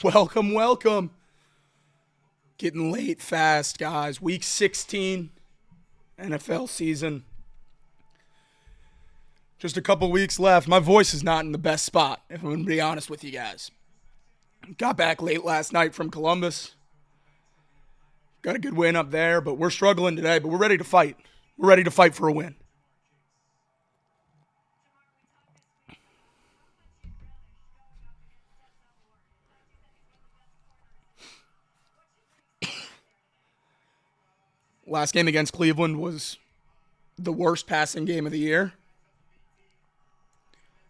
Welcome, welcome. Getting late fast, guys. Week 16 NFL season. Just a couple weeks left. My voice is not in the best spot, if I'm going to be honest with you guys. Got back late last night from Columbus. Got a good win up there, but we're struggling today, but we're ready to fight. We're ready to fight for a win. Last game against Cleveland was the worst passing game of the year.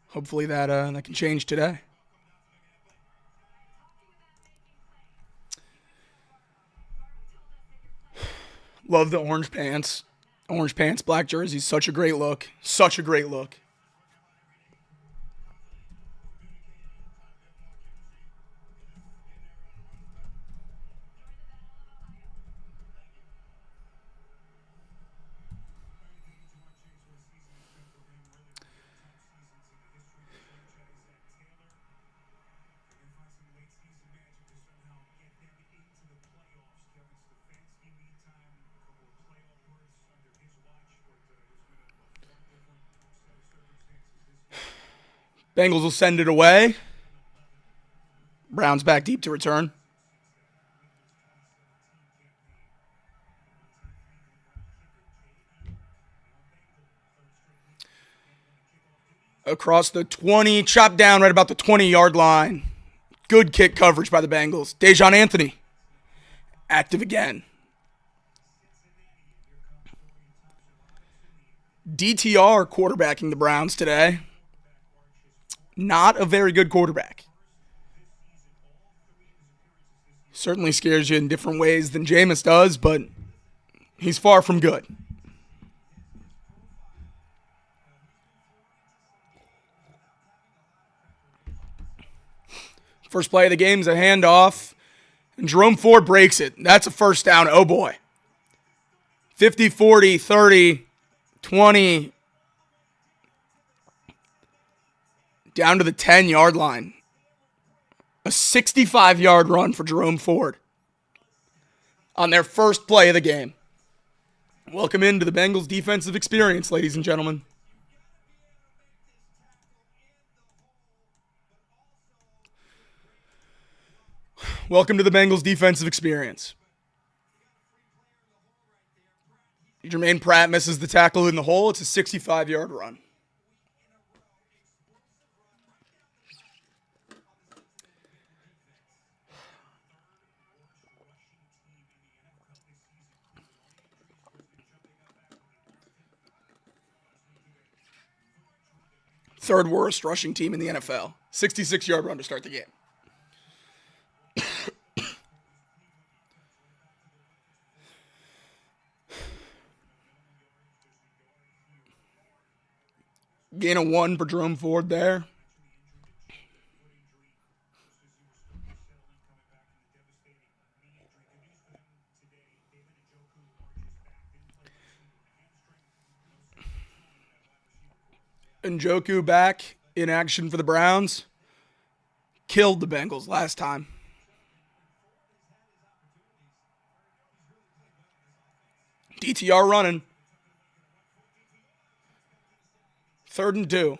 Hopefully that can change today. Love the orange pants. Orange pants, black jersey. Such a great look. Such a great look. Bengals will send it away. Browns back deep to return. Across the 20, chopped down right about the 20-yard line. Good kick coverage by the Bengals. Dejon Anthony, active again. DTR quarterbacking the Browns today. Not a very good quarterback. Certainly scares you in different ways than Jameis does, but he's far from good. First play of the game is a handoff, and Jerome Ford breaks it. That's a first down. Oh, boy. 50, 40, 30, 20, down to the 10-yard line. A 65-yard run for Jerome Ford on their first play of the game. Welcome into the Bengals defensive experience, ladies and gentlemen. Welcome to the Bengals defensive experience. Jermaine Pratt misses the tackle in the hole. It's a 65-yard run. Third worst rushing team in the NFL. 66-yard run to start the game. Gain of 1 for Jerome Ford there. Njoku back in action for the Browns. Killed the Bengals last time. DTR running. 3rd and 2.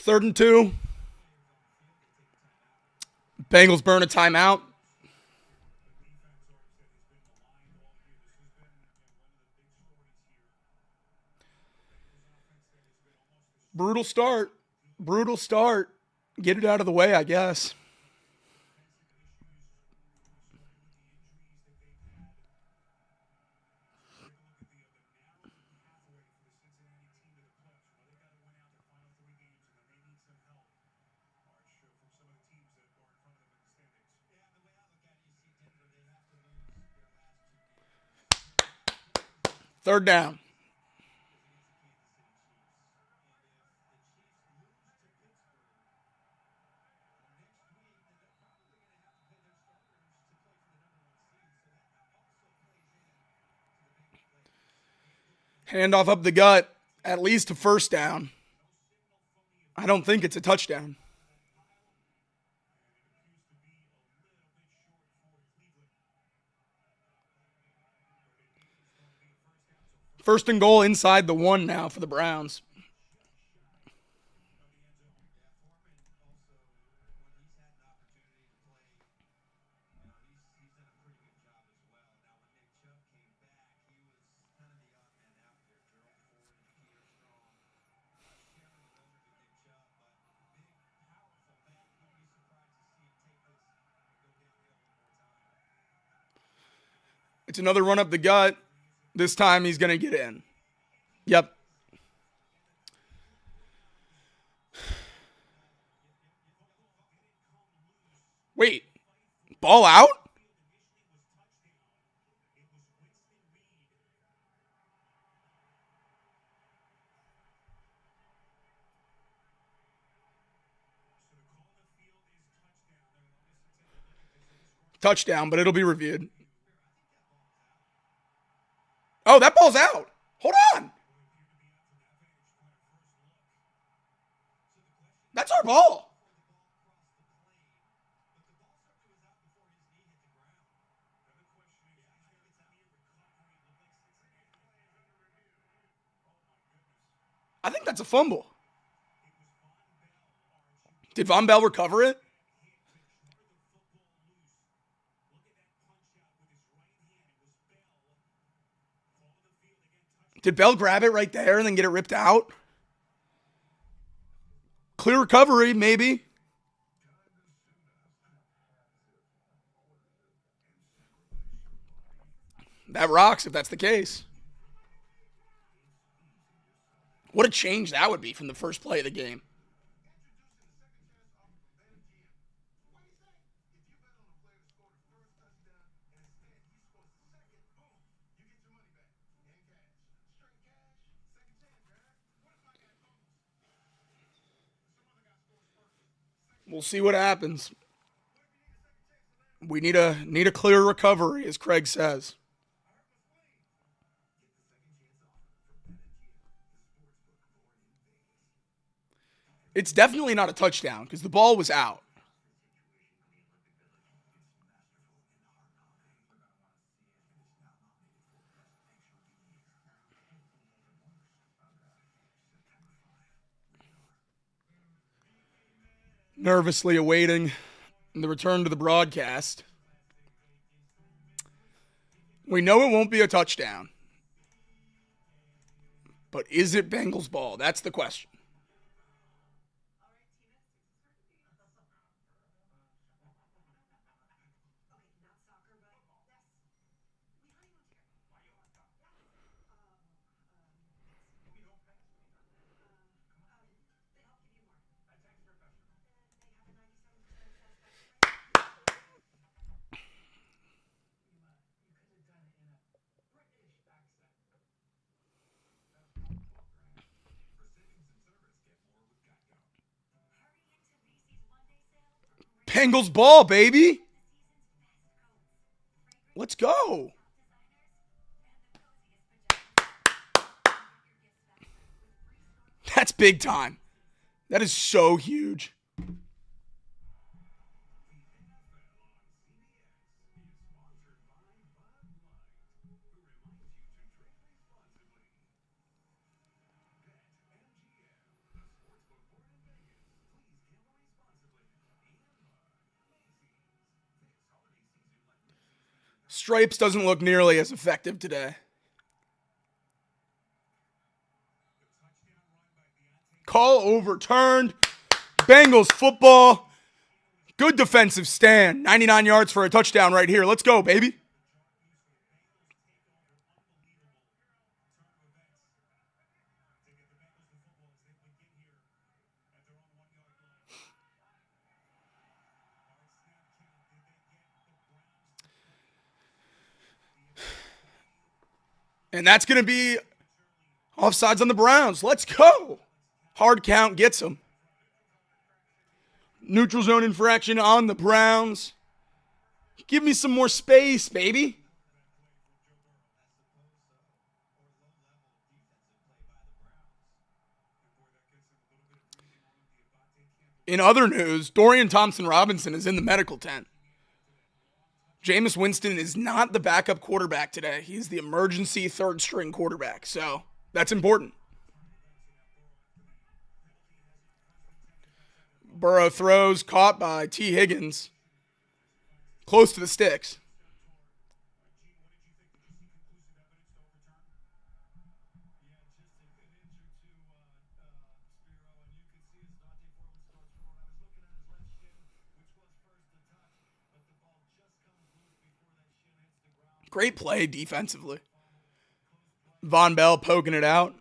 Third and 2. Bengals burn a timeout. Brutal start. Brutal start. Get it out of the way, I guess. Third down. Handoff up the gut. At least a first down. I don't think it's a touchdown. First and goal inside the 1 now for the Browns. It's another run up the gut. This time he's going to get in. Yep. Wait. Ball out? Touchdown, but it'll be reviewed. Oh, that ball's out. Hold on. That's our ball. I think that's a fumble. Did Von Bell recover it? Did Bell grab it right there and then get it ripped out? Clear recovery, maybe. That rocks if that's the case. What a change that would be from the first play of the game. We'll see what happens. We need a clear recovery, as Craig says. It's definitely not a touchdown because the ball was out. Nervously awaiting the return to the broadcast. We know it won't be a touchdown. But is it Bengals ball? That's the question. Bengals ball, baby. Let's go. That's big time. That is so huge. Stripes doesn't look nearly as effective today. Call overturned. Bengals football. Good defensive stand. 99 yards for a touchdown right here. Let's go, baby. And that's going to be offsides on the Browns. Let's go. Hard count gets them. Neutral zone infraction on the Browns. Give me some more space, baby. In other news, Dorian Thompson-Robinson is in the medical tent. Jameis Winston is not the backup quarterback today. He's the emergency third-string quarterback, so that's important. Burrow throws, caught by T. Higgins. Close to the sticks. Great play defensively. Von Bell poking it out.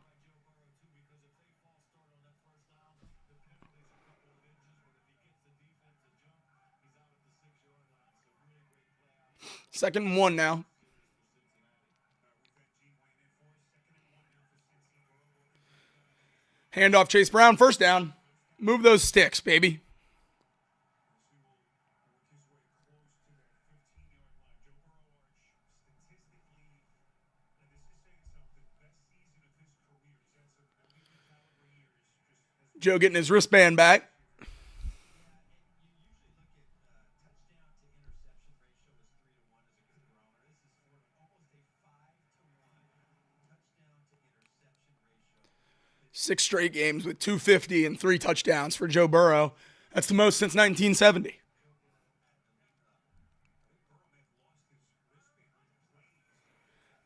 Second and 1 now. Handoff Chase Brown, first down. Move those sticks, baby. Joe getting his wristband back. Six straight games with 250 and 3 touchdowns for Joe Burrow. That's the most since 1970.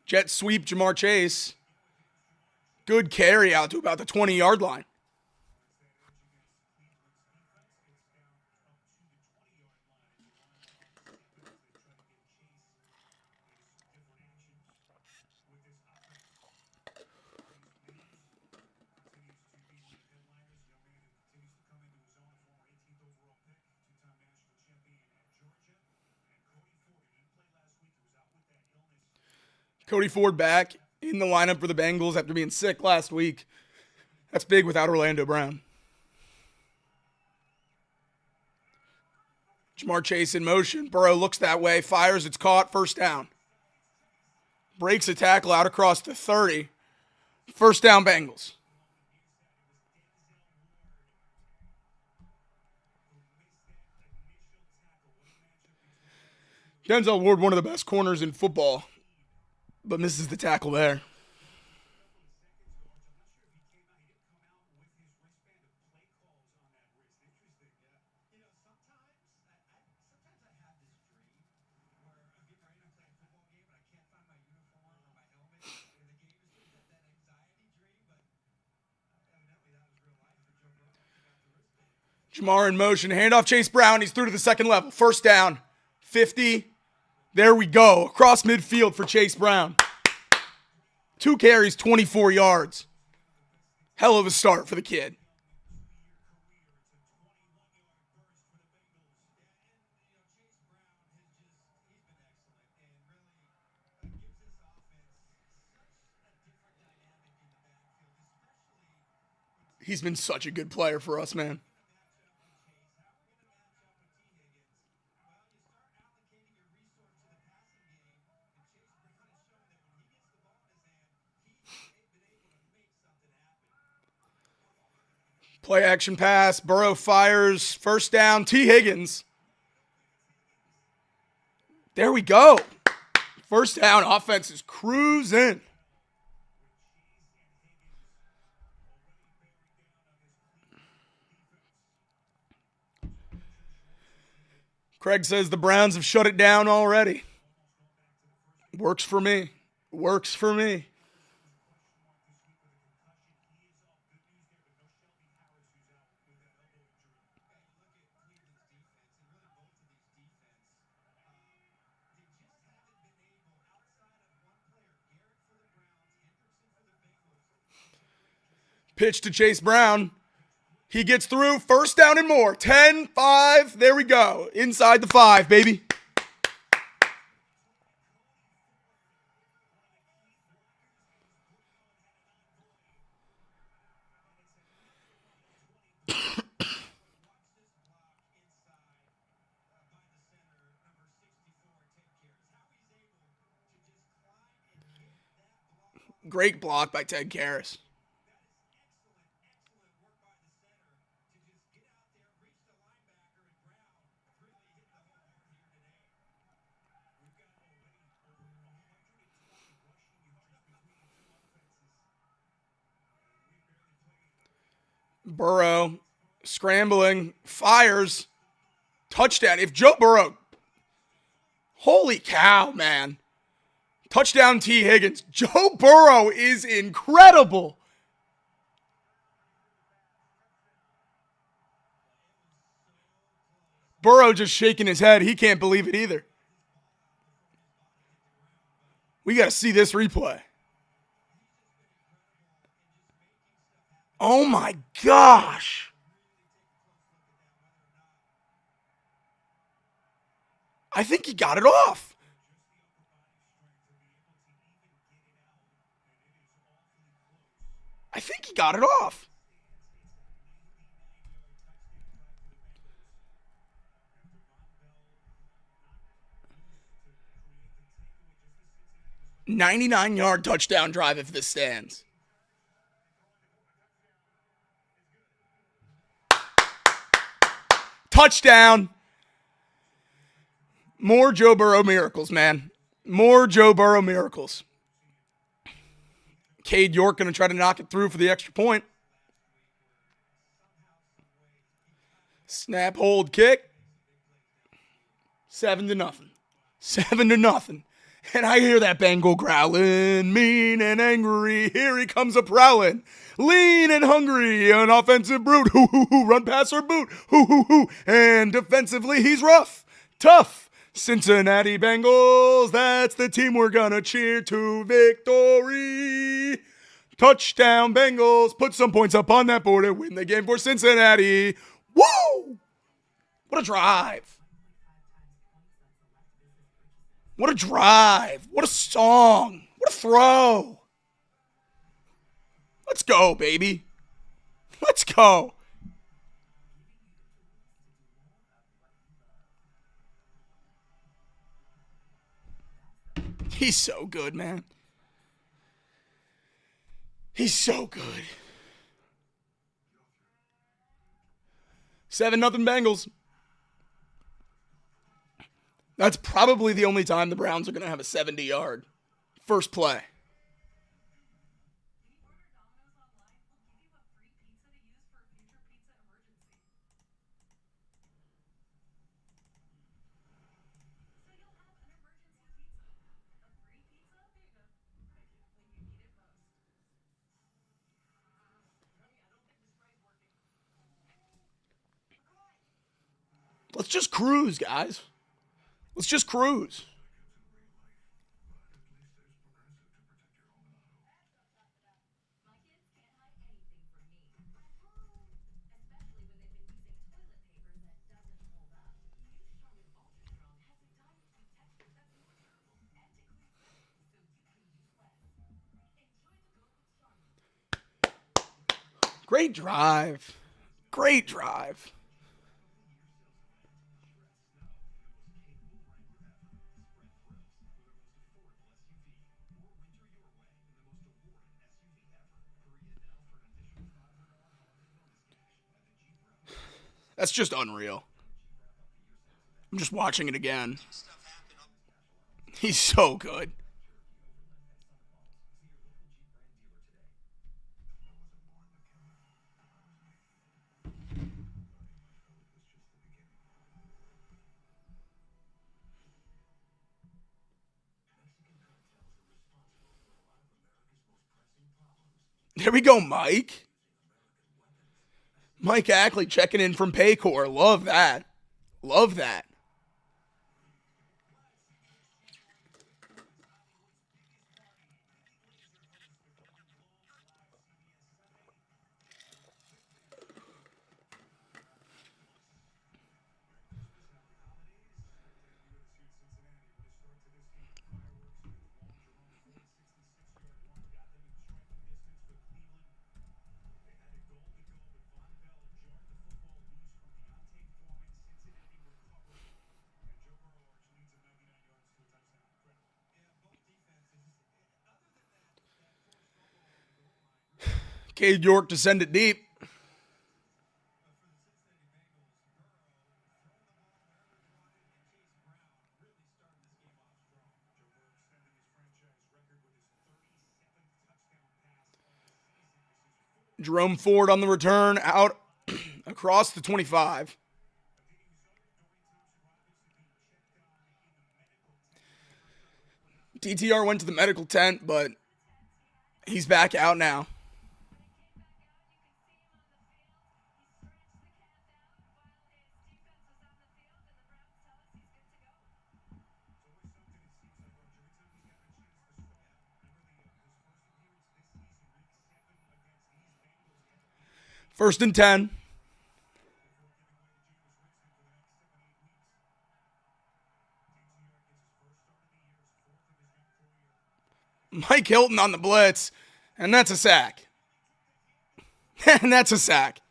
Jet sweep Jamar Chase. Good carry out to about the 20-yard line. Cody Ford back in the lineup for the Bengals after being sick last week. That's big without Orlando Brown. Jamar Chase in motion. Burrow looks that way, fires, it's caught, first down. Breaks a tackle out across the 30. First down Bengals. Denzel Ward, one of the best corners in football, but misses the tackle there. Jamar in motion, handoff Chase Brown. He's through to the second level. First down, 50. There we go. Across midfield for Chase Brown. 2 carries, 24 yards. Hell of a start for the kid. He's been such a good player for us, man. Play action pass. Burrow fires. First down. T. Higgins. There we go. First down. Offense is cruising. Craig says the Browns have shut it down already. Works for me. Works for me. Pitch to Chase Brown. He gets through. First down and more. 10-5. There we go. Inside the 5, baby. Great block by Ted Karras. Burrow scrambling, fires, touchdown. If Joe Burrow, holy cow, man. Touchdown T. Higgins. Joe Burrow is incredible. Burrow just shaking his head. He can't believe it either. We got to see this replay. Oh my gosh. I think he got it off. I think he got it off. "99-yard touchdown drive if this stands." Touchdown. More Joe Burrow miracles, man. More Joe Burrow miracles. Cade York going to try to knock it through for the extra point. Snap, hold, kick. 7-0. 7-0. And I hear that Bengal growling, mean and angry. Here he comes a prowling, lean and hungry, an offensive brute. Hoo hoo hoo, run past our boot. Hoo hoo hoo. And defensively, he's rough, tough. Cincinnati Bengals, that's the team we're gonna cheer to victory. Touchdown Bengals, put some points up on that board and win the game for Cincinnati. Woo! What a drive. What a drive. What a song. What a throw. Let's go, baby. Let's go. He's so good, man. He's so good. 7-0 Bengals. That's probably the only time the Browns are going to have a 70-yard first play. Let's just cruise, guys. Let's just cruise. Great drive. Great drive. That's just unreal. I'm just watching it again. He's so good. There we go, Mike. Mike Ackley checking in from Paycor. Love that. Love that. Cade York to send it deep. Jerome Ford on the return, out across the 25. DTR went to the medical tent, but he's back out now. First and 10. Mike Hilton on the blitz, and that's a sack. And that's a sack.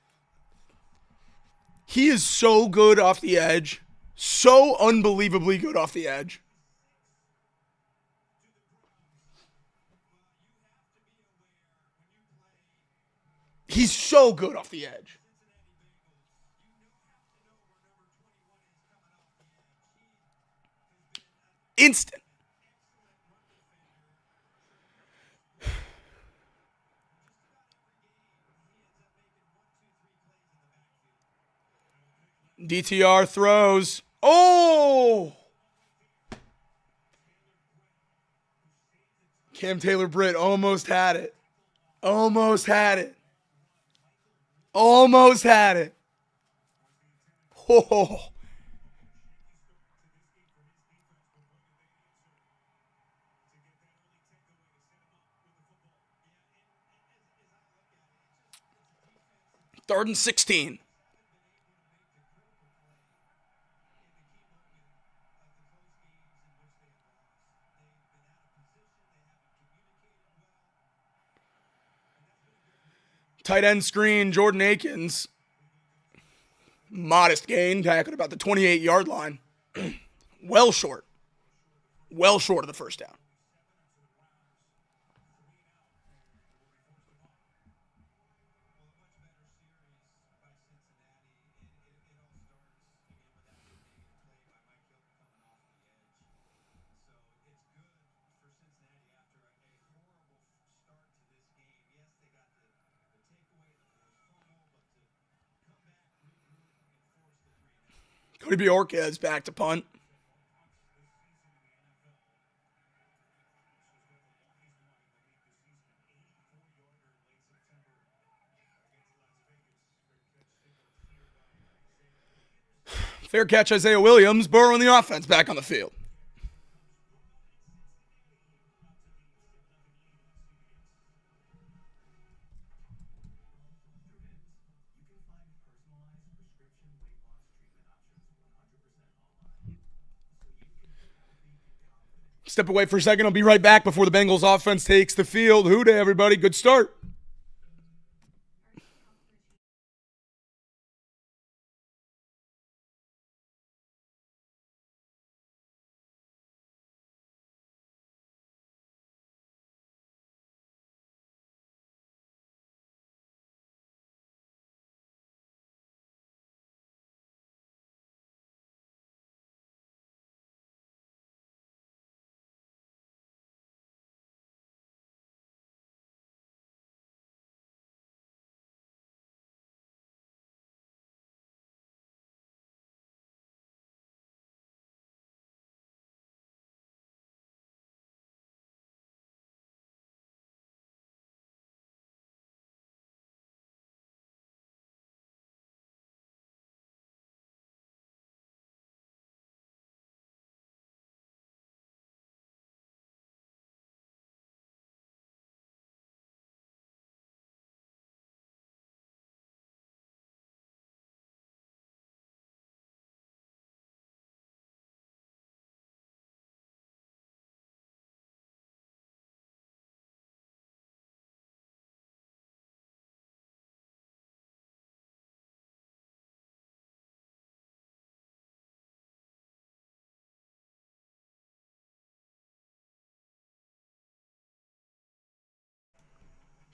He is so good off the edge. So unbelievably good off the edge. He's so good off the edge. Instant. DTR throws. Oh! Cam Taylor-Britt almost had it. Almost had it. Almost had it. Oh. Third and 16. Tight end screen, Jordan Akins. Modest gain, tackled about the 28-yard line. Well short. Well short of the first down. Cody Bjorquez back to punt. Fair catch, Isaiah Williams. Burrow in the offense back on the field. Step away for a second. I'll be right back before the Bengals offense takes the field. Who day, everybody. Good start.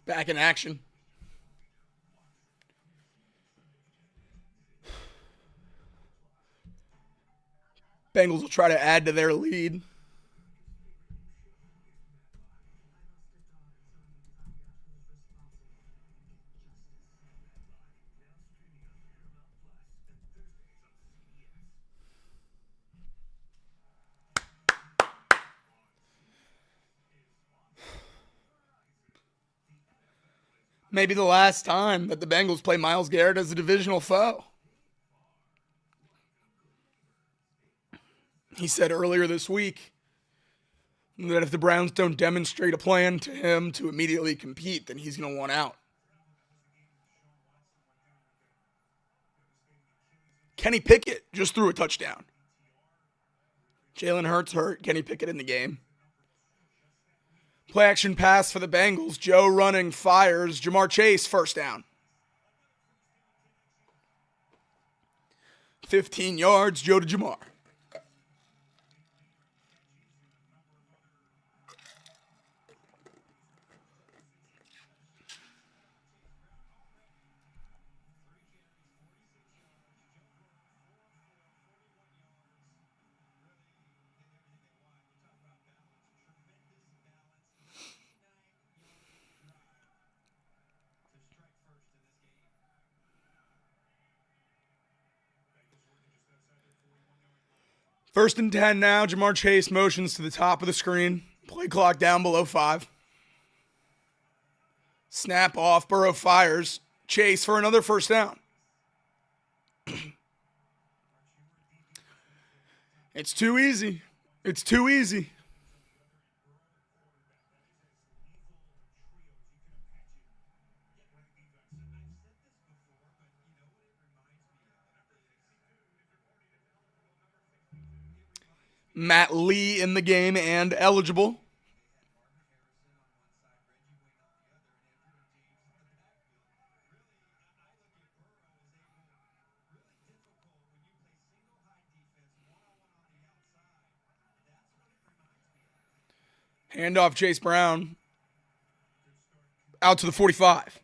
Back in action. Bengals will try to add to their lead. Maybe the last time that the Bengals play Myles Garrett as a divisional foe. He said earlier this week that if the Browns don't demonstrate a plan to him to immediately compete, then he's going to want out. Kenny Pickett just threw a touchdown. Jalen Hurts hurt. Kenny Pickett in the game. Play action pass for the Bengals. Joe running, fires. Jamar Chase, first down. 15 yards, Joe to Jamar. First and 10 now. Jamar Chase motions to the top of the screen. Play clock down below 5. Snap off. Burrow fires. Chase for another first down. It's too easy. It's too easy. Matt Lee in the game and eligible. Handoff Chase Brown. Out to the 45.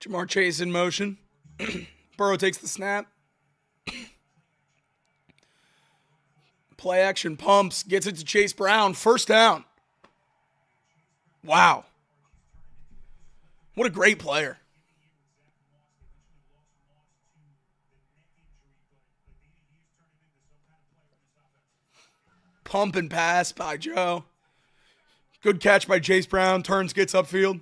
Jamar Chase in motion. Burrow takes the snap. Play action pumps. Gets it to Chase Brown. First down. Wow. What a great player. Pump and pass by Joe. Good catch by Chase Brown. Turns, gets upfield.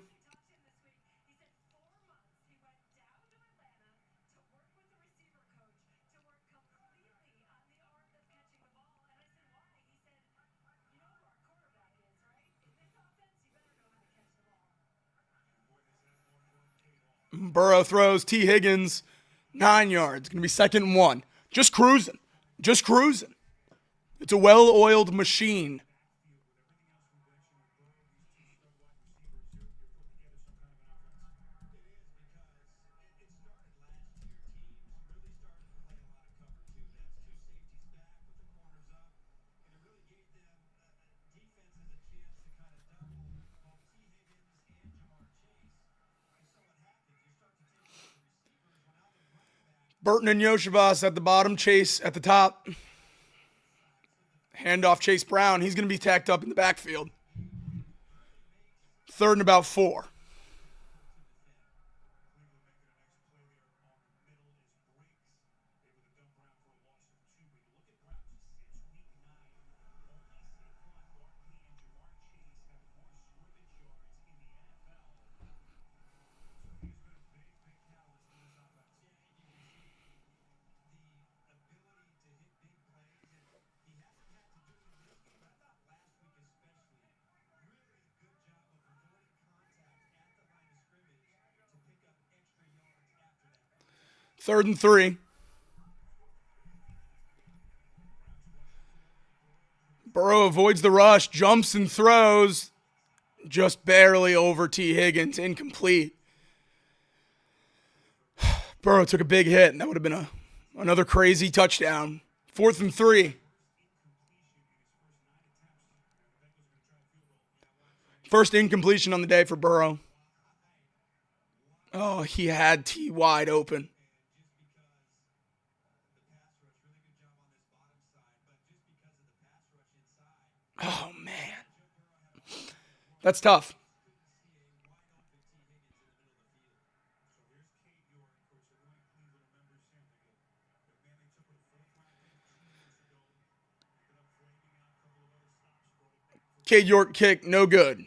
Burrow throws. T. Higgins, 9 yards. Going to be 2nd and 1. Just cruising. Just cruising. It's a well-oiled machine. Burton and Yoshivas at the bottom. Chase at the top. Handoff Chase Brown. He's going to be tacked up in the backfield. 3rd and about 4. Third and 3. avoids the rush, jumps and throws. Just barely over T. Higgins, incomplete. Burrow took a big hit, and that would have been another crazy touchdown. 4th and 3. First incompletion on the day for Burrow. Oh, he had T wide open. Oh, man. That's tough. Cade York kick, no good.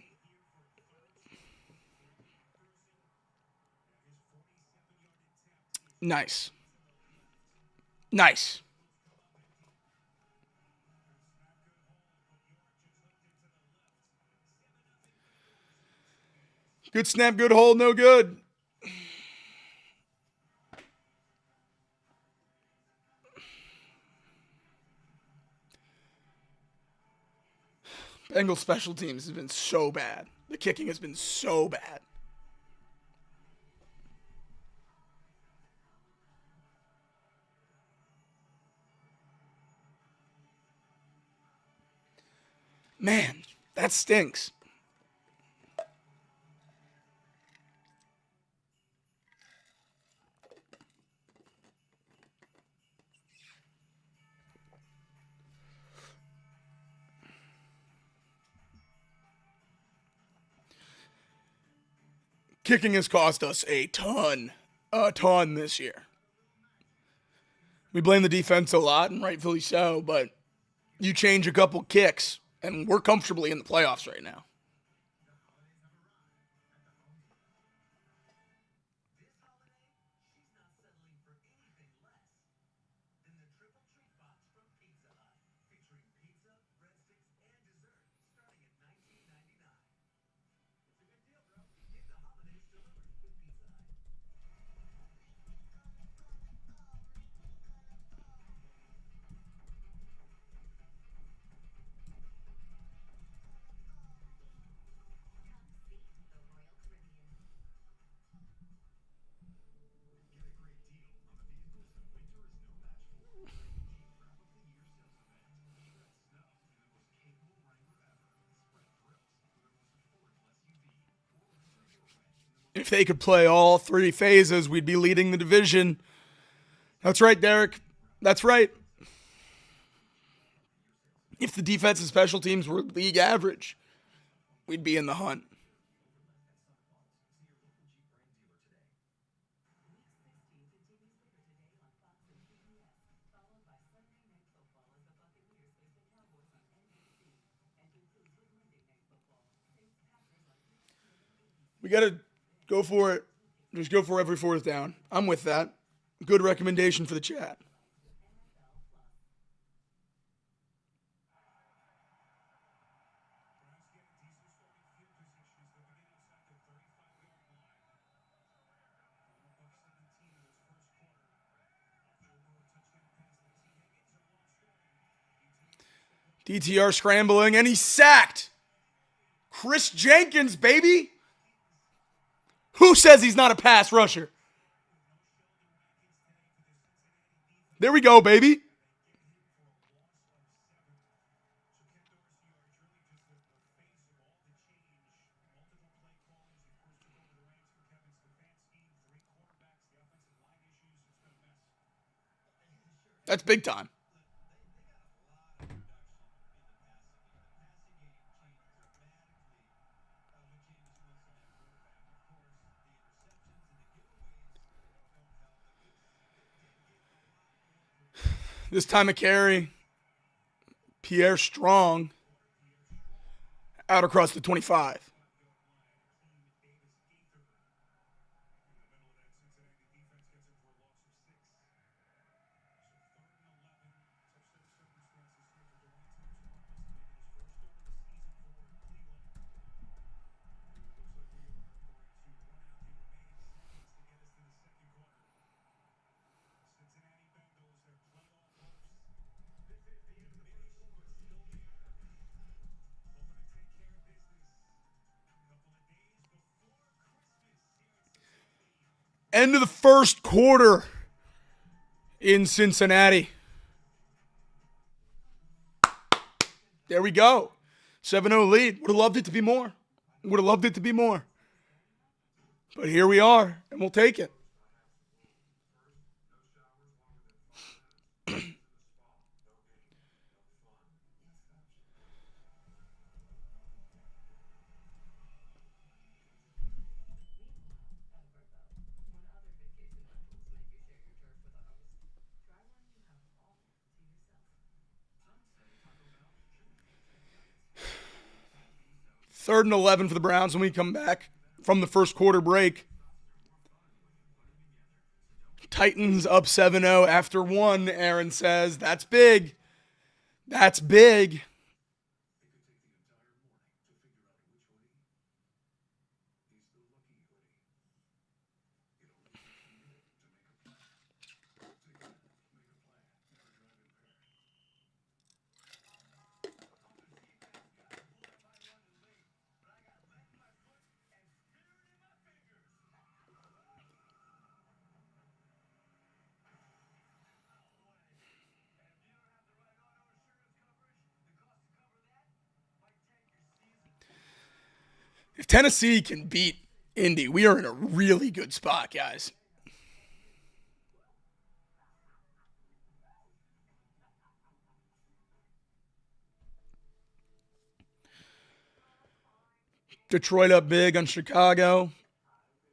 Nice. Nice. Good snap, good hold, no good. Bengals special teams has been so bad. The kicking has been so bad. Man, that stinks. Kicking has cost us a ton this year. We blame the defense a lot, and rightfully so, but you change a couple kicks, and we're comfortably in the playoffs right now. If they could play all 3 phases, we'd be leading the division. That's right, Derek. That's right. If the defense and special teams were league average, we'd be in the hunt. We got to go for it. Just go for every 4th down. I'm with that. Good recommendation for the chat. DTR scrambling, and he's sacked. Chris Jenkins, baby. Who says he's not a pass rusher? There we go, baby. That's big time. This time of carry, Pierre Strong out across the 25. End of the first quarter in Cincinnati. There we go. 7-0 lead. Would have loved it to be more. Would have loved it to be more. But here we are, and we'll take it. Third and 11 for the Browns when we come back from the first quarter break. Titans up 7-0 after one, Aaron says. That's big. That's big. If Tennessee can beat Indy, we are in a really good spot, guys. Detroit up big on Chicago.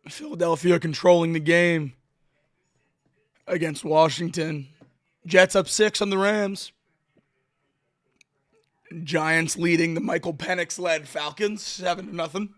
Philadelphia controlling the game against Washington. Jets up 6 on the Rams. Giants leading the Michael Penix-led Falcons 7-0.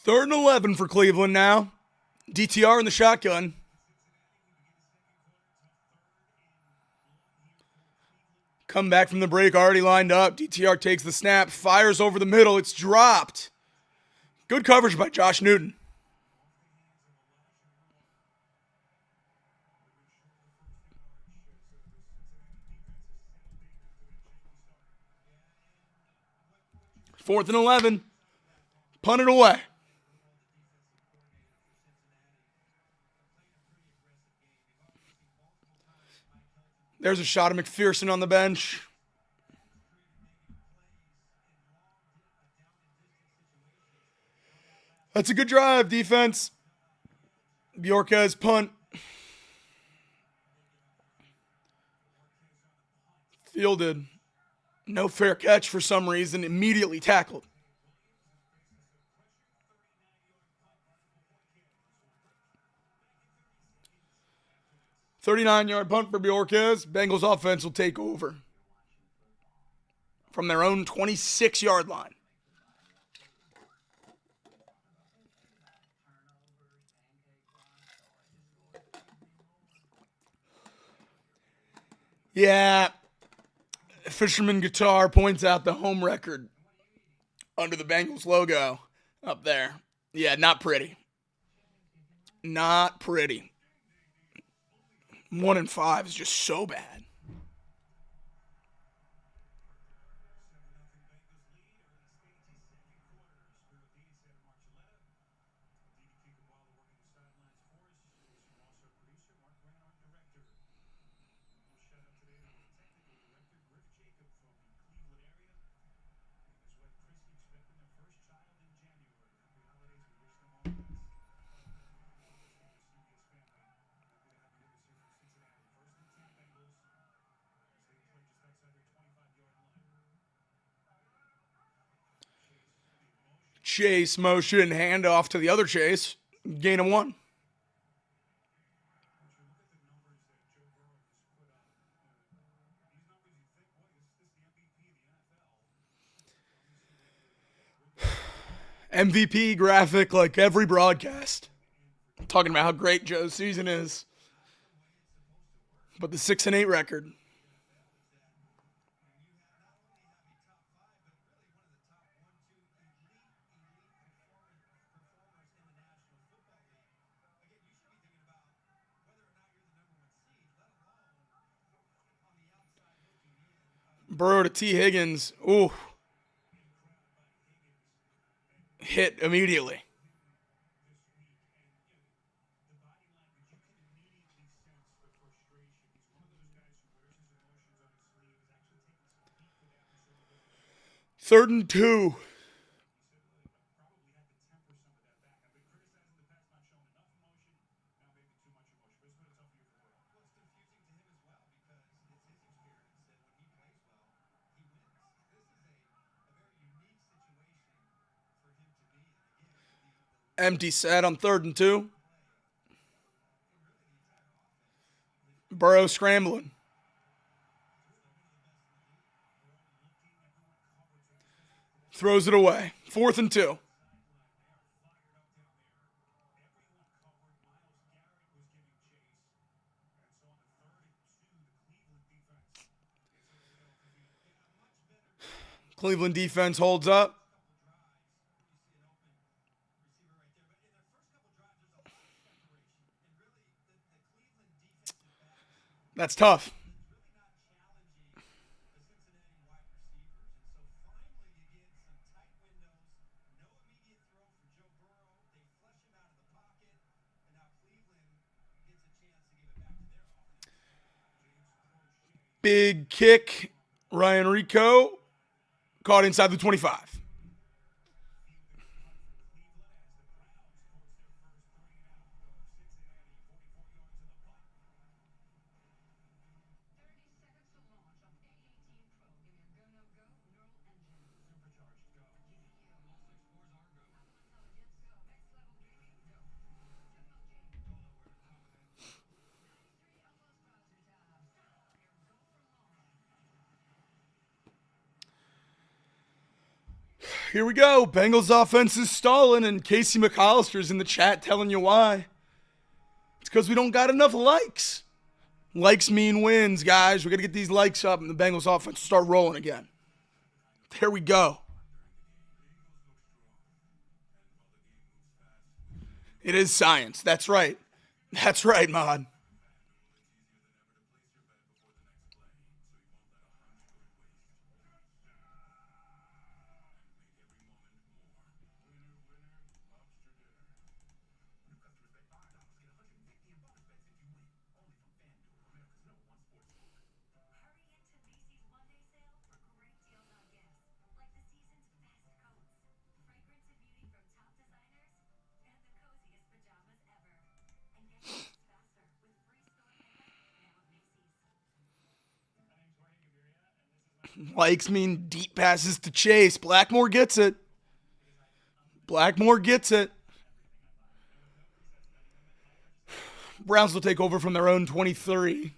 Third and 11 for Cleveland now. DTR in the shotgun. Come back from the break, already lined up. DTR takes the snap, fires over the middle. It's dropped. Good coverage by Josh Newton. Fourth and 11. Punt it away. There's a shot of McPherson on the bench. That's a good drive, defense. Bjorka's punt. Fielded. No fair catch for some reason. Immediately tackled. "39-yard punt for Bjorkes. Bengals offense will take over from their own 26-yard line. Yeah, Fisherman Guitar points out the home record under the Bengals logo up there. Yeah, not pretty. Not pretty. 1-5 is just so bad. Chase motion, handoff to the other Chase. Gain of 1. MVP graphic like every broadcast. Talking about how great Joe's season is. But the 6-8 record. Burrow to T. Higgins. Ooh. Hit immediately. Third and 2. Empty set on 3rd and 2. Burrow scrambling. Throws it away. 4th and 2. Cleveland defense holds up. That's tough. Big kick. Ryan Rico caught inside the 25. Here we go. Bengals offense is stalling, and Casey McAllister's in the chat telling you why. It's because we don't got enough likes. Likes mean wins, guys. We got to get these likes up, and the Bengals offense start rolling again. There we go. It is science. That's right. That's right, Mod. Likes mean deep passes to Chase. Blackmore gets it. Blackmore gets it. Browns will take over from their own 23.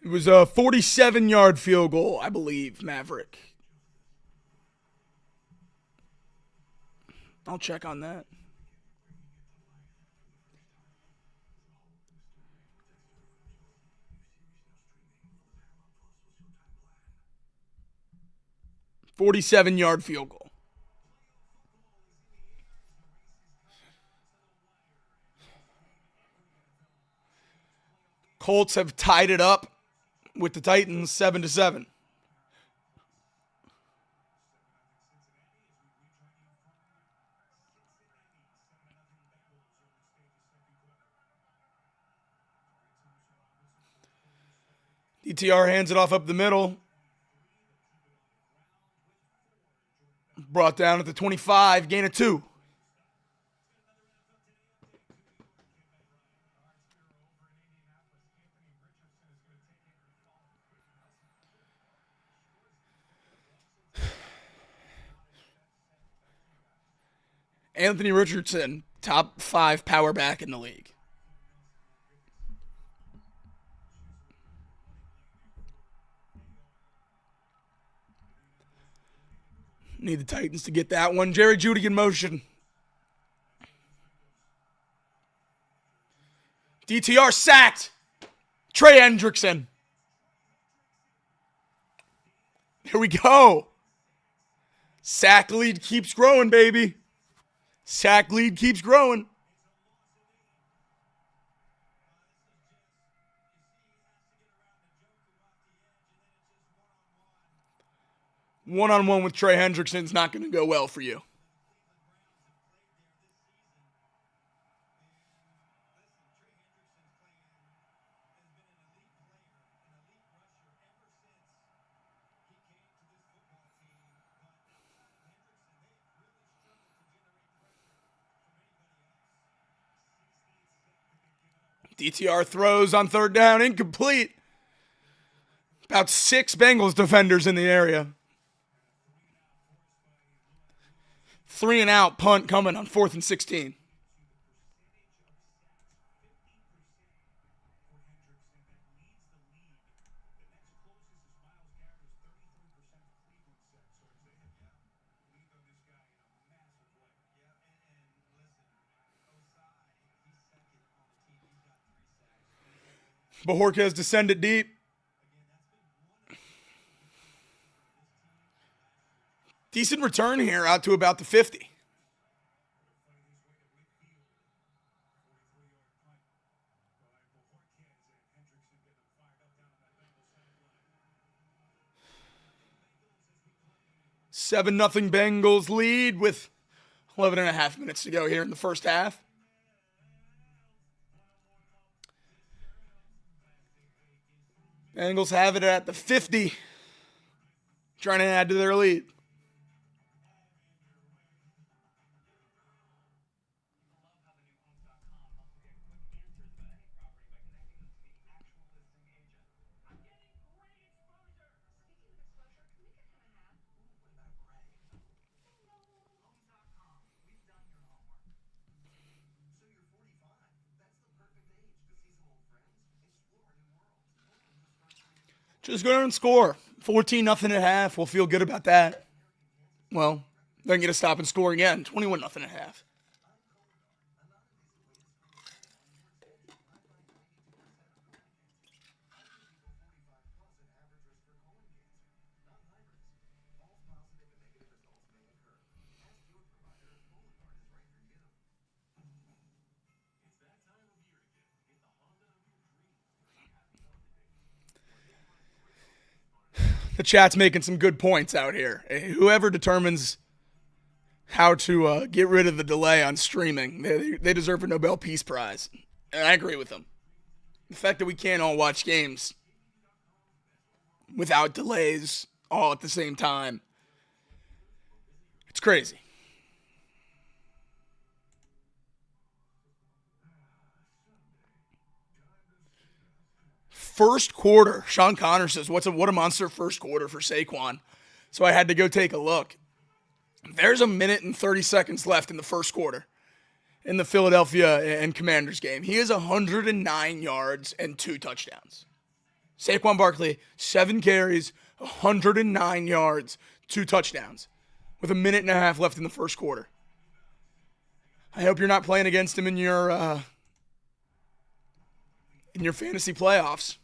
It was a 47-yard field goal, I believe, Maverick. I'll check on that. $47-yard field goal. Colts have tied it up with the Titans 7-7. DTR hands it off up the middle. Brought down at the 25, gain of 2. Anthony Richardson, top 5 power back in the league. Need the Titans to get that one. Jerry Jeudy in motion. DTR sacked. Trey Hendrickson. Here we go. Sack lead keeps growing, baby. Sack lead keeps growing. One-on-one with Trey Hendrickson's not going to go well for you. DTR throws on 3rd down, incomplete. About 6 Bengals defenders in the area. 3 and out, punt coming on 4th and 16. Bajorquez descended deep. Decent return here out to about the 50. Seven nothing Bengals lead with 11 and a half minutes to go here in the first half. Bengals have it at the 50, trying to add to their lead. Just go down and score. 14-0 at half. We'll feel good about that. Well, then get a stop and score again. 21-0 at half. The chat's making some good points out here. Whoever determines how to get rid of the delay on streaming, they deserve a Nobel Peace Prize. And I agree with them. The fact that we can't all watch games without delays all at the same time, it's crazy. First quarter, Sean Connor says, what a monster first quarter for Saquon. So I had to go take a look. There's a minute and 30 seconds left in the first quarter in the Philadelphia and Commanders game. He has 109 yards and 2 touchdowns. Saquon Barkley, 7 carries, 109 yards, 2 touchdowns with a minute and a half left in the first quarter. I hope you're not playing against him in your fantasy playoffs.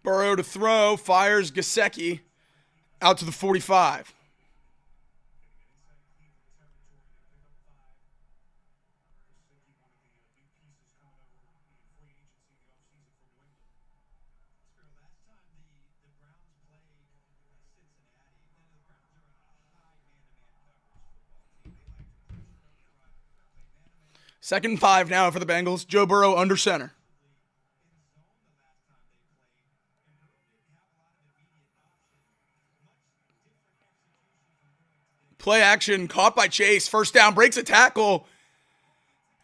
Burrow to throw, fires Gesicki out to the 45. Second and 5 now for the Bengals. Joe Burrow under center. Play action, caught by Chase. First down, breaks a tackle.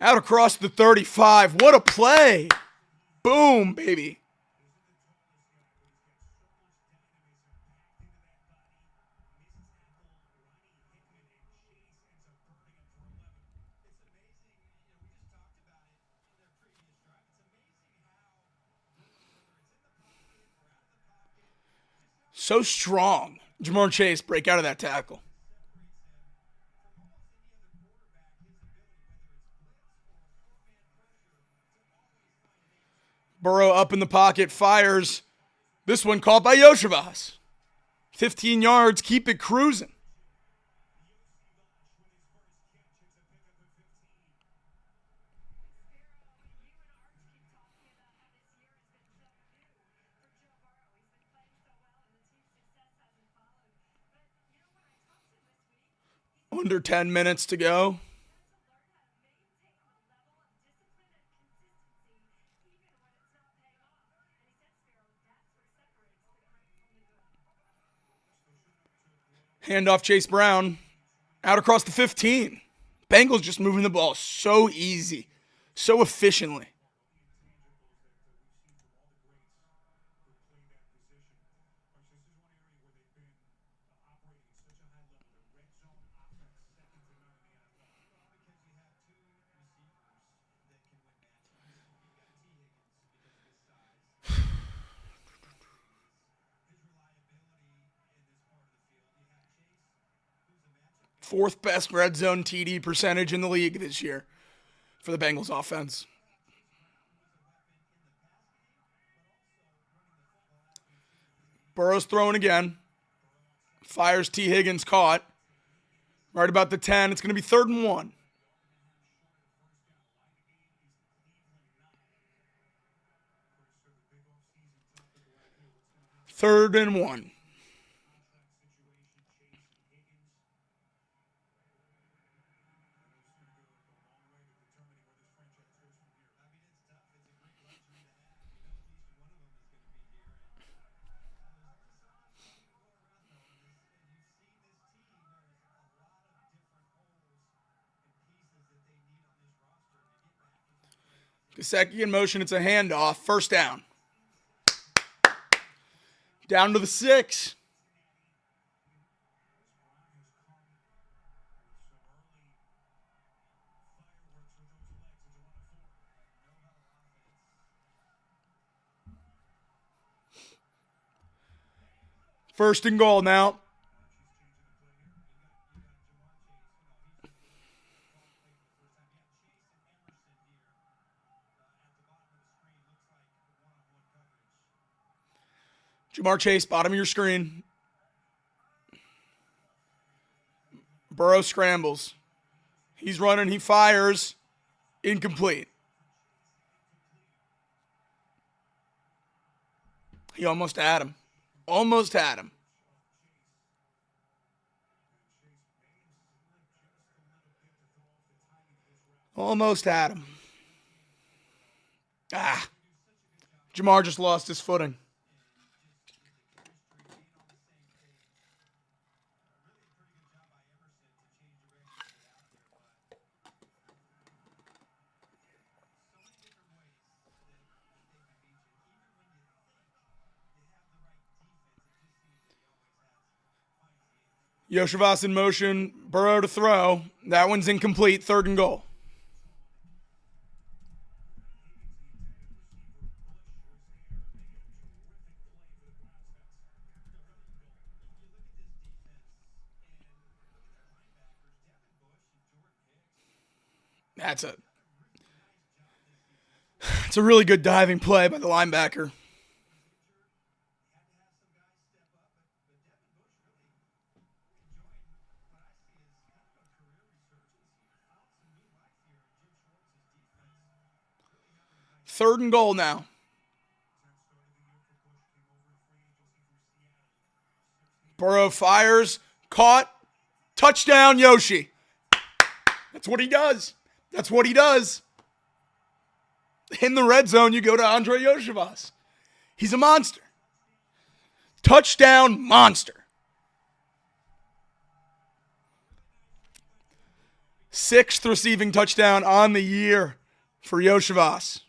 Out across the 35. What a play. Boom, baby. So strong. Jamar Chase break out of that tackle. Burrow up in the pocket, fires. This one caught by Yoshivas. 15 yards, keep it cruising. Under 10 minutes to go. Handoff Chase Brown. Out across the 15. Bengals just moving the ball so easy, so efficiently. Fourth best red zone TD percentage in the league this year for the Bengals offense. Burrow's throwing again. Fires T. Higgins, caught. Right about the 10. It's going to be 3rd and 1. Third and 1. Gesicki in motion. It's a handoff. First down. Down to the 6. First and goal now. Jamar Chase, bottom of your screen. Burrow scrambles. He's running, he fires. Incomplete. He almost had him. Almost had him. Almost had him. Jamar just lost his footing. Yoshivas in motion. Burrow to throw. That one's incomplete. 3rd and goal. It's a really good diving play by the linebacker. 3rd and goal now. Burrow fires, caught, touchdown Yoshi. That's what he does. That's what he does. In the red zone, you go to Andre Yoshivas. He's a monster. Touchdown monster. 6th receiving touchdown on the year for Yoshivas.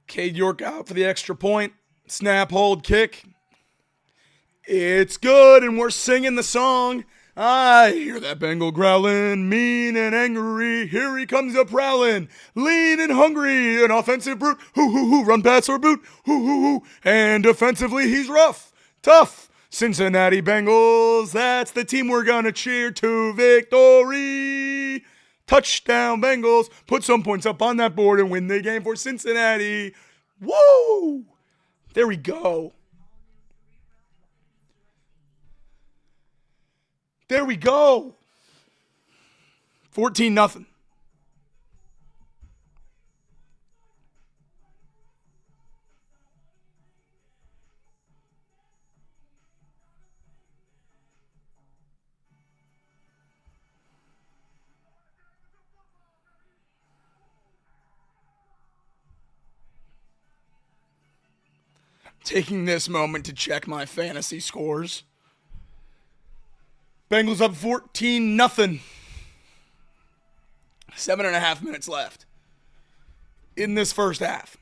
Cade York out for the extra point. Snap, hold, kick. It's good, and we're singing the song. I hear that Bengal growling, mean and angry. Here he comes a prowling, lean and hungry. An offensive brute, hoo, run pass or boot, hoo. And defensively, he's rough, tough. Cincinnati Bengals, that's the team we're gonna cheer to victory. Touchdown Bengals, put some points up on that board and win the game for Cincinnati. Woo! There we go. There we go. 14-0. Taking this moment to check my fantasy scores. Bengals up 14-0. 7.5 minutes left in this first half.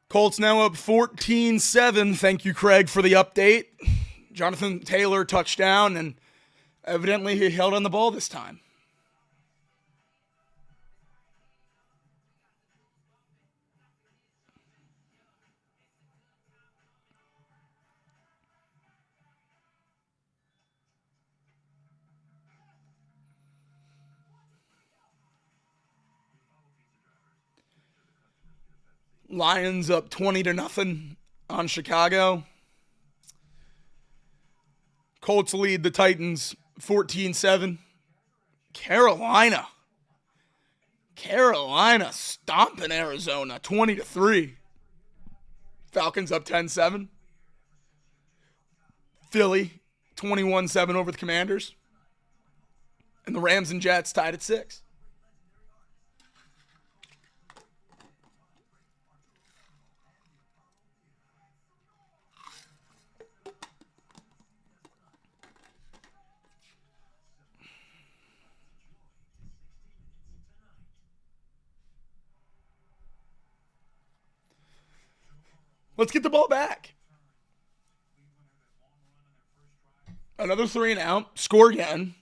Colts now up 14-7. Thank you, Craig, for the update. Jonathan Taylor touchdown, and evidently he held on the ball this time. Lions up 20-0 on Chicago. Colts lead the Titans 14-7. Carolina stomping Arizona 20-3. Falcons up 10-7. Philly 21-7 over the Commanders. And the Rams and Jets tied at 6. Let's get the ball back. Another 3 and out. Score again.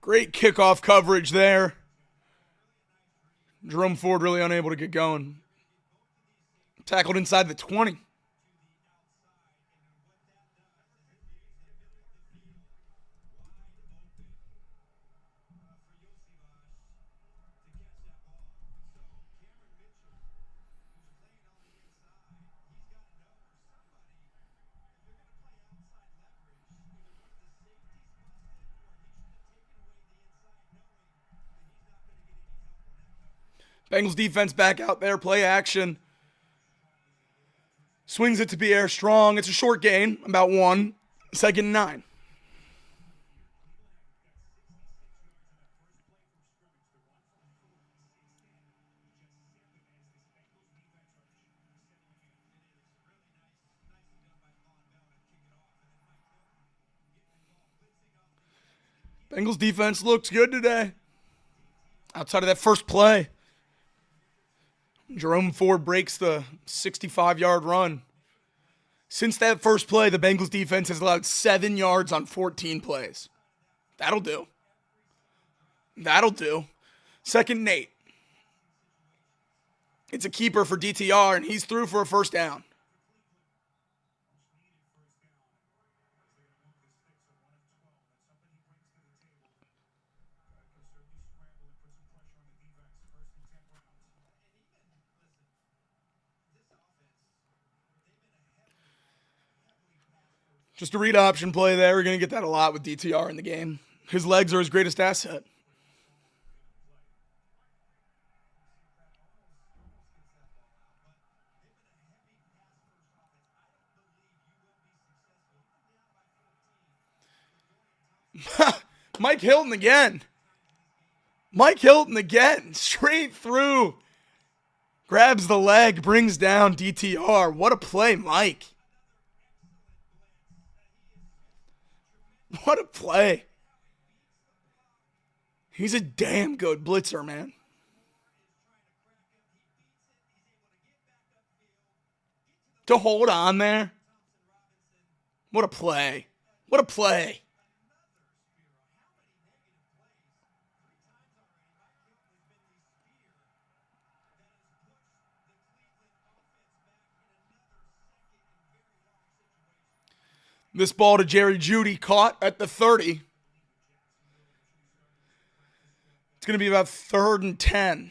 Great kickoff coverage there. Jerome Ford really unable to get going. Tackled inside the 20. Bengals defense back out there, play action. Swings it to Pierre Strong. It's a short gain, about 1. 2nd and 9. Bengals defense looks good today. Outside of that first play, Jerome Ford breaks the 65-yard run. Since that first play, the Bengals defense has allowed 7 yards on 14 plays. That'll do. That'll do. Second and 8. It's a keeper for DTR, and he's through for a first down. Just a read option play there. We're going to get that a lot with DTR in the game. His legs are his greatest asset. Mike Hilton again. Mike Hilton again. Straight through. Grabs the leg, brings down DTR. What a play, Mike. What a play. He's a damn good blitzer, man. To hold on there. What a play. What a play. This ball to Jerry Jeudy, caught at the 30. It's going to be about 3rd and 10.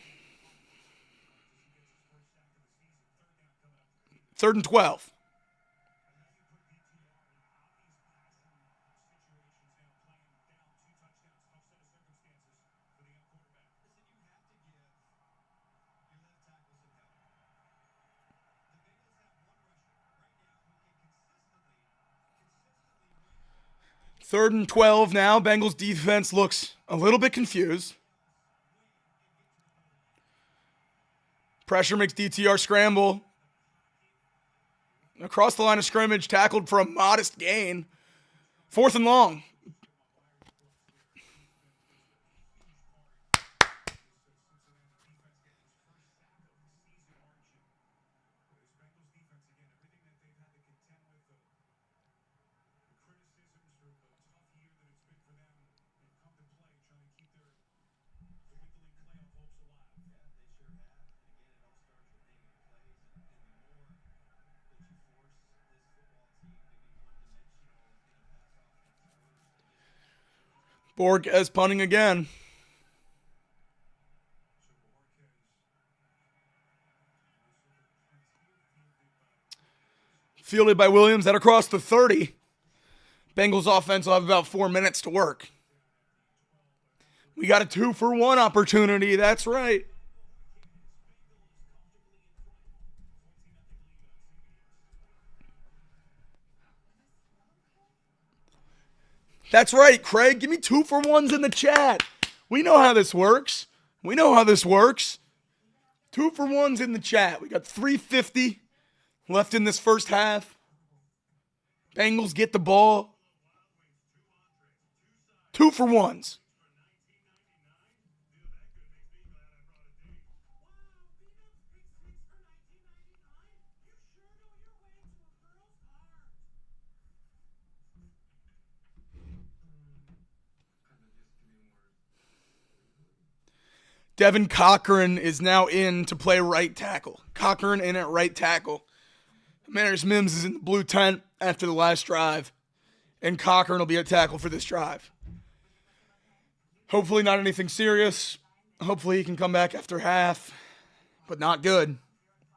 3rd and 12. Third and 12 now. Bengals defense looks a little bit confused. Pressure makes DTR scramble. Across the line of scrimmage, tackled for a modest gain. 4th and long. Borges punting again. Fielded by Williams at across the 30. Bengals offense will have about 4 minutes to work. We got a 2-for-1 opportunity. That's right. That's right, Craig. Give me 2-for-1s in the chat. We know how this works. 2-for-1s in the chat. We got 3:50 left in this first half. Bengals get the ball. 2-for-1s. Devin Cochran is now in to play right tackle. Cochran in at right tackle. Mariners Mims is in the blue tent after the last drive, and Cochran will be at tackle for this drive. Hopefully not anything serious. Hopefully he can come back after half, but not good.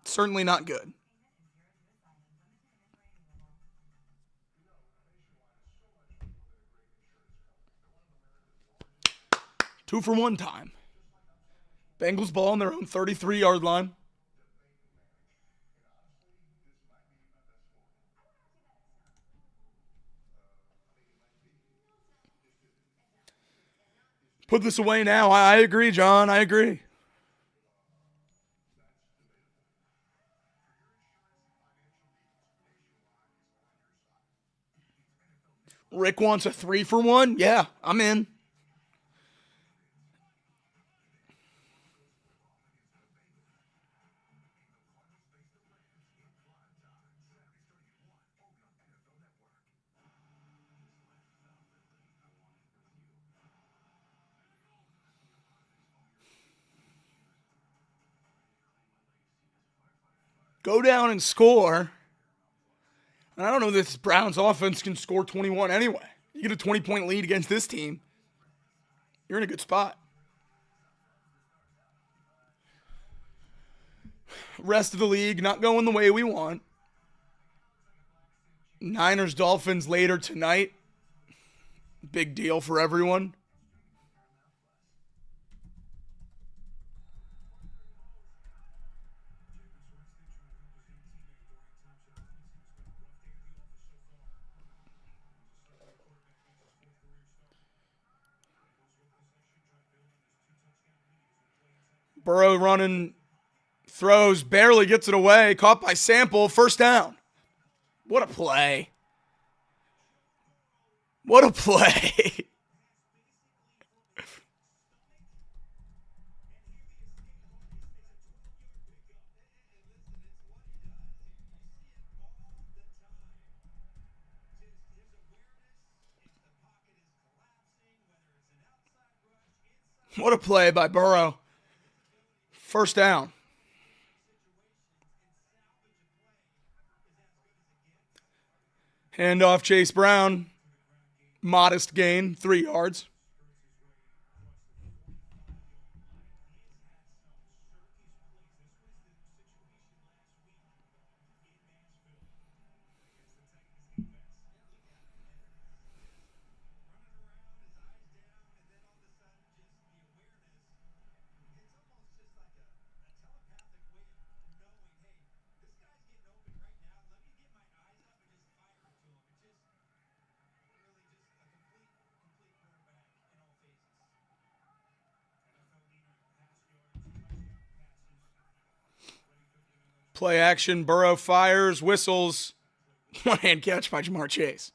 Certainly not good. Two-for-one time. Bengals ball on their own 33-yard line. Put this away now. I agree, John. I agree. Rick wants a 3-for-1? Yeah, I'm in. go down and score. And I don't know that this Browns offense can score 21 anyway. You get a 20-point lead against this team, you're in a good spot. Rest of the league not going the way we want. Niners Dolphins later tonight. Big deal for everyone. Burrow running, throws, barely gets it away. Caught by Sample, first down. What a play. What a play. What a play by Burrow. First down. Handoff Chase Brown. Modest gain, 3 yards. Play action, Burrow fires, whistles. One-hand catch by Jamar Chase.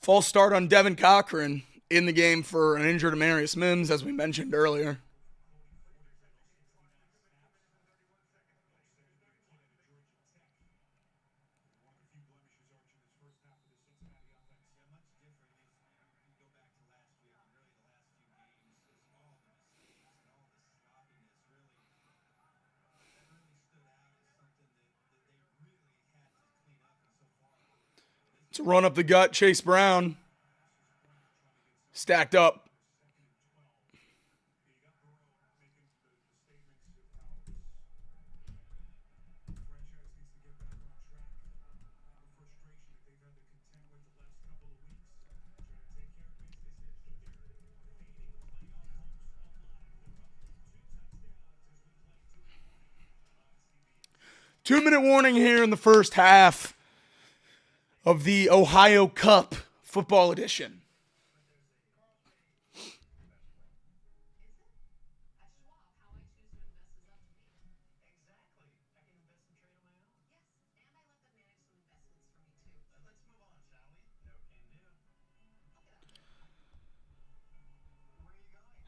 False start on Devin Cochran in the game for an injured Amarius Mims, as we mentioned earlier. To run up the gut, Chase Brown. Stacked up. Two-minute warning here in the first half of the Ohio Cup football edition.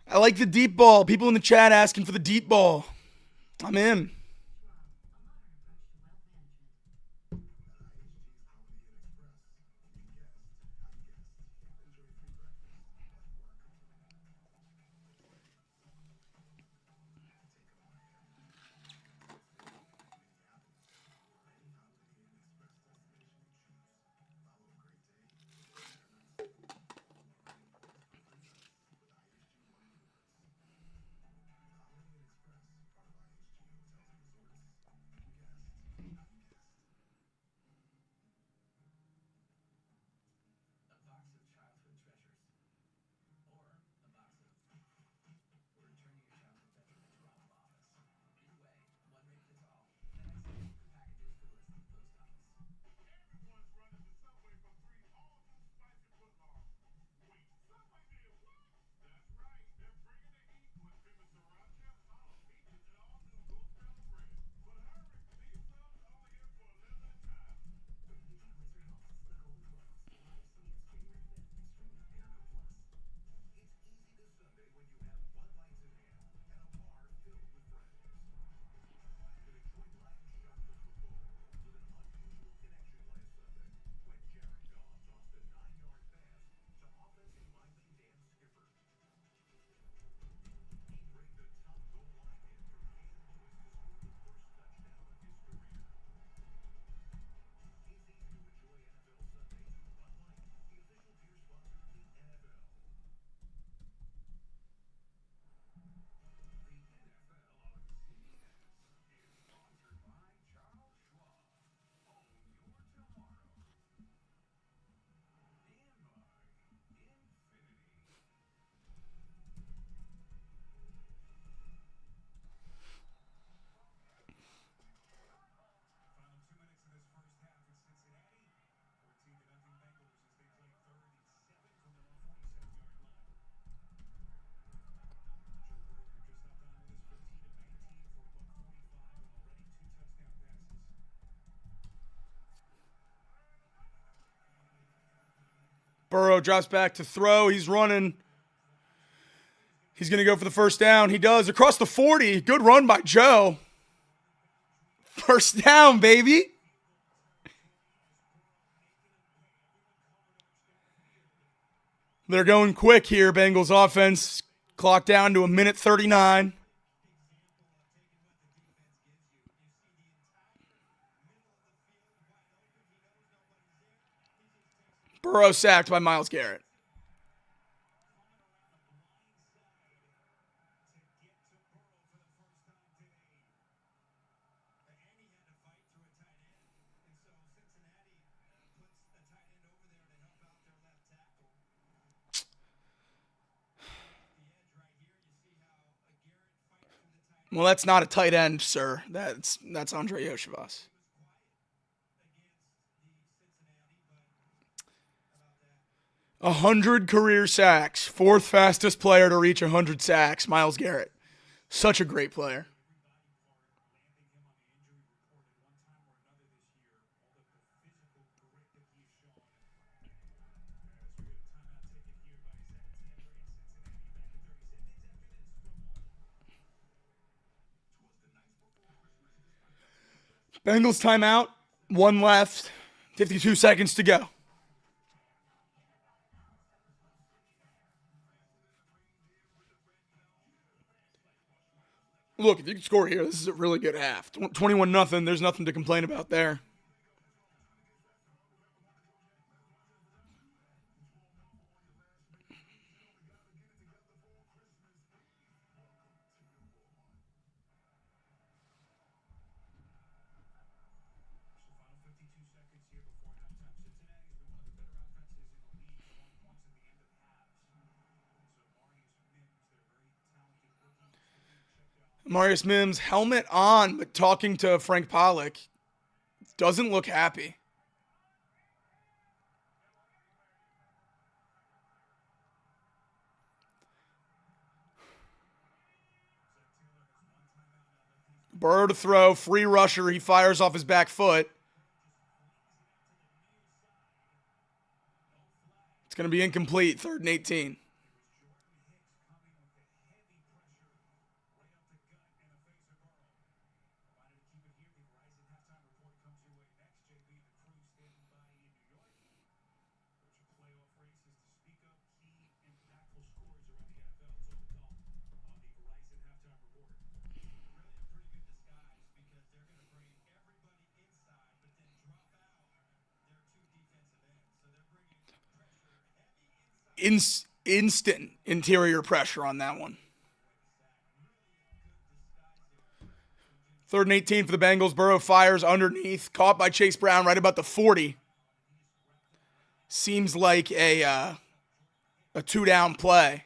I like the deep ball. People in the chat asking for the deep ball. I'm in. Burrow drops back to throw. He's running. He's going to go for the first down. He does. Across the 40. Good run by Joe. First down, baby. They're going quick here, Bengals offense. Clock down to 1:39. Burrow sacked by Myles Garrett. Well, that's not a tight end, sir. That's Andre Yoshivas. 100 career sacks. Fourth fastest player to reach 100 sacks, Myles Garrett. Such a great player. Bengals timeout. 1 left. 52 seconds to go. Look, if you can score here, this is a really good half. 21-0. There's nothing to complain about there. Marius Mims, helmet on, but talking to Frank Pollock. Doesn't look happy. Burrow to throw, free rusher. He fires off his back foot. It's going to be incomplete, 3rd and 18. Instant interior pressure on that one. 3rd and 18 for the Bengals. Burrow fires underneath. Caught by Chase Brown right about the 40. Seems like a 2-down play.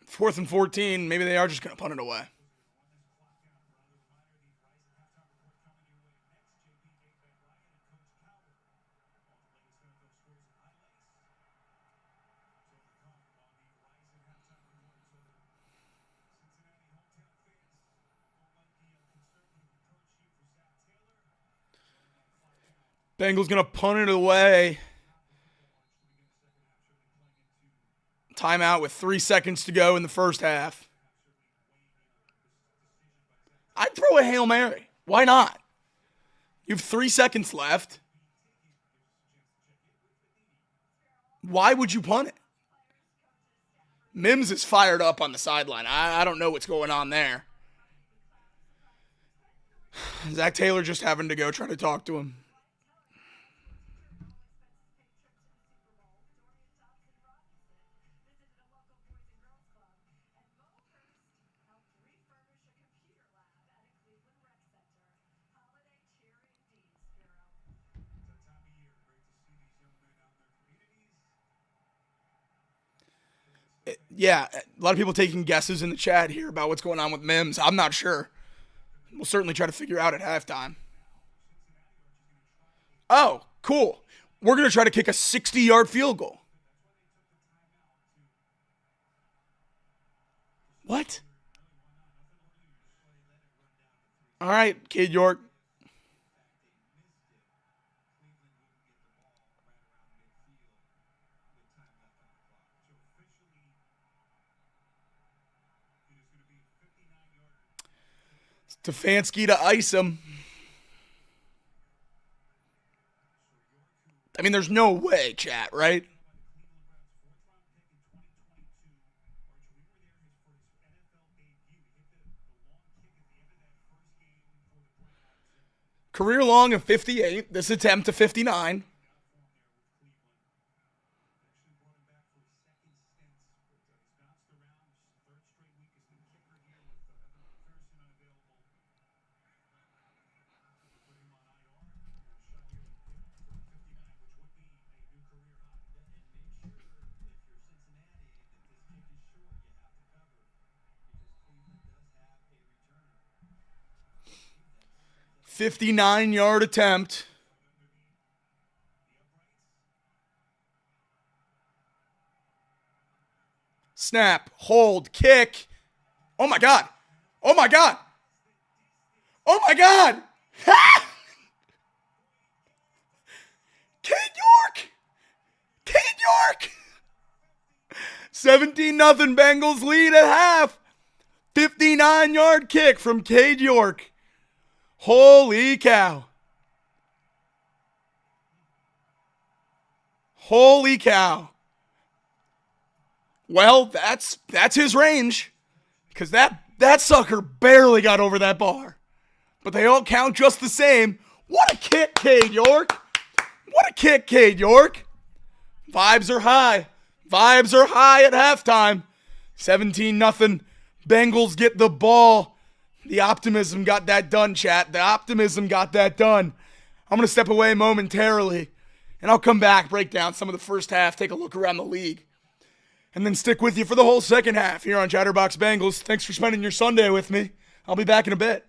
4th and 14. Maybe they are just going to punt it away. Bengals going to punt it away. Timeout with 3 seconds to go in the first half. I'd throw a Hail Mary. Why not? You have 3 seconds left. Why would you punt it? Mims is fired up on the sideline. I don't know what's going on there. Zach Taylor just having to go try to talk to him. Yeah, a lot of people taking guesses in the chat here about what's going on with Mims. I'm not sure. We'll certainly try to figure out at halftime. Oh, cool. We're going to try to kick a 60-yard field goal. What? All right, Cade York. Stefanski to ice him. I mean, there's no way, chat, right? Career long of 58. This attempt to 59. $59-yard attempt. Snap, hold, kick. Oh my God. Oh my God. Oh my God. Cade York. Cade York. 17-0 Bengals lead at half. 59-yard kick from Cade York. Holy cow. Holy cow. Well, that's his range. Because that sucker barely got over that bar. But they all count just the same. What a kick, Cade York. What a kick, Cade York. Vibes are high. Vibes are high at halftime. 17-0. Bengals get the ball. The optimism got that done, chat. The optimism got that done. I'm going to step away momentarily, and I'll come back, break down some of the first half, take a look around the league, and then stick with you for the whole second half here on Chatterbox Bengals. Thanks for spending your Sunday with me. I'll be back in a bit.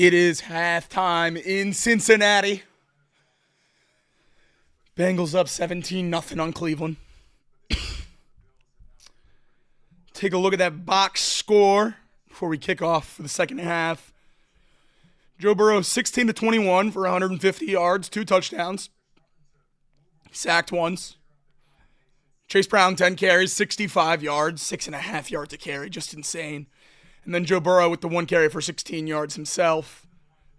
It is halftime in Cincinnati. Bengals up 17-0 on Cleveland. Take a look at that box score before we kick off for the second half. Joe Burrow 16-21 for 150 yards, 2 touchdowns. Sacked once. Chase Brown 10 carries, 65 yards, 6.5 yards a carry, just insane. And then Joe Burrow with the 1 carry for 16 yards himself.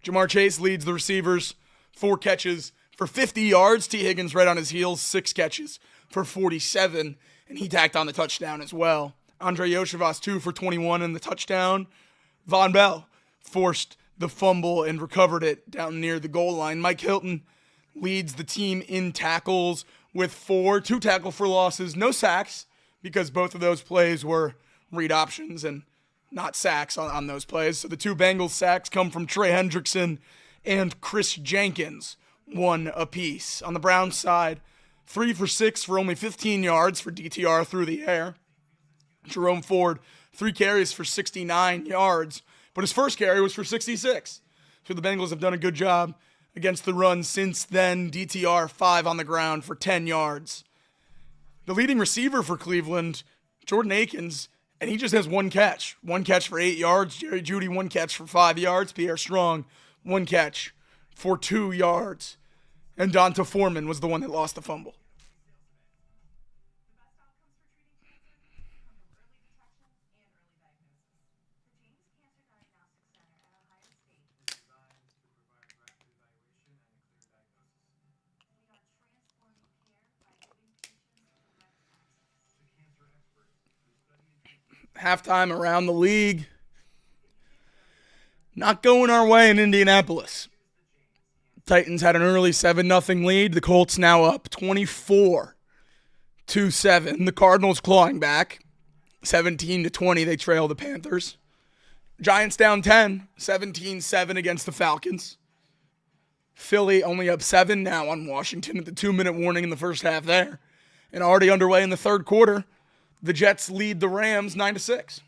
Jamar Chase leads the receivers, 4 catches for 50 yards. T. Higgins right on his heels, 6 catches for 47, and he tacked on the touchdown as well. Andre Yoshivas 2 for 21 in the touchdown. Von Bell forced the fumble and recovered it down near the goal line. Mike Hilton leads the team in tackles with 4, 2 tackle for losses, no sacks, because both of those plays were read options and not sacks on those plays. So the 2 Bengals sacks come from Trey Hendrickson and Chris Jenkins, 1 apiece. On the Browns side, 3 for 6 for only 15 yards for DTR through the air. Jerome Ford, 3 carries for 69 yards, but his first carry was for 66. So the Bengals have done a good job against the run since then. DTR 5 on the ground for 10 yards. The leading receiver for Cleveland, Jordan Akins, and he just has 1 catch. 1 catch for 8 yards. Jerry Jeudy, 1 catch for 5 yards. Pierre Strong, 1 catch for 2 yards. And Donta Foreman was the one that lost the fumble. Halftime around the league. Not going our way in Indianapolis. Titans had an early 7-0 lead. The Colts now up 24-7. The Cardinals clawing back. 17-20, they trail the Panthers. Giants down 10, 17-7 against the Falcons. Philly only up 7 now on Washington at the 2-minute warning in the first half there. And already underway in the third quarter. The Jets lead the Rams 9-6.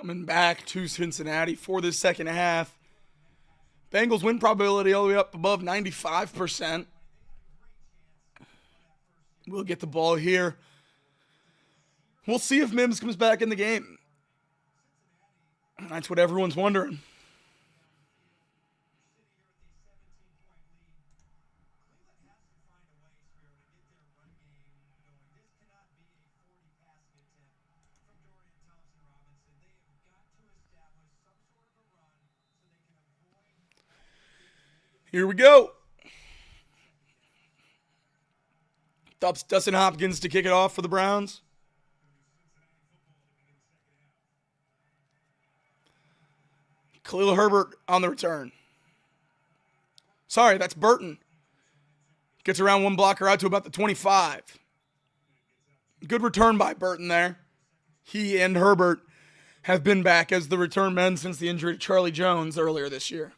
Coming back to Cincinnati for the second half. Bengals win probability all the way up above 95%. We'll get the ball here. We'll see if Mims comes back in the game. That's what everyone's wondering. Here we go. Dustin Hopkins to kick it off for the Browns. Khalil Herbert on the return. Sorry, that's Burton. Gets around one blocker out to about the 25. Good return by Burton there. He and Herbert have been back as the return men since the injury to Charlie Jones earlier this year.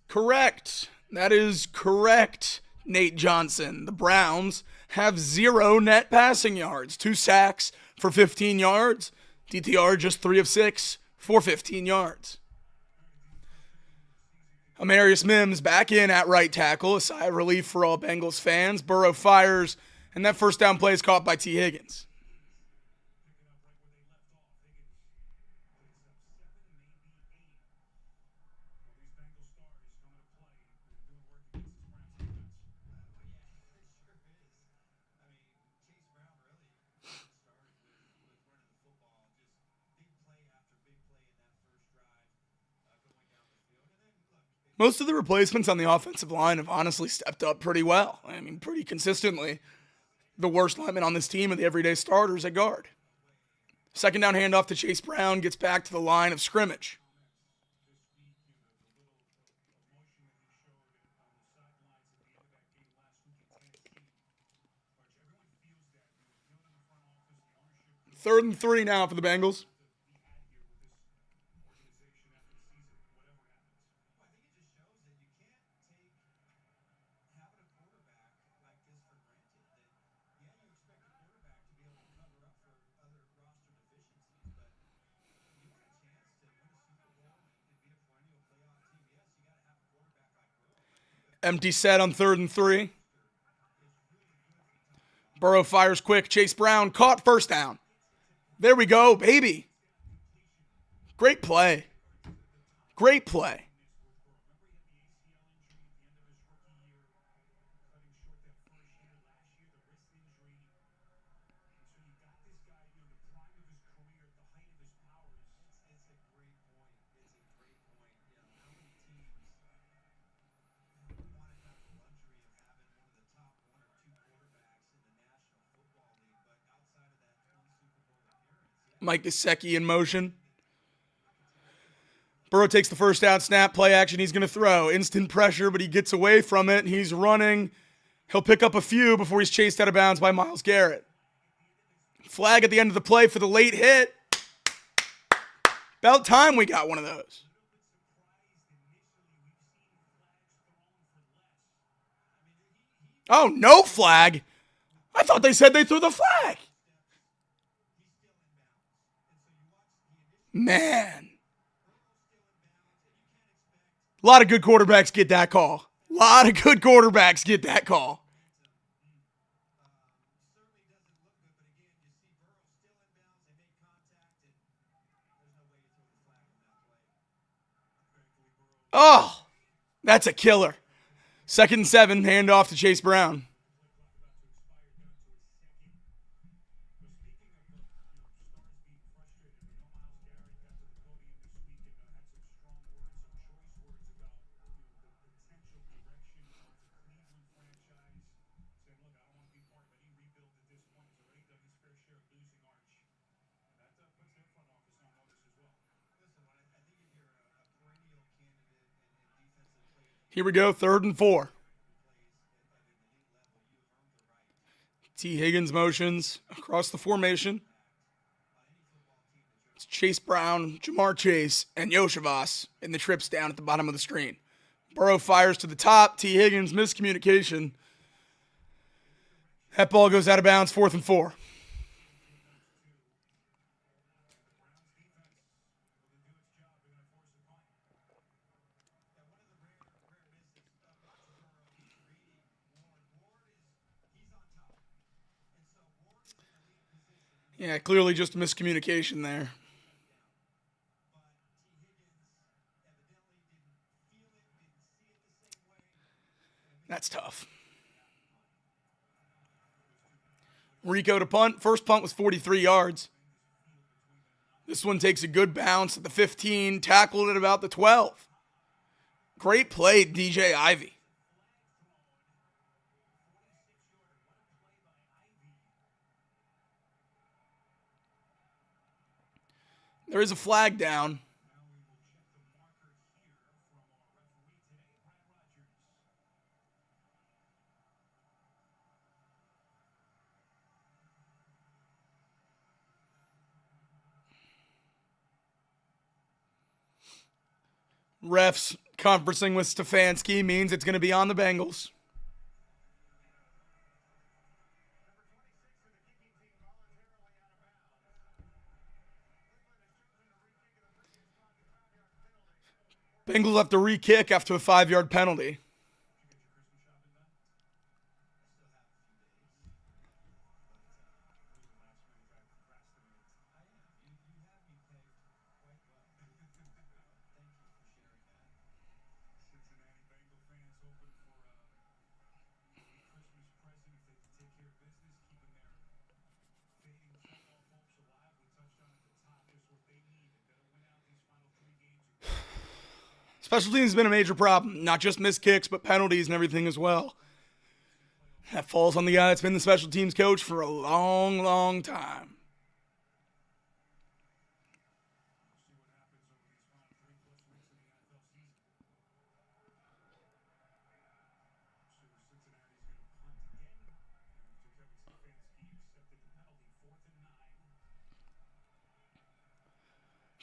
Correct. That is correct, Nate Johnson. The Browns have 0 net passing yards. 2 sacks for 15 yards. DTR just 3 of 6 for 15 yards. Amarius Mims back in at right tackle. A sigh of relief for all Bengals fans. Burrow fires, and that first down play is caught by T. Higgins. Most of the replacements on the offensive line have honestly stepped up pretty well. I mean, pretty consistently. The worst lineman on this team are the everyday starters at guard. Second down handoff to Chase Brown, gets back to the line of scrimmage. Third and 3 now for the Bengals. Empty set on 3rd and 3. Burrow fires quick. Chase Brown caught, first down. There we go, baby. Great play. Great play. Mike Gesicki in motion. Burrow takes the first down snap, play action. He's going to throw. Instant pressure, but he gets away from it. He's running. He'll pick up a few before he's chased out of bounds by Myles Garrett. Flag at the end of the play for the late hit. About time we got one of those. Oh, no flag? I thought they said they threw the flag. Man. A lot of good quarterbacks get that call. A lot of good quarterbacks get that call. Oh, that's a killer. 2nd and 7, handoff to Chase Brown. Here we go, 3rd and 4. T. Higgins motions across the formation. It's Chase Brown, Jamar Chase, and Yoshivas in the trips down at the bottom of the screen. Burrow fires to the top. T. Higgins, miscommunication. That ball goes out of bounds, 4th and 4. Yeah, clearly just a miscommunication there. That's tough. Rico to punt. First punt was 43 yards. This one takes a good bounce at the 15, tackled at about the 12. Great play, DJ Ivey. There is a flag down. Refs conferencing with Stefanski means it's going to be on the Bengals. Bengals have to re-kick after a 5-yard penalty. Special teams has been a major problem. Not just missed kicks, but penalties and everything as well. That falls on the guy that's been the special teams coach for a long, long time.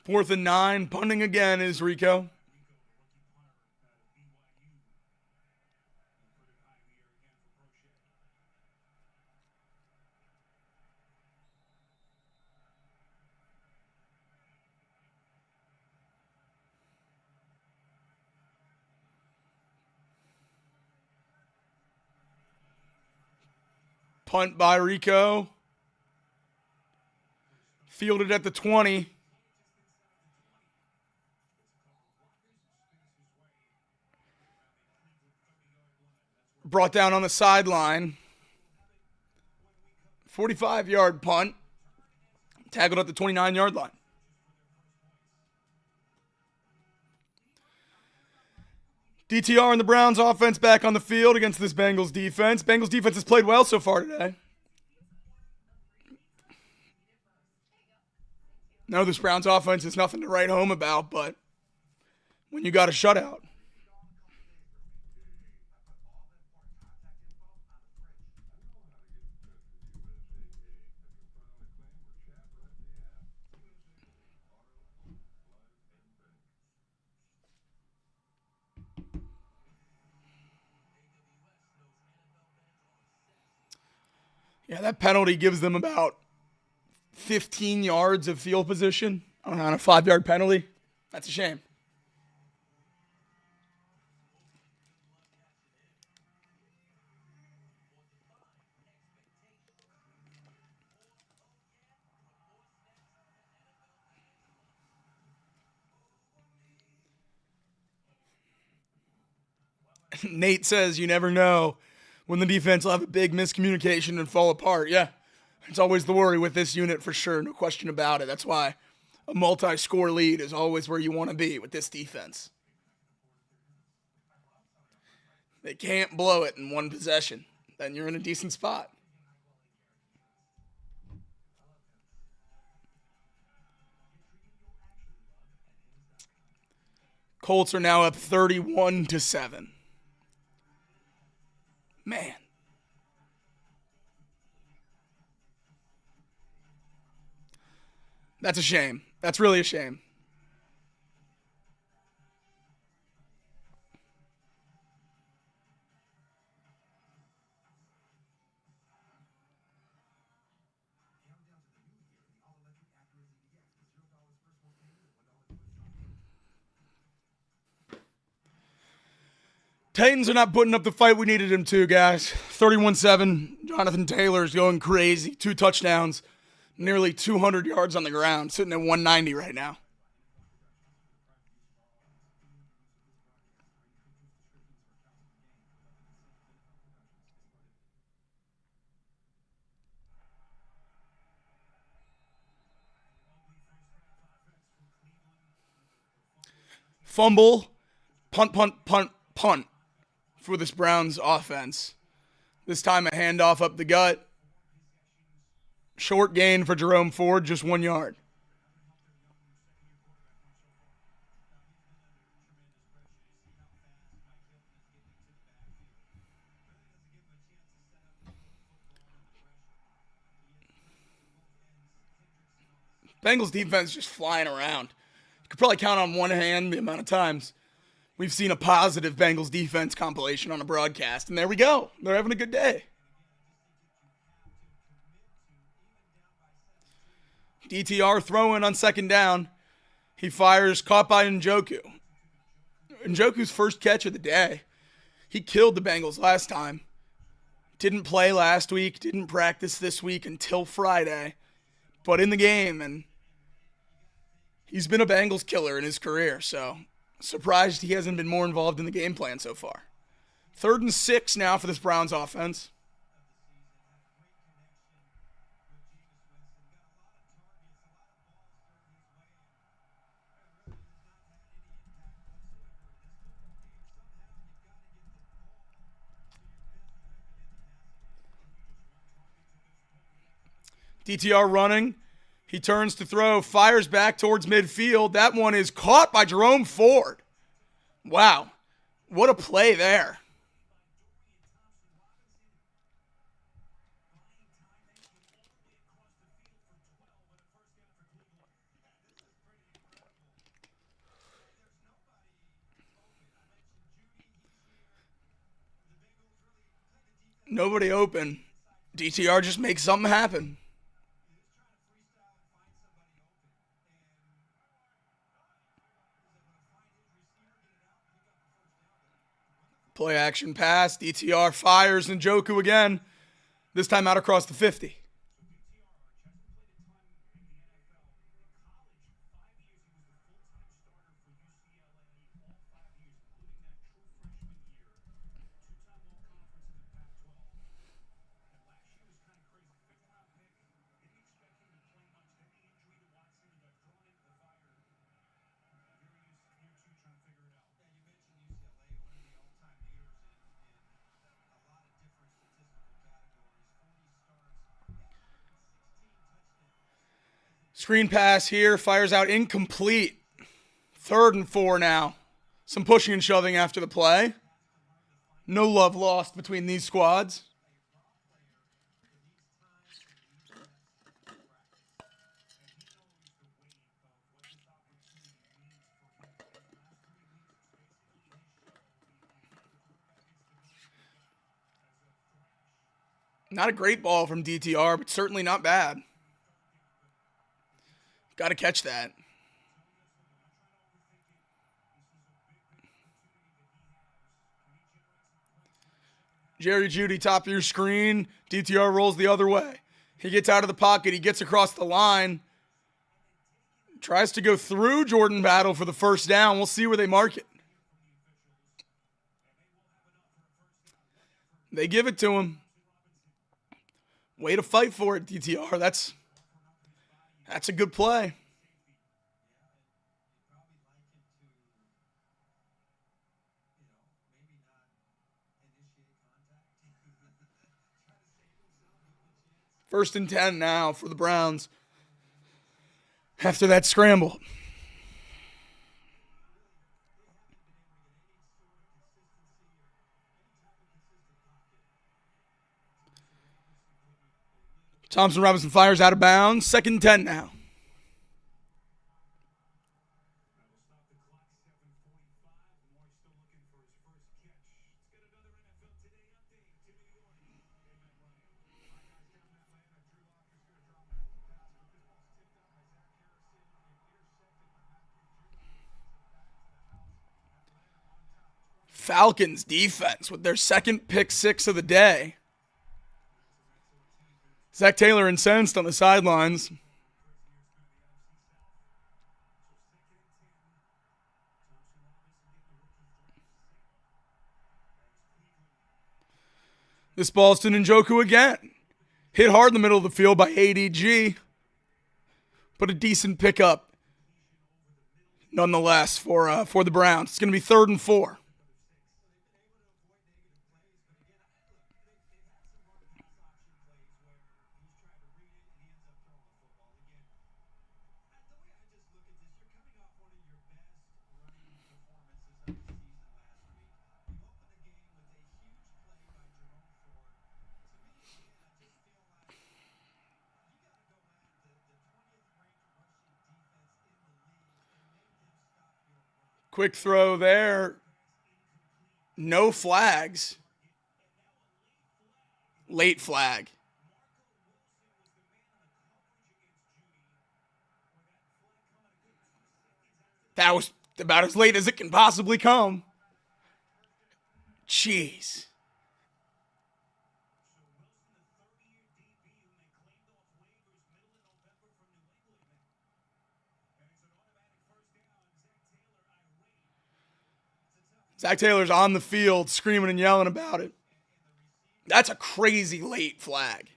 Fourth and 9, punting again is Rico. Punt by Rico. Fielded at the 20. Brought down on the sideline. 45-yard punt. Tackled at the 29-yard line. DTR and the Browns offense back on the field against this Bengals defense. Bengals defense has played well so far today. No, this Browns offense is nothing to write home about, but when you got a shutout. Yeah, that penalty gives them about 15 yards of field position on a 5-yard penalty. That's a shame. Nate says you never know when the defense will have a big miscommunication and fall apart. Yeah, it's always the worry with this unit for sure. No question about it. That's why a multi-score lead is always where you want to be with this defense. They can't blow it in one possession. Then you're in a decent spot. Colts are now up 31-7. Man. That's a shame. That's really a shame. Titans are not putting up the fight we needed him to, guys. 31-7. Jonathan Taylor's going crazy. 2 touchdowns. Nearly 200 yards on the ground. Sitting at 190 right now. Fumble. Punt, punt, punt, punt for this Browns offense. This time a handoff up the gut. Short gain for Jerome Ford, just 1 yard. Bengals defense just flying around. You could probably count on one hand the amount of times we've seen a positive Bengals defense compilation on a broadcast. And there we go. They're having a good day. DTR throwing on second down. He fires, caught by Njoku. Njoku's first catch of the day. He killed the Bengals last time. Didn't play last week. Didn't practice this week until Friday. But in the game, and he's been a Bengals killer in his career, so surprised he hasn't been more involved in the game plan so far. 3rd and 6 now for this Browns offense. DTR running. He turns to throw, fires back towards midfield. That one is caught by Jerome Ford. Wow. What a play there. Nobody open. DTR just makes something happen. Play action pass. DTR fires Njoku again. This time out across the 50. Screen pass here, fires out incomplete. 3rd and 4 now. Some pushing and shoving after the play. No love lost between these squads. Not a great ball from DTR, but certainly not bad. Got to catch that. Jerry Jeudy, top of your screen. DTR rolls the other way. He gets out of the pocket. He gets across the line. Tries to go through Jordan Battle for the first down. We'll see where they mark it. They give it to him. Way to fight for it, DTR. That's a good play. First and 10 now for the Browns. After that scramble. Thompson Robinson fires out of bounds. 2nd and 10 now. Falcons defense with their 2nd pick 6 of the day. Zach Taylor incensed on the sidelines. This ball's to Njoku again. Hit hard in the middle of the field by ADG. But a decent pickup nonetheless for the Browns. It's going to be 3rd and 4. Quick throw there. No flags. Late flag. That was about as late as it can possibly come. Jeez. Zach Taylor's on the field screaming and yelling about it. That's a crazy late flag.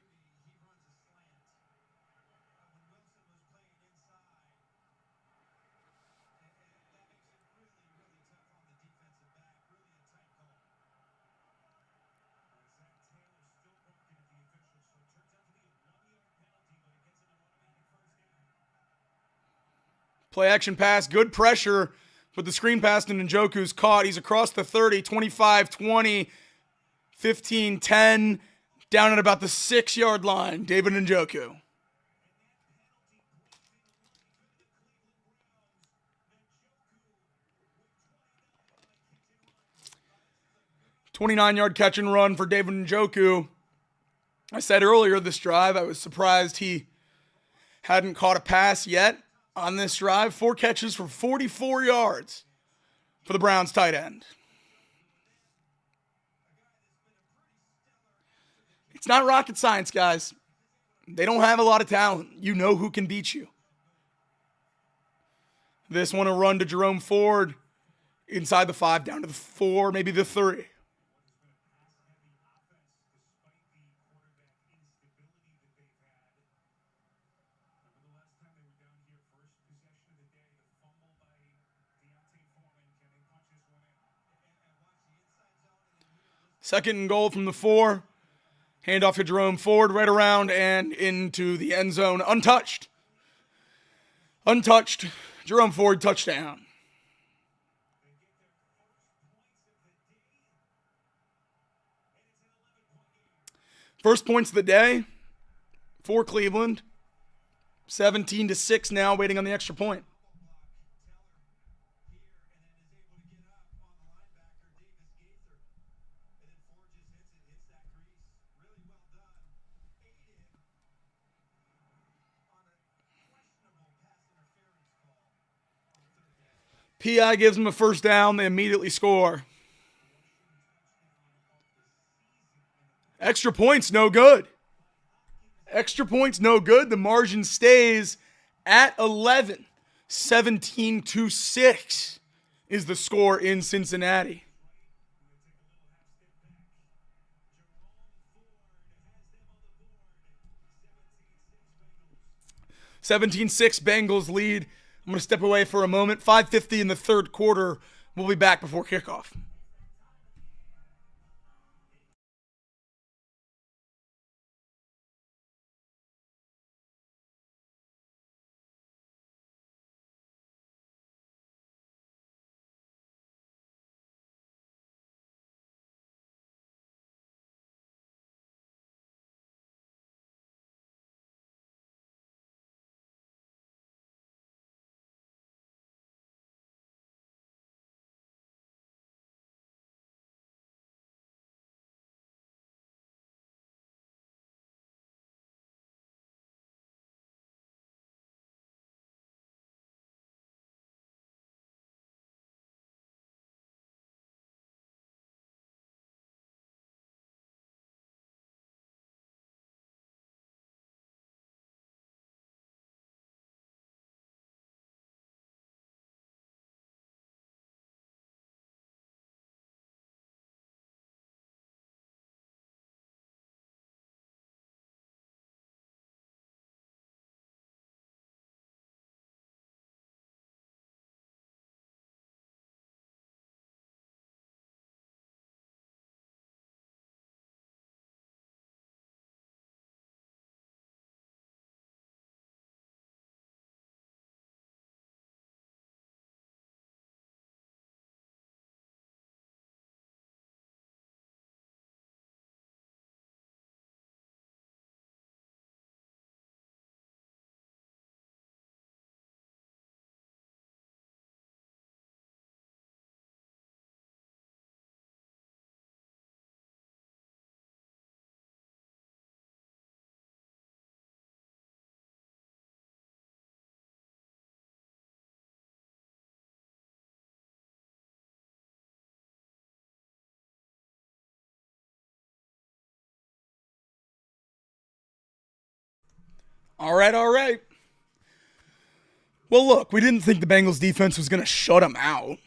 Play action pass, good pressure, but the screen pass to Njoku's caught. He's across the 30, 25, 20, 15, 10, down at about the 6-yard line. David Njoku. "29-yard catch and run for David Njoku." I said earlier this drive, I was surprised he hadn't caught a pass yet on this drive. 4 catches for 44 yards for the Browns tight end. It's not rocket science, guys. They don't have a lot of talent. You know who can beat you. This one, a run to Jerome Ford inside the 5, down to the 4, maybe the 3. Second and goal from the 4. Handoff to Jerome Ford, right around and into the end zone, untouched. Untouched. Jerome Ford, touchdown. First points of the day for Cleveland. 17-6 now, waiting on the extra point. PI gives them a first down. They immediately score. Extra points, no good. Extra points, no good. The margin stays at 11. 17-6 is the score in Cincinnati. Bengals lead. I'm going to step away for a moment. 5:50 in the third quarter. We'll be back before kickoff. All right. Well, look, we didn't think the Bengals defense was going to shut them out.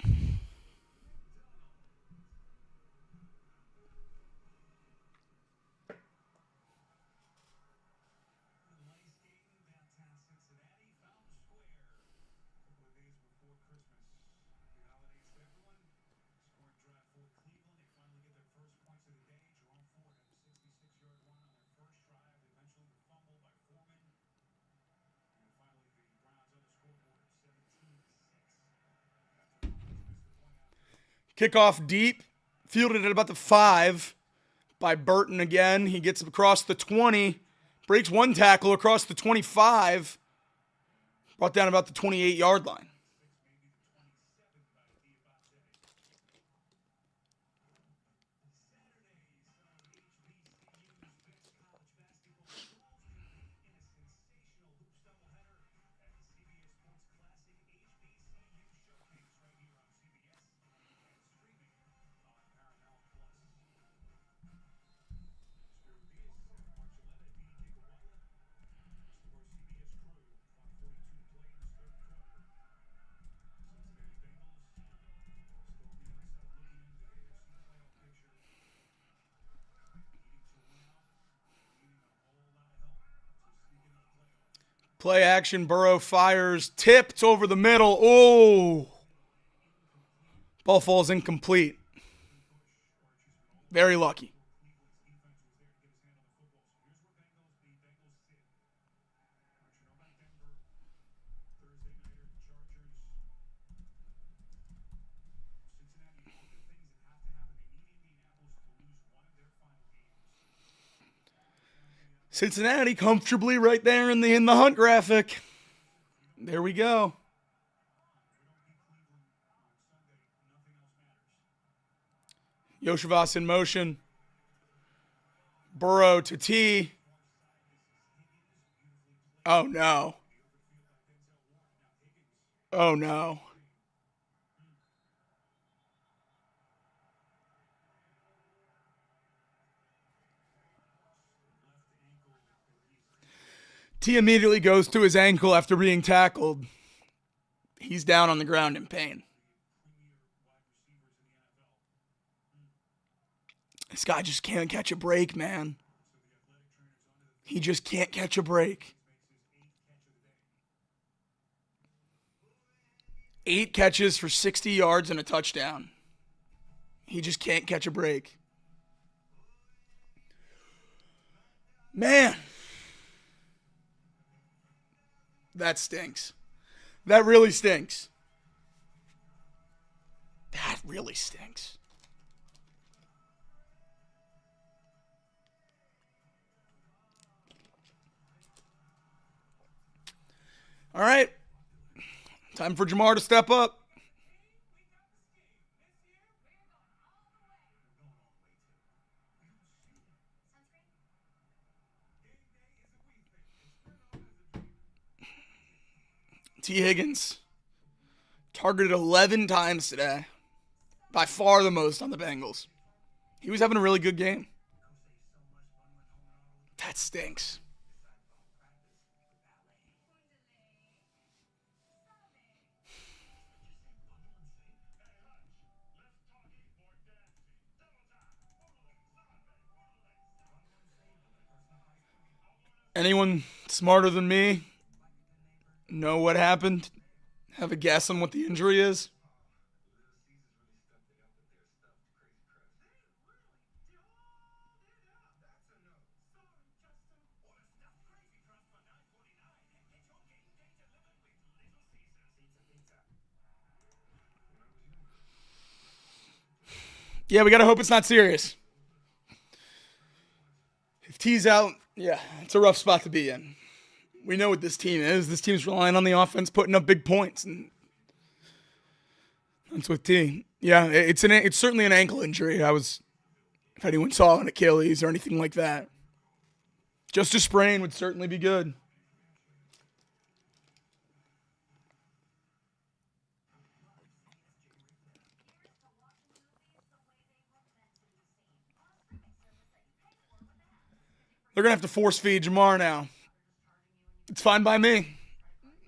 Kickoff deep. Fielded at about the 5 by Burton again. He gets across the 20. Breaks one tackle across the 25. Brought down about the 28-yard line. Play action, Burrow fires, tipped over the middle. Oh! Ball falls incomplete. Very lucky. Cincinnati comfortably right there in the hunt graphic. There we go. Yoshivas in motion. Burrow to T. Oh no. Oh no. T immediately goes to his ankle after being tackled. He's down on the ground in pain. This guy just can't catch a break, man. He just can't catch a break. 8 catches for 60 yards and a touchdown. He just can't catch a break. Man. That stinks. That really stinks. That really stinks. All right. Time for Jamar to step up. T. Higgins targeted 11 times today. By far the most on the Bengals. He was having a really good game. That stinks. Anyone smarter than me know what happened? Have a guess on what the injury is? Yeah, we got to hope it's not serious. If T's out, yeah, it's a rough spot to be in. We know what this team is. This team's relying on the offense, putting up big points, and that's with T. Yeah, it's certainly an ankle injury. If anyone saw an Achilles or anything like that, just a sprain would certainly be good. They're going to have to force feed Jamar now. It's fine by me.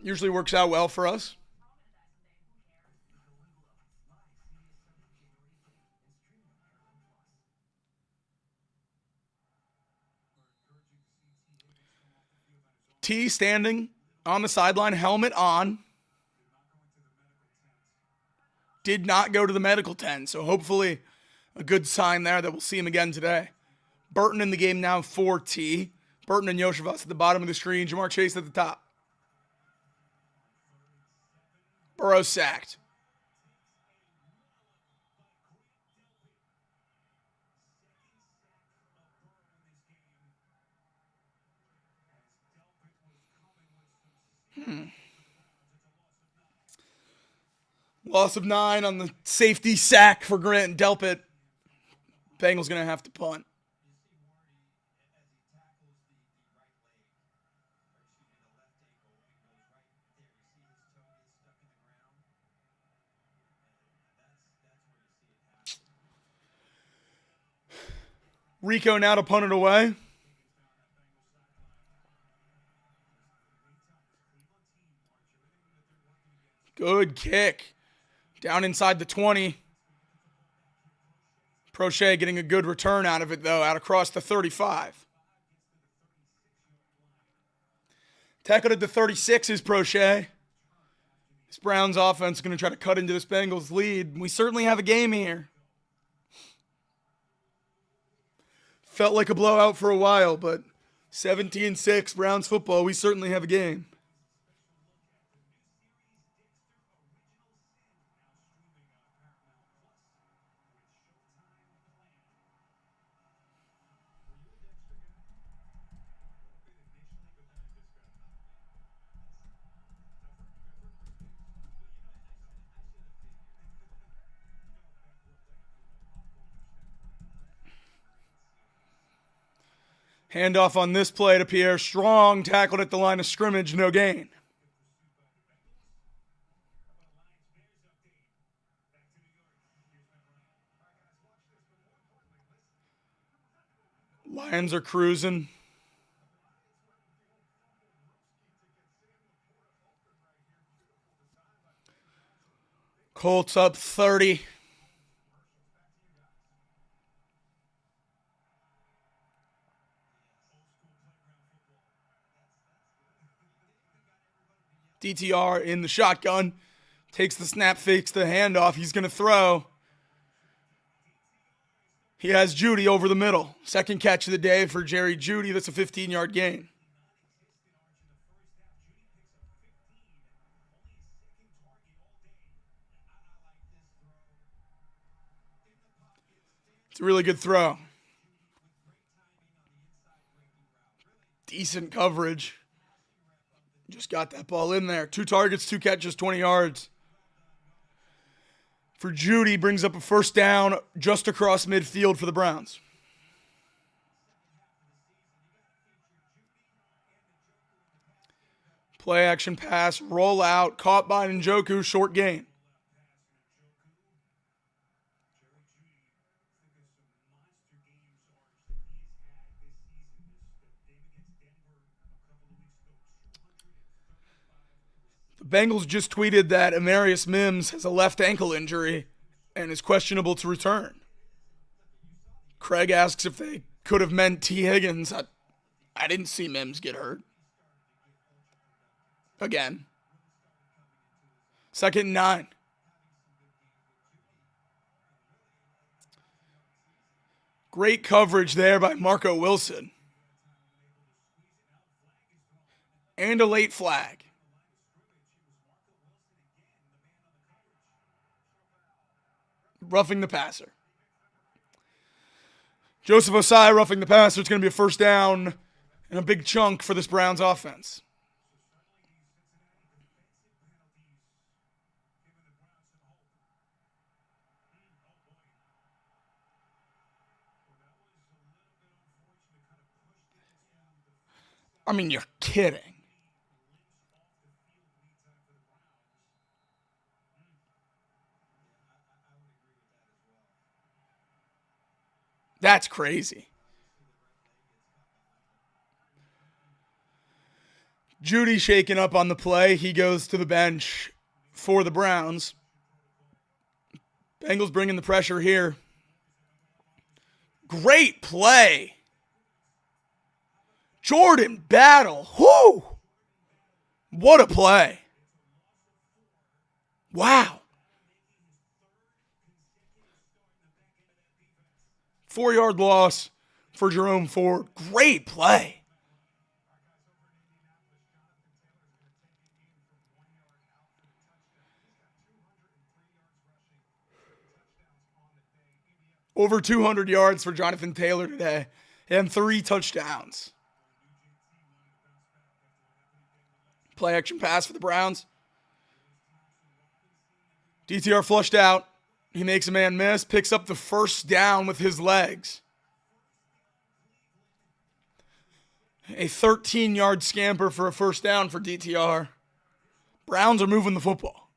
Usually works out well for us. T standing on the sideline, helmet on. Did not go to the medical tent, so hopefully a good sign there that we'll see him again today. Burton in the game now for T. Burton and Yoshivas at the bottom of the screen. Jamar Chase at the top. Burrow sacked. Loss of 9 on the safety sack for Grant Delpit. Bengals going to have to punt. Rico now to punt it away. Good kick. Down inside the 20. Prochet getting a good return out of it, though, out across the 35. Tackled at the 36 is Prochet. This Browns offense is going to try to cut into this Bengals lead. We certainly have a game here. Felt like a blowout for a while, but 17-6 Browns football, we certainly have a game. Handoff on this play to Pierre Strong, tackled at the line of scrimmage, no gain. Lions are cruising. Colts up 30. DTR in the shotgun. Takes the snap, fakes the handoff. He's going to throw. He has Judy over the middle. Second catch of the day for Jerry Judy. That's a 15-yard gain. It's a really good throw. Decent coverage. Just got that ball in there. 2 targets, 2 catches, 20 yards. For Judy, brings up a first down just across midfield for the Browns. Play action pass, roll out, caught by Njoku, short gain. The Bengals just tweeted that Amarius Mims has a left ankle injury and is questionable to return. Craig asks if they could have meant T. Higgins. I didn't see Mims get hurt. Again. 2nd and 9. Great coverage there by Marco Wilson. And a late flag. Roughing the passer. Joseph Osai roughing the passer. It's going to be a first down and a big chunk for this Browns offense. I mean, you're kidding. That's crazy. Judy shaken up on the play. He goes to the bench for the Browns. Bengals bringing the pressure here. Great play. Jordan Battle. Whoo! What a play. Wow. 4-yard loss for Jerome Ford. Great play. Over 200 yards for Jonathan Taylor today and 3 touchdowns. Play action pass for the Browns. DTR flushed out. He makes a man miss, picks up the first down with his legs. A 13-yard scamper for a first down for DTR. Browns are moving the football.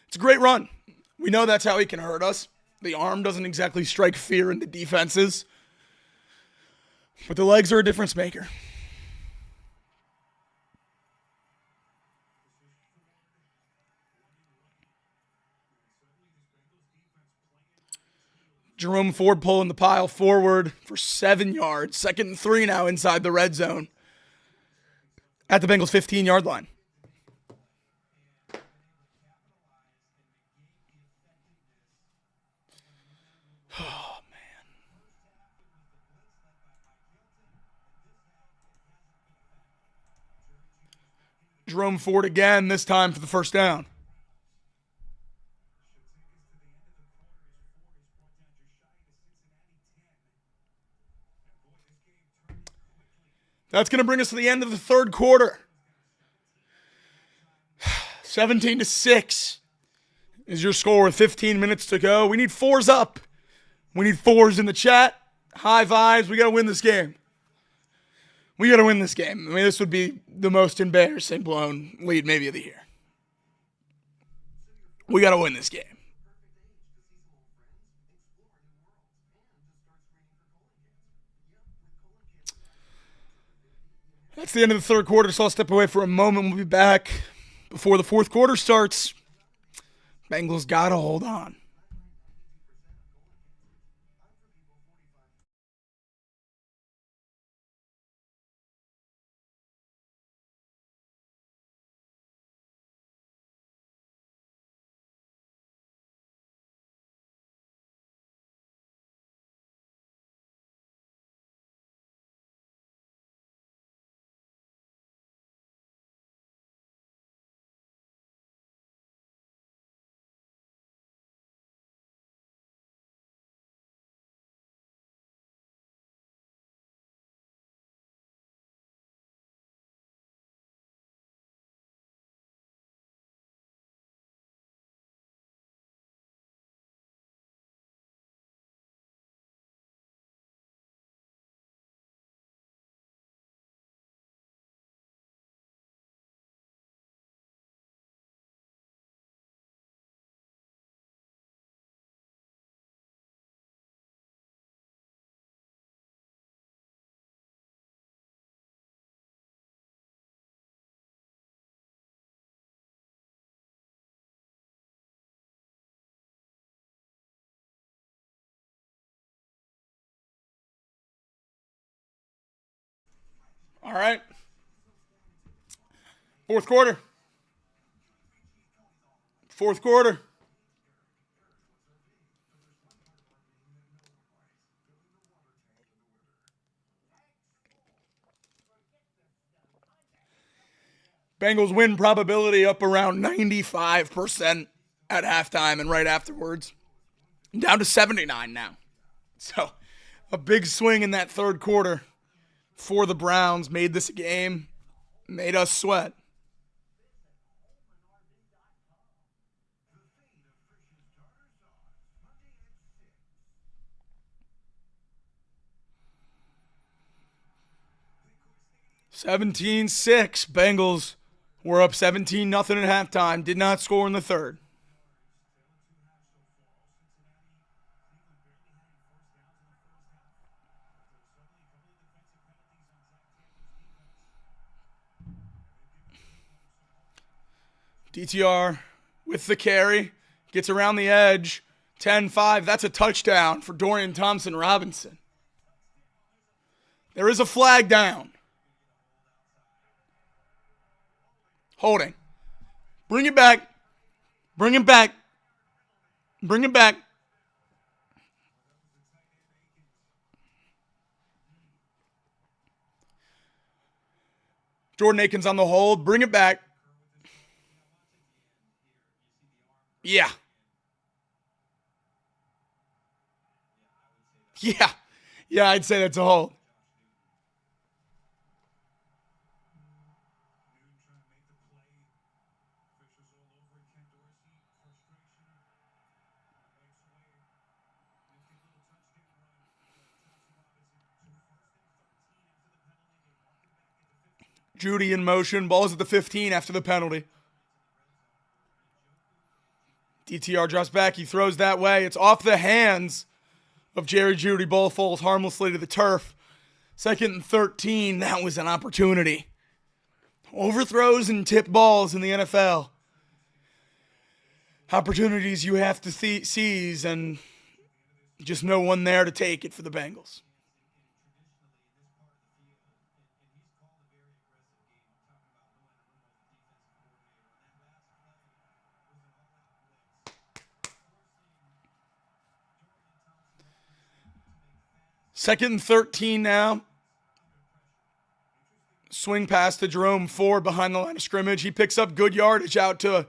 It's a great run. We know that's how he can hurt us. The arm doesn't exactly strike fear into defenses. But the legs are a difference maker. Jerome Ford pulling the pile forward for 7 yards. 2nd and 3 now inside the red zone. At the Bengals' 15-yard line. Oh, man. Jerome Ford again, this time for the first down. That's going to bring us to the end of the third quarter. 17-6 is your score with 15 minutes to go. We need 4s up. We need 4s in the chat. High vibes. We got to win this game. We got to win this game. I mean, this would be the most embarrassing blown lead maybe of the year. We got to win this game. That's the end of the third quarter, so I'll step away for a moment. We'll be back before the fourth quarter starts. Bengals got to hold on. All right. Fourth quarter. Fourth quarter. Bengals win probability up around 95% at halftime and right afterwards. Down to 79 now. So a big swing in that third quarter for the Browns made this a game, made us sweat. (17-6). Bengals were up 17-0 at halftime. Did not score in the third. DTR with the carry. Gets around the edge. 10-5. That's a touchdown for Dorian Thompson-Robinson. There is a flag down. Holding. Bring it back. Bring it back. Bring it back. Jordan Akins on the hold. Bring it back. Yeah. Yeah. Yeah, I'd say that's a hold. Judy in motion. Ball's at the 15 after the penalty. DTR drops back. He throws that way. It's off the hands of Jerry Judy. Ball falls harmlessly to the turf. 2nd and 13. That was an opportunity. Overthrows and tip balls in the NFL. Opportunities you have to seize, and just no one there to take it for the Bengals. Second and 13 now. Swing pass to Jerome Ford behind the line of scrimmage. He picks up good yardage out to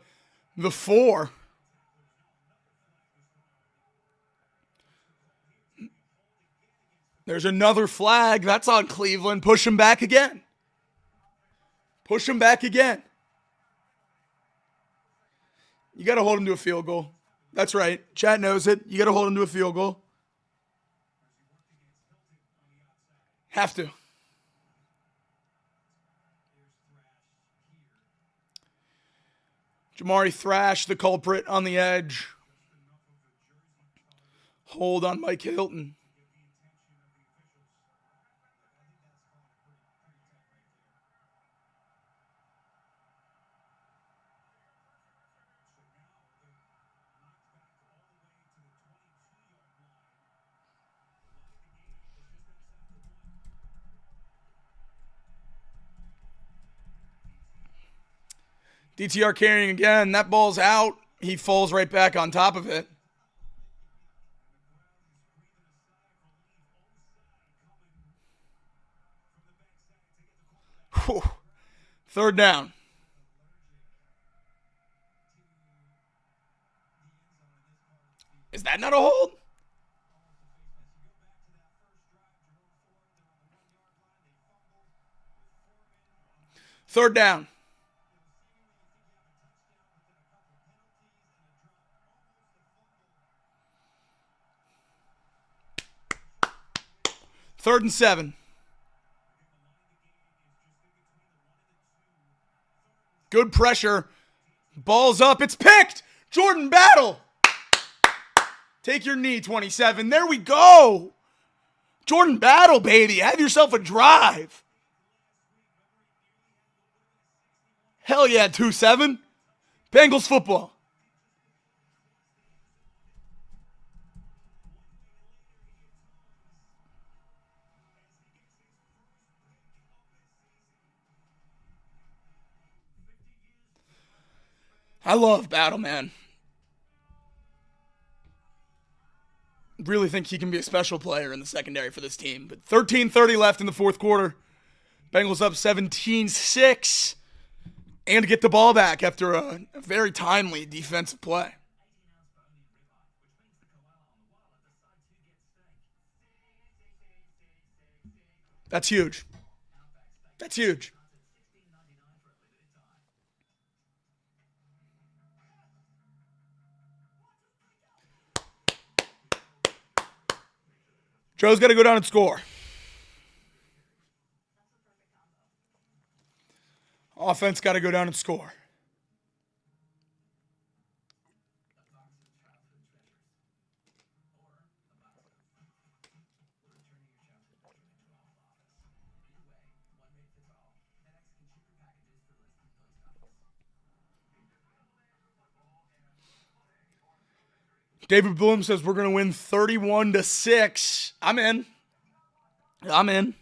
the 4. There's another flag. That's on Cleveland. Push him back again. Push him back again. You got to hold him to a field goal. That's right. Chat knows it. You got to hold him to a field goal. Have to. Jamari Thrash, the culprit on the edge. Hold on Mike Hilton. DTR carrying again. That ball's out. He falls right back on top of it. Whew. 3rd down. Is that not a hold? Third down. Third and 7. Good pressure. Ball's up. It's picked. Jordan Battle. Take your knee, 27. There we go. Jordan Battle, baby. Have yourself a drive. Hell yeah, 2-7. Bengals football. I love Battle, man. Really think he can be a special player in the secondary for this team. But 13:30 left in the 4th quarter. Bengals up 17-6. And get the ball back after a very timely defensive play. That's huge. That's huge. Joe's got to go down and score. Offense got to go down and score. David Bloom says we're going to win 31-6. I'm in. I'm in.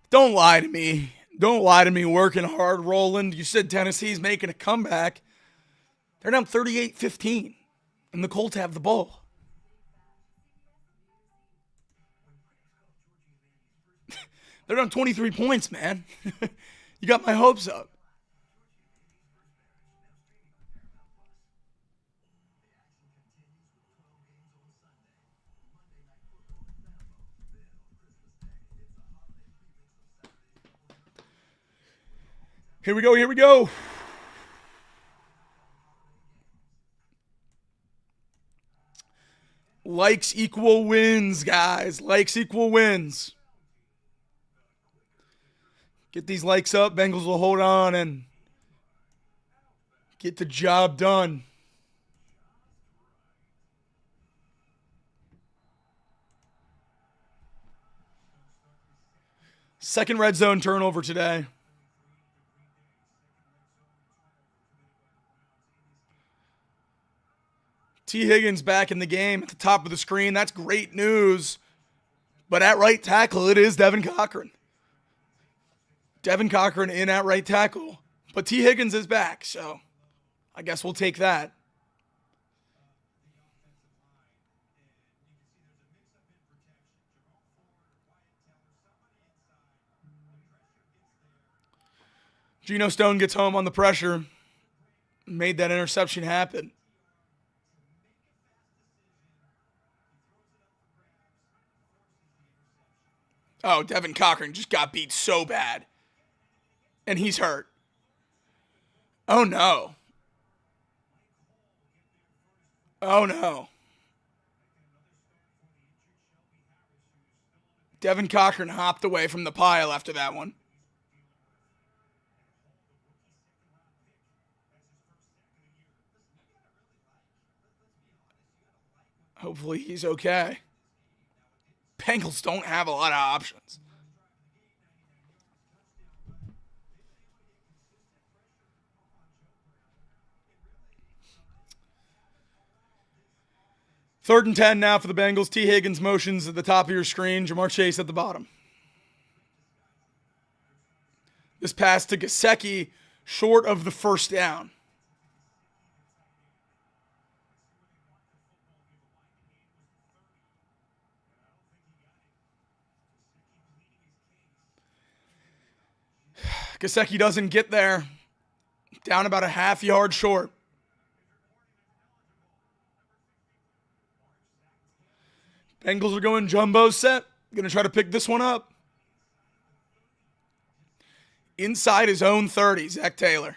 Don't lie to me. Don't lie to me, working hard, Roland. You said Tennessee's making a comeback. They're down 38-15, and the Colts have the ball. They're down 23 points, man. You got my hopes up. Here we go, here we go. Likes equal wins, guys. Likes equal wins. Get these likes up. Bengals will hold on and get the job done. Second red zone turnover today. T. Higgins back in the game at the top of the screen. That's great news. But at right tackle, it is Devin Cochran. Devin Cochran in at right tackle. But T. Higgins is back, so I guess we'll take that. Geno Stone gets home on the pressure. Made that interception happen. Oh, Devin Cochran just got beat so bad. And he's hurt. Oh, no. Oh, no. Devin Cochran hopped away from the pile after that one. Hopefully he's okay. Bengals don't have a lot of options. Third and 10 now for the Bengals. T. Higgins motions at the top of your screen. Jamar Chase at the bottom. This pass to Gesicki short of the first down. Gesicki doesn't get there. Down about a half yard short. Bengals are going jumbo set. Going to try to pick this one up. Inside his own 30, Zach Taylor.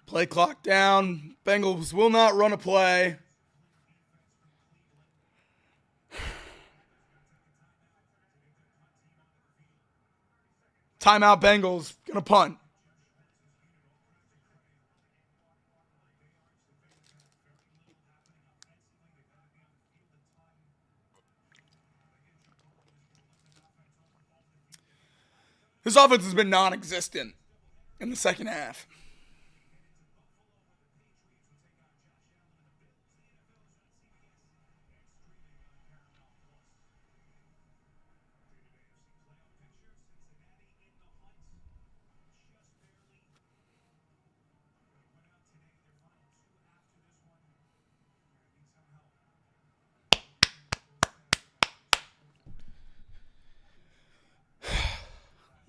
Play clock down. Bengals will not run a play. Timeout Bengals. Gonna punt. This offense has been non-existent in the second half.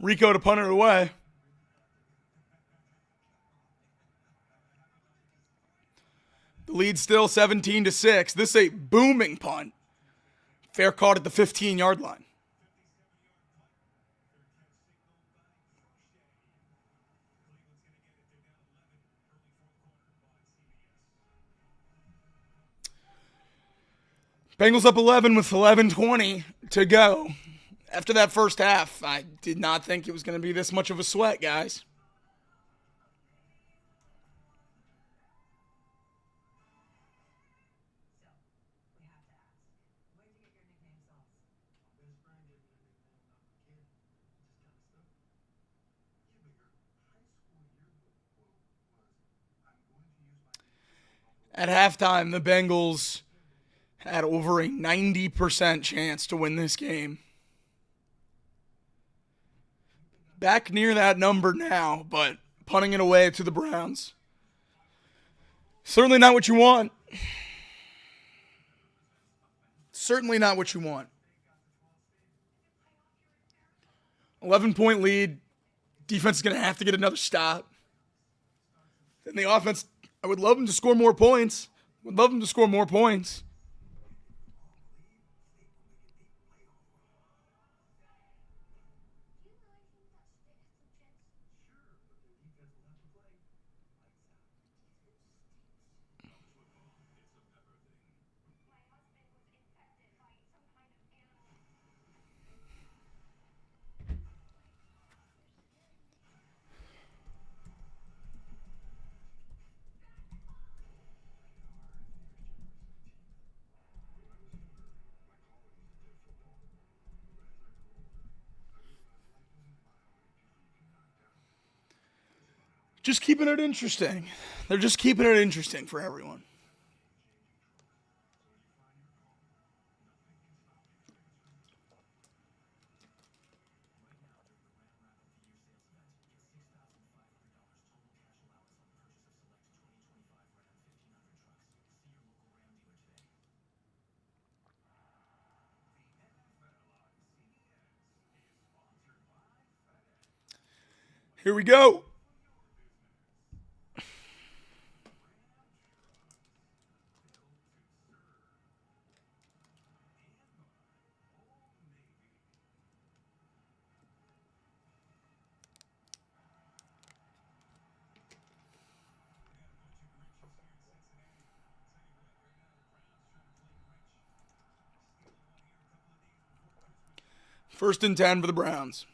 Rico to punt it away. The lead still 17-6. This is a booming punt. Fair caught at the 15-yard line. Bengals up 11 with 11:20 to go. After that first half, I did not think it was going to be this much of a sweat, guys. At halftime, the Bengals had over a 90% chance to win this game. Back near that number now, but punting it away to the Browns. Certainly not what you want. Certainly not what you want. 11-point lead. Defense is going to have to get another stop. Then the offense, I would love them to score more points. Would love them to score more points. Just keeping it interesting. They're just keeping it interesting for everyone. Here we go. First and 10 for the Browns.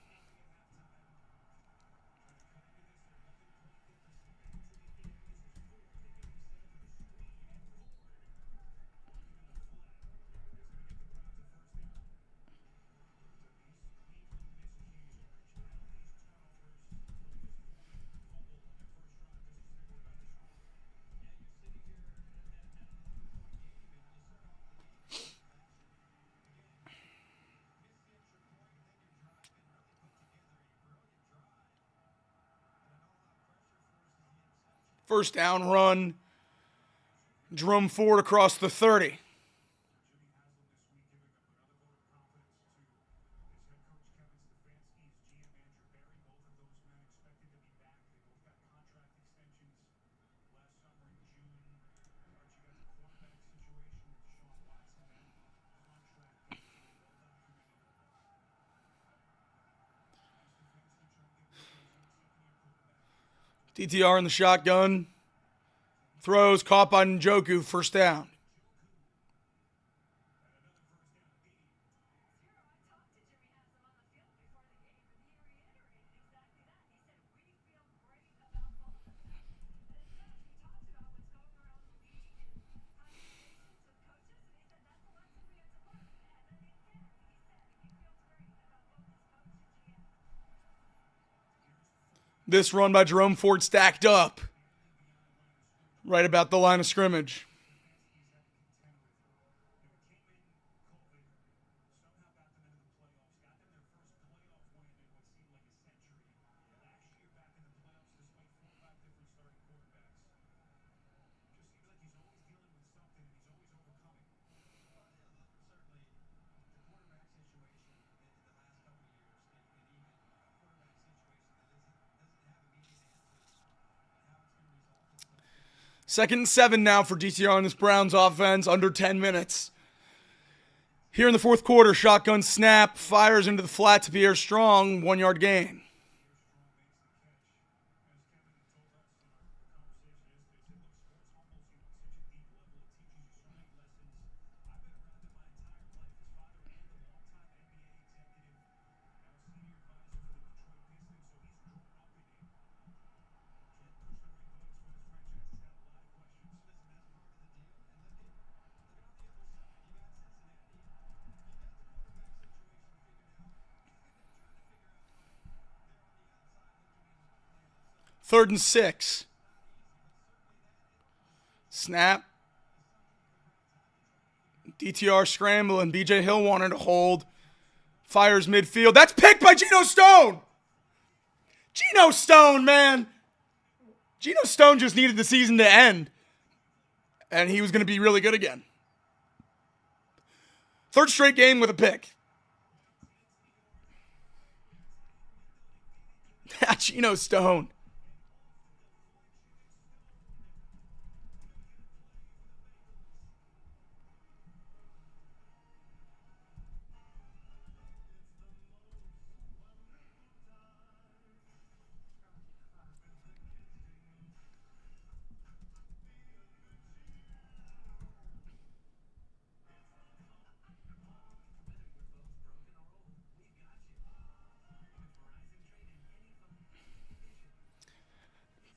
First down run. Jerome Ford across the 30. DTR in the shotgun. Throws caught by Njoku. First down. This run by Jerome Ford stacked up right about the line of scrimmage. Second and 7 now for DTR on this Browns offense, under 10 minutes. Here in the fourth quarter, shotgun snap, fires into the flat to Pierre Strong, 1-yard gain. Third and 6. Snap. DTR scrambling. BJ Hill wanted to hold. Fires midfield. That's picked by Geno Stone. Geno Stone, man. Geno Stone just needed the season to end. And he was going to be really good again. Third straight game with a pick. Geno Stone.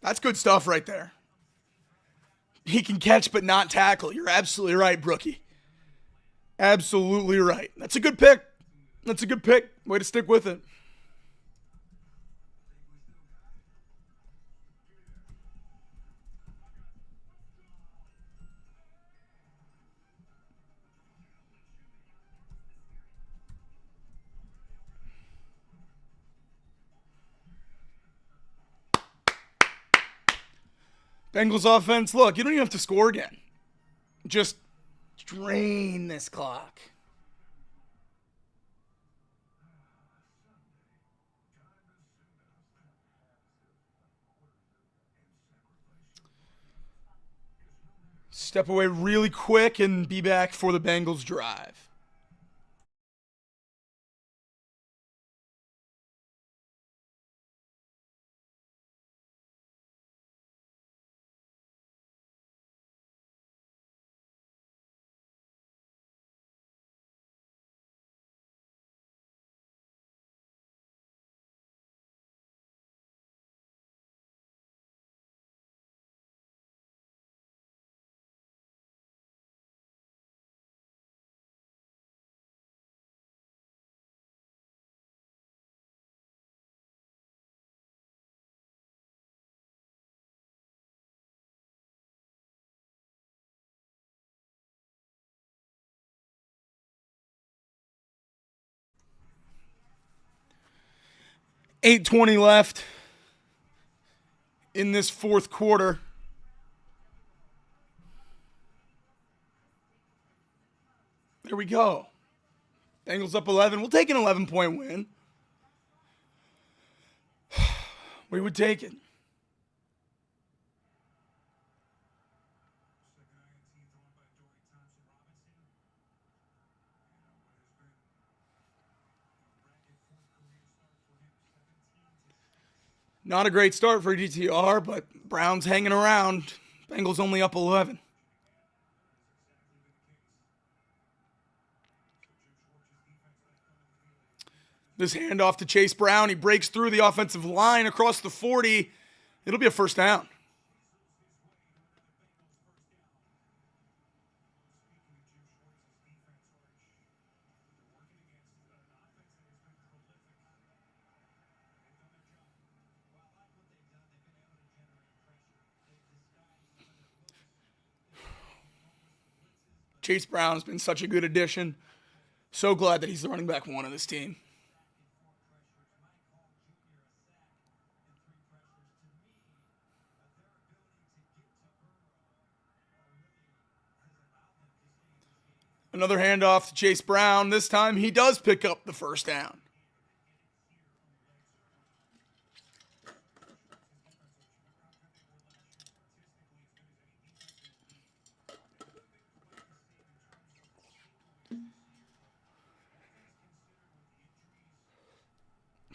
That's good stuff right there. He can catch but not tackle. You're absolutely right, Brookie. Absolutely right. That's a good pick. That's a good pick. Way to stick with it. Bengals offense, look, you don't even have to score again. Just drain this clock. Step away really quick and be back for the Bengals drive. .820 left in this fourth quarter. There we go. Bengals up 11. We'll take an 11-point win. We would take it. Not a great start for DTR, but Browns hanging around. Bengals only up 11. This handoff to Chase Brown. He breaks through the offensive line across the 40. It'll be a first down. Chase Brown has been such a good addition. So glad that he's the running back one of this team. Another handoff to Chase Brown. This time he does pick up the first down.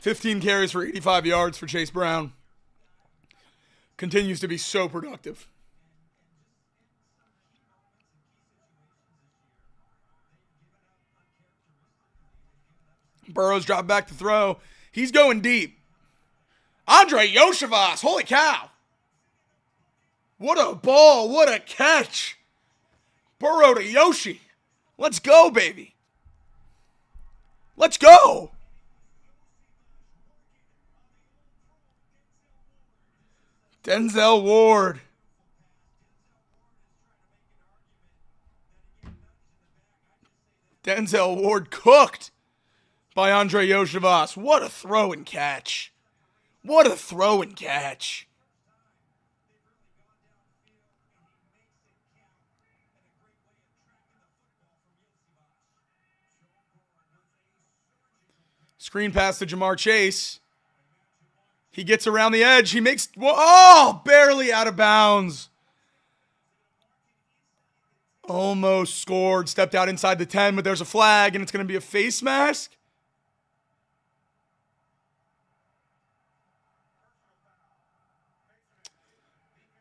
$15 carries for 85 yards for Chase Brown. Continues to be so productive. Burrows dropped back to throw. He's going deep. Andre Yoshivas, holy cow. What a ball, what a catch. Burrow to Yoshi. Let's go, baby. Let's go. Denzel Ward. Denzel Ward cooked by Andre Yoshivas. What a throw and catch. What a throw and catch. Screen pass to Jamar Chase. He gets around the edge. He makes, barely out of bounds. Almost scored. Stepped out inside the 10, but there's a flag, and it's going to be a face mask.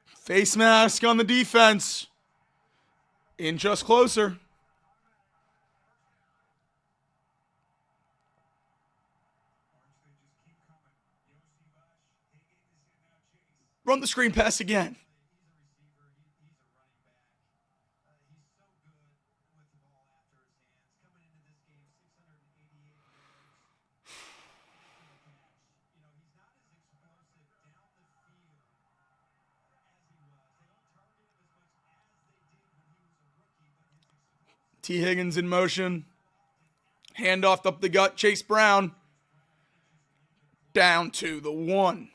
Face mask on the defense. Inch us closer. Run the screen pass again. T. Higgins in motion. Handoff up the gut. Chase Brown. Down to the 1.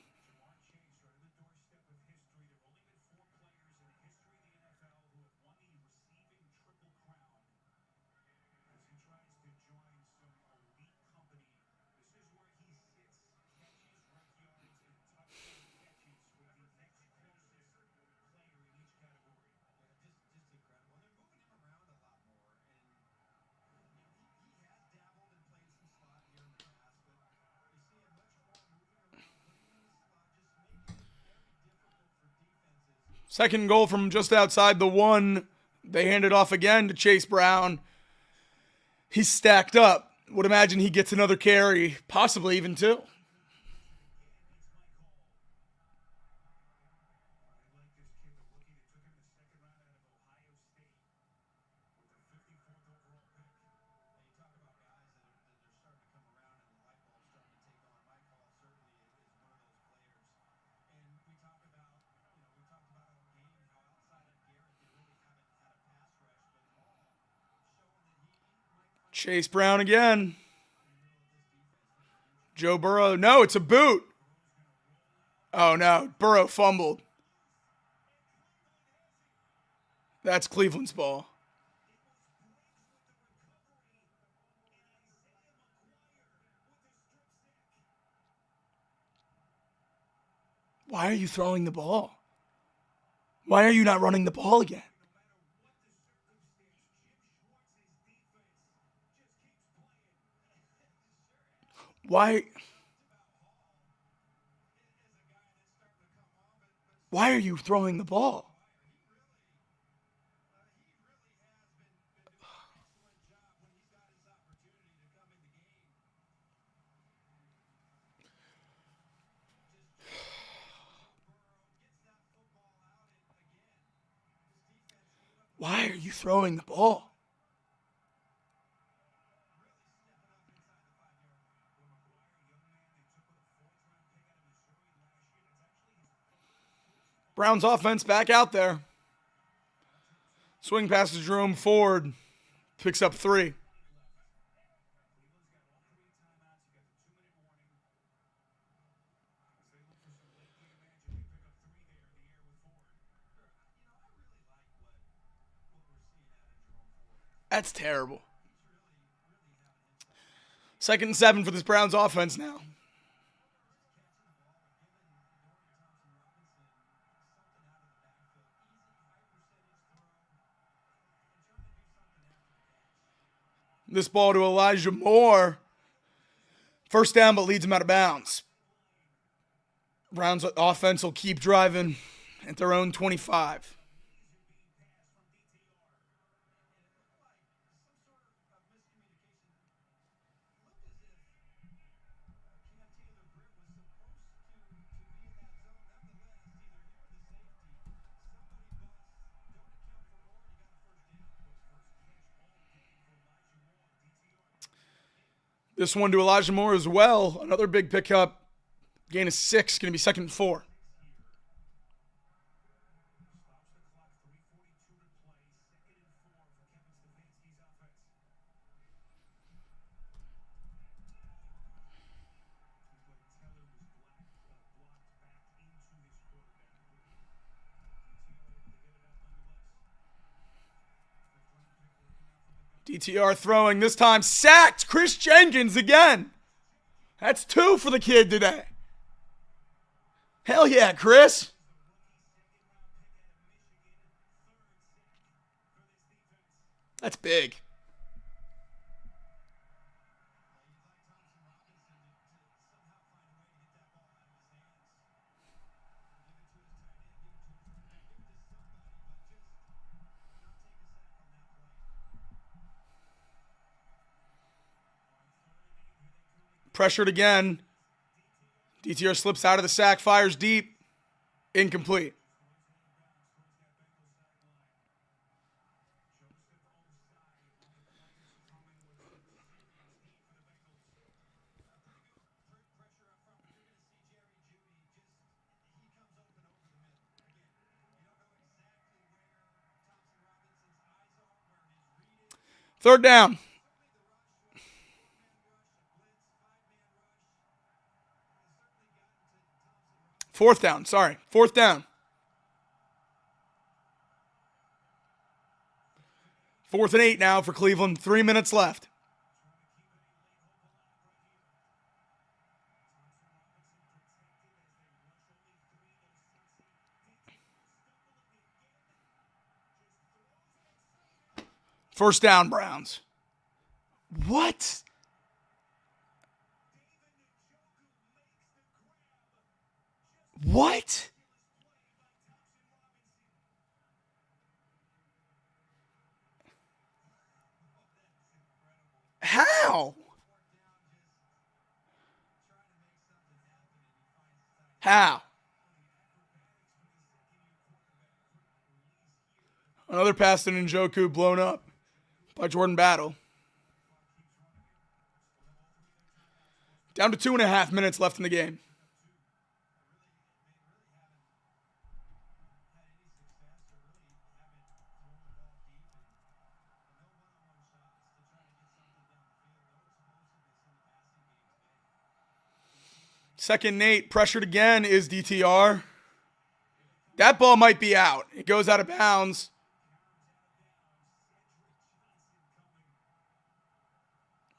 Second goal from just outside the 1. They hand it off again to Chase Brown. He's stacked up. Would imagine he gets another carry, possibly even 2. Chase Brown again. Joe Burrow. No, it's a boot. Oh, no. Burrow fumbled. That's Cleveland's ball. Why are you throwing the ball? Why are you not running the ball again? Why are you throwing the ball? Why are you throwing the ball? Browns offense back out there. Swing pass to Jerome Ford. Picks up 3. That's terrible. 2nd and 7 for this Browns offense now. This ball to Elijah Moore. First down, but leads him out of bounds. Browns offense will keep driving at their own 25. This one to Elijah Moore as well. Another big pickup. Gain of 6. Going to be 2nd and 4. DTR throwing, this time sacked. Chris Jenkins again. That's 2 for the kid today. Hell yeah, Chris. That's big. Pressured again. DTR slips out of the sack, fires deep. Incomplete. Third down. Fourth down. 4th and 8 now for Cleveland. 3 minutes left. First down, Browns. What? What? How? How? Another pass to Njoku blown up by Jordan Battle. Down to 2.5 minutes left in the game. Second and 8, pressured again is DTR. That ball might be out. It goes out of bounds.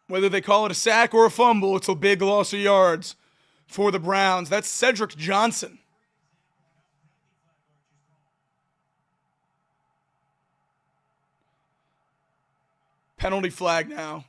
Whether they call it a sack or a fumble, it's a big loss of yards for the Browns. That's Cedric Johnson. Penalty flag now.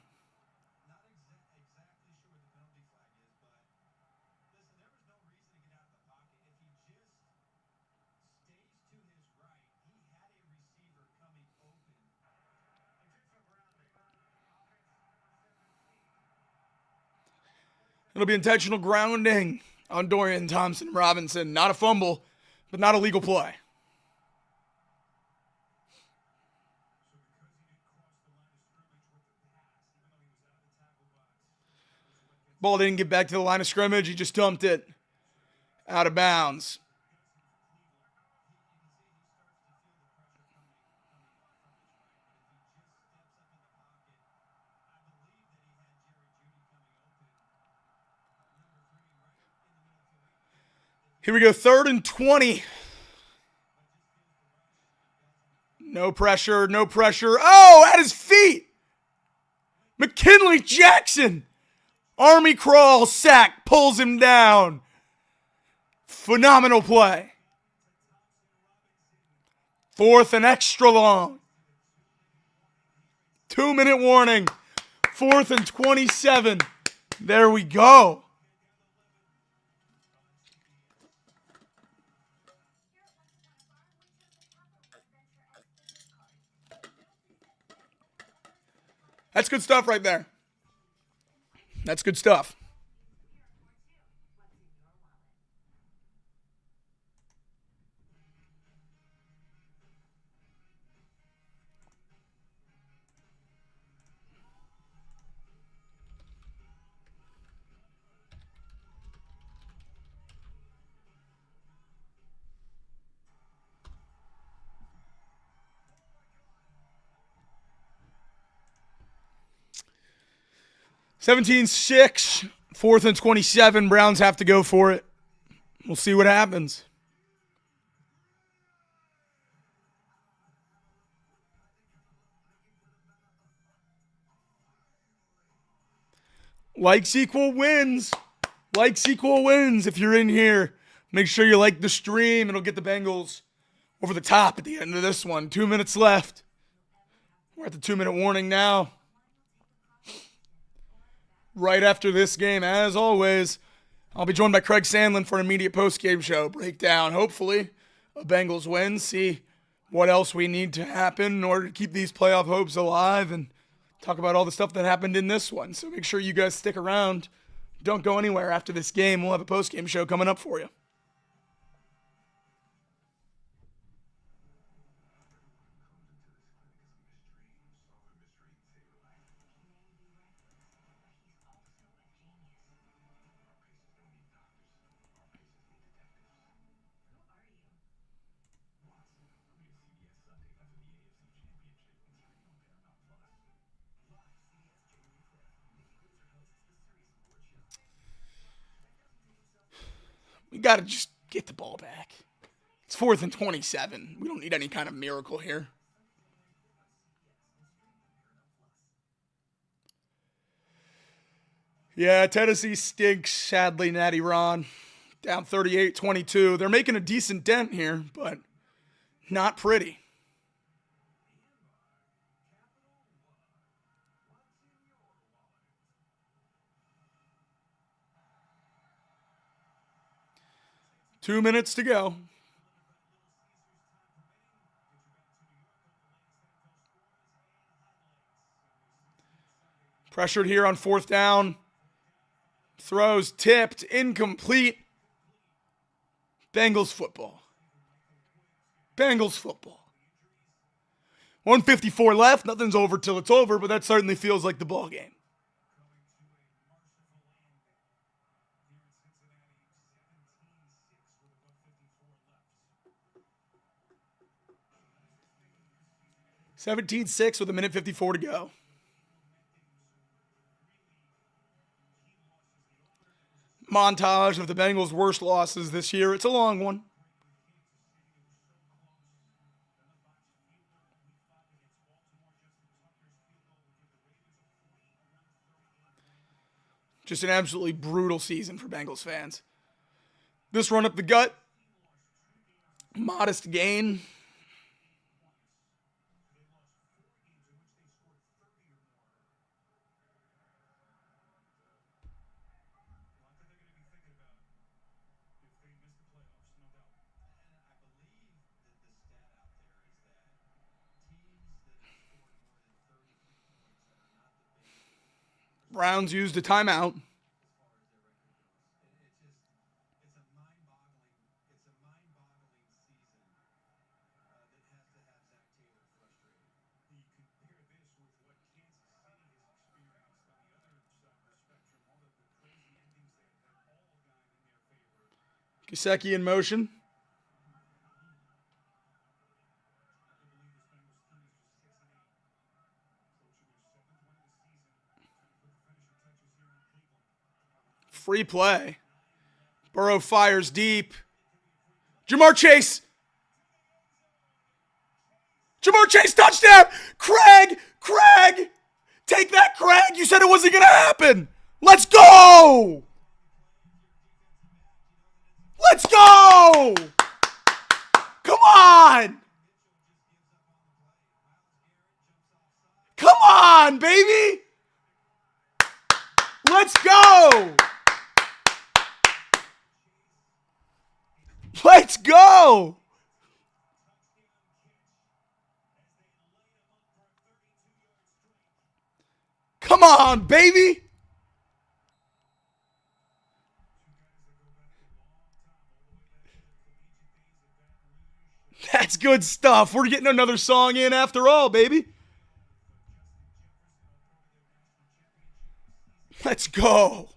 It'll be intentional grounding on Dorian Thompson-Robinson. Not a fumble, but not a legal play. Ball didn't get back to the line of scrimmage. He just dumped it out of bounds. Here we go, 3rd and 20. No pressure. Oh, at his feet. McKinley Jackson. Army crawl, sack, pulls him down. Phenomenal play. 4th and extra long. 2-minute warning. 4th and 27. There we go. That's good stuff right there. That's good stuff. (17-6), 4th and 27. Browns have to go for it. We'll see what happens. Likes equal wins. Likes equal wins. If you're in here, make sure you like the stream. It'll get the Bengals over the top at the end of this one. 2 minutes left. We're at the 2-minute warning now. Right after this game, as always, I'll be joined by Craig Sandlin for an immediate post-game show. Breakdown, hopefully, a Bengals win. See what else we need to happen in order to keep these playoff hopes alive and talk about all the stuff that happened in this one. So make sure you guys stick around. Don't go anywhere after this game. We'll have a post-game show coming up for you. We got to just get the ball back. It's 4th and 27. We don't need any kind of miracle here. Yeah, Tennessee stinks, sadly, Natty Ron. Down 38-22. They're making a decent dent here, but not pretty. Two minutes to go. Pressured here on 4th down. Throws tipped, incomplete. Bengals football. Bengals football. 1:54 left. Nothing's over till it's over, but that certainly feels like the ball game. (17-6) with 1:54 to go. Montage of the Bengals' worst losses this year. It's a long one. Just an absolutely brutal season for Bengals fans. This run up the gut. Modest gain. Browns used a timeout. Gesicki in motion. Free play. Burrow fires deep. Jamar Chase. Jamar Chase touchdown. Craig. Take that, Craig. You said it wasn't going to happen. Let's go. Let's go. Come on. Come on, baby. Let's go. Let's go! Come on, baby! That's good stuff. We're getting another song in after all, baby. Let's go.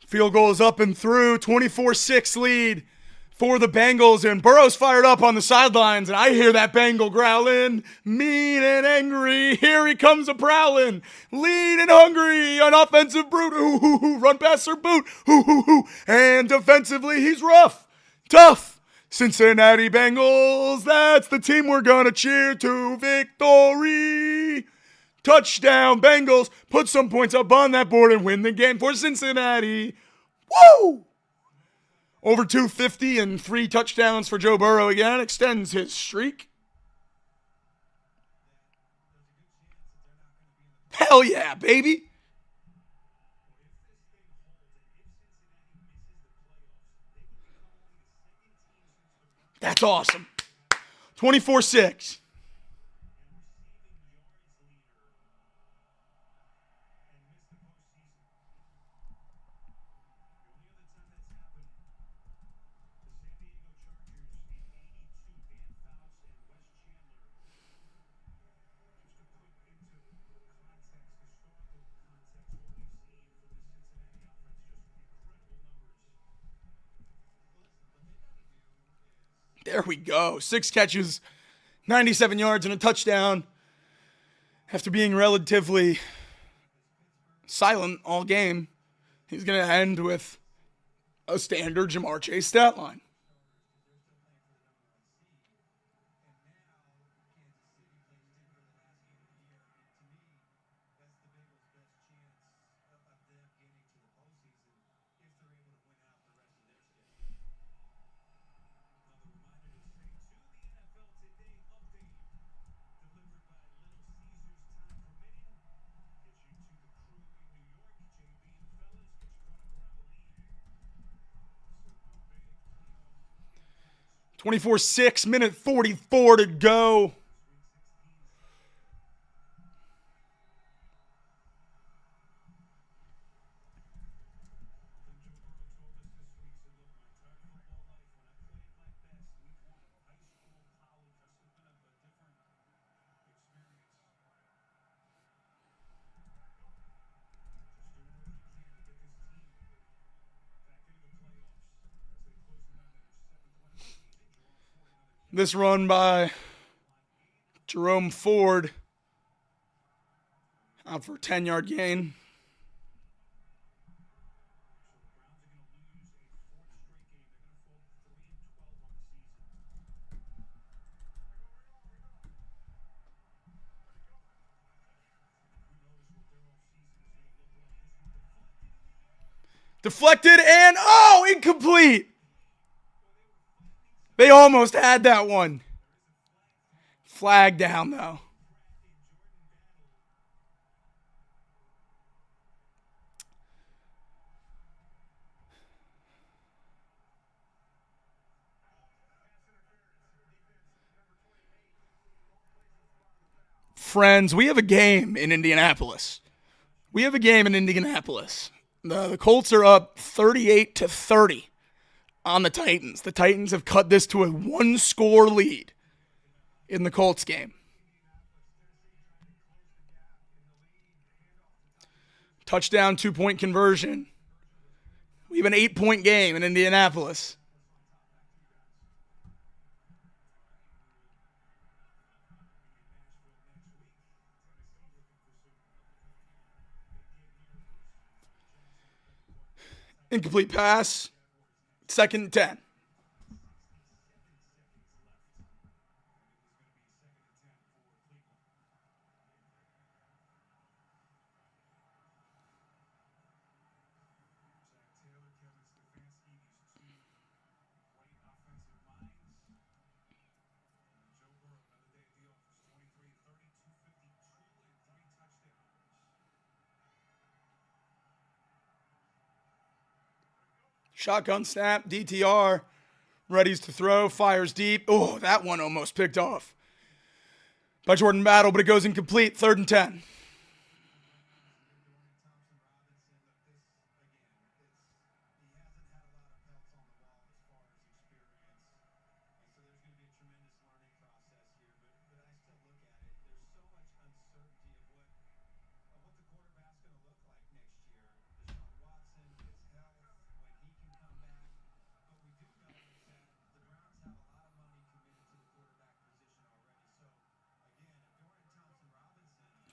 Field goal is up and through. 24-6 lead for the Bengals. And Burrow's fired up on the sidelines. And I hear that Bengal growling. Mean and angry. Here he comes a-prowling. Lean and hungry. An offensive brute. Ooh, run past her boot. And defensively, he's rough. Tough. Cincinnati Bengals. That's the team we're going to cheer to victory. Touchdown, Bengals. Put some points up on that board and win the game for Cincinnati. Woo! Over 250 and 3 touchdowns for Joe Burrow again. Extends his streak. Hell yeah, baby. That's awesome. 24-6. There we go. 6 catches, 97 yards, and a touchdown. After being relatively silent all game, he's going to end with a standard Jamar Chase stat line. (24-6), minute 44 to go. This run by Jerome Ford out for a 10-yard gain. Deflected and, incomplete. They almost had that one. Flag down, though. Friends, we have a game in Indianapolis. The Colts are up 38-30 on the Titans. The Titans have cut this to a 1-score lead in the Colts game. Touchdown, 2-point conversion. We have an 8-point game in Indianapolis. Incomplete pass. 2nd and 10. Shotgun snap, DTR, readies to throw, fires deep. Oh, that one almost picked off by Jordan Battle, but it goes incomplete. 3rd and 10.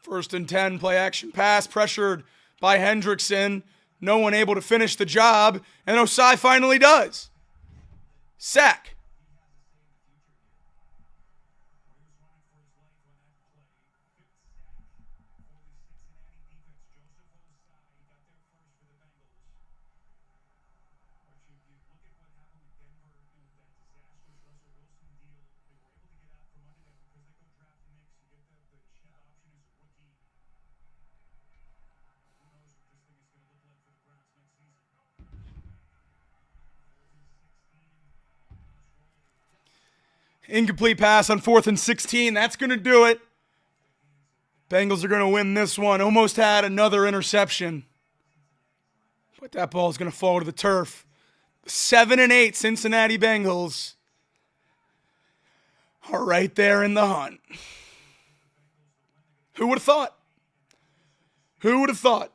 First and 10, play action pass, pressured by Hendrickson. No one able to finish the job, and Osai finally does. Sack. Incomplete pass on 4th and 16. That's going to do it. Bengals are going to win this one. Almost had another interception. But that ball is going to fall to the turf. 7-8 Cincinnati Bengals are right there in the hunt. Who would have thought? Who would have thought?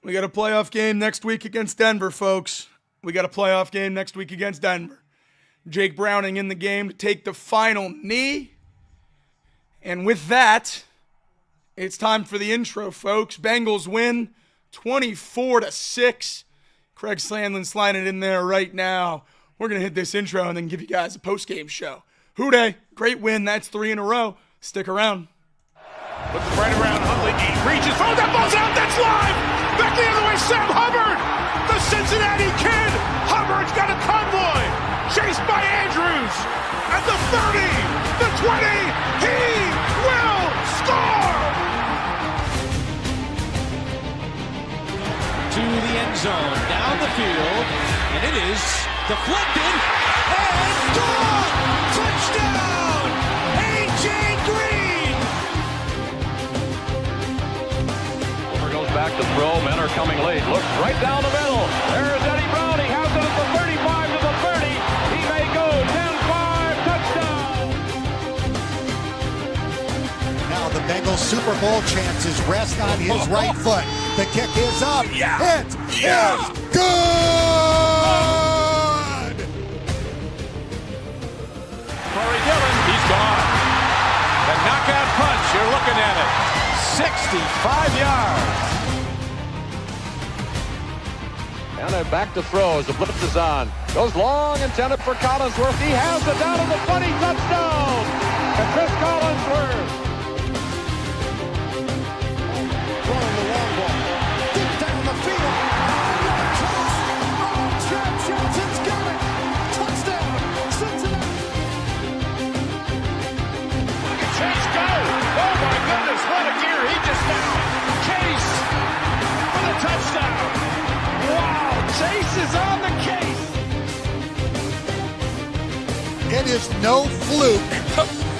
We got a playoff game next week against Denver, folks. We got a playoff game next week against Denver. Jake Browning in the game to take the final knee. And with that, it's time for the intro, folks. Bengals win 24-6. Craig Sandlin sliding it in there right now. We're going to hit this intro and then give you guys a postgame show. Hooday, great win. That's 3 in a row. Stick around. Looks right around Huntley. Reaches. Oh, that ball's out. That's live. Back the other way. Sam Hubbard. The Cincinnati Kid. Hubbard's got a convoy. Chased by Andrews. At the 30. The 20. He will score. To the end zone. Down the field. And it is deflected. And gone. Touchdown. A.J. Green. Back to throw. Men are coming late. Looks right down the middle. There's Eddie Brown. He has it at the 35 to the 30. He may go 10-5. Touchdown. Now the Bengals Super Bowl chances rest on his right foot. The kick is up. It is good. Corey Dillon. He's gone. The knockout punch. You're looking at it. 65 yards. And they're back to throw as the blitz is on. Goes long, intended for Collinsworth. He has it down to the 20. Touchdown. And Chris Collinsworth. Throwing the long ball. Deep down the field. Trent Johnson's got it. Touchdown. Cincinnati. Look at Chase go. Oh my goodness, what a gear he just found. Chase for the touchdown. Wow, Chase is on the case. It is no fluke.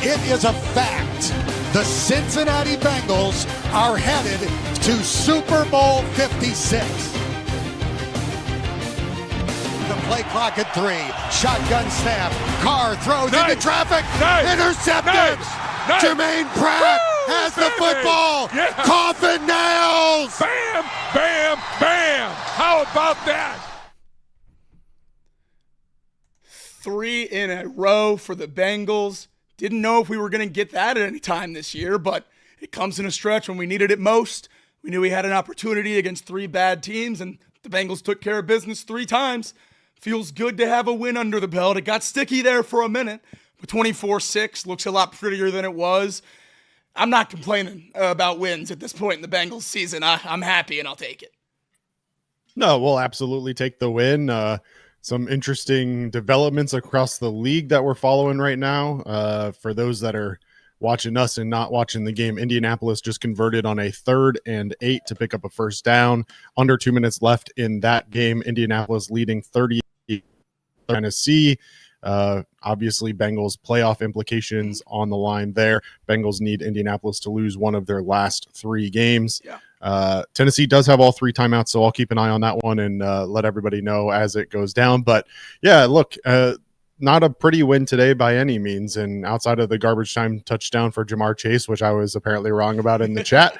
It is a fact. The Cincinnati Bengals are headed to Super Bowl 56. The play clock at 3. Shotgun snap. Carr throws into traffic. Intercepted. Jermaine Pratt has the football. Yeah. Coffin nails. Bam, bam, bam. How about that? 3 in a row for the Bengals. Didn't know if we were going to get that at any time this year, but it comes in a stretch when we needed it most. We knew we had an opportunity against 3 bad teams, and the Bengals took care of business 3 times. Feels good to have a win under the belt. It got sticky there for a minute, but 24-6 looks a lot prettier than it was. I'm not complaining about wins at this point in the Bengals season. I'm happy, and I'll take it. No, we'll absolutely take the win. Some interesting developments across the league that we're following right now. For those that are watching us and not watching the game, Indianapolis just converted on a 3rd and 8 to pick up a first down. Under 2 minutes left in that game. Indianapolis leading 30 Tennessee. Obviously, Bengals playoff implications on the line there. Bengals need Indianapolis to lose one of their last 3 games. Yeah. Tennessee does have all 3 timeouts, so I'll keep an eye on that one and let everybody know as it goes down. But yeah, look, not a pretty win today by any means. And outside of the garbage time touchdown for Jamar Chase, which I was apparently wrong about in the chat,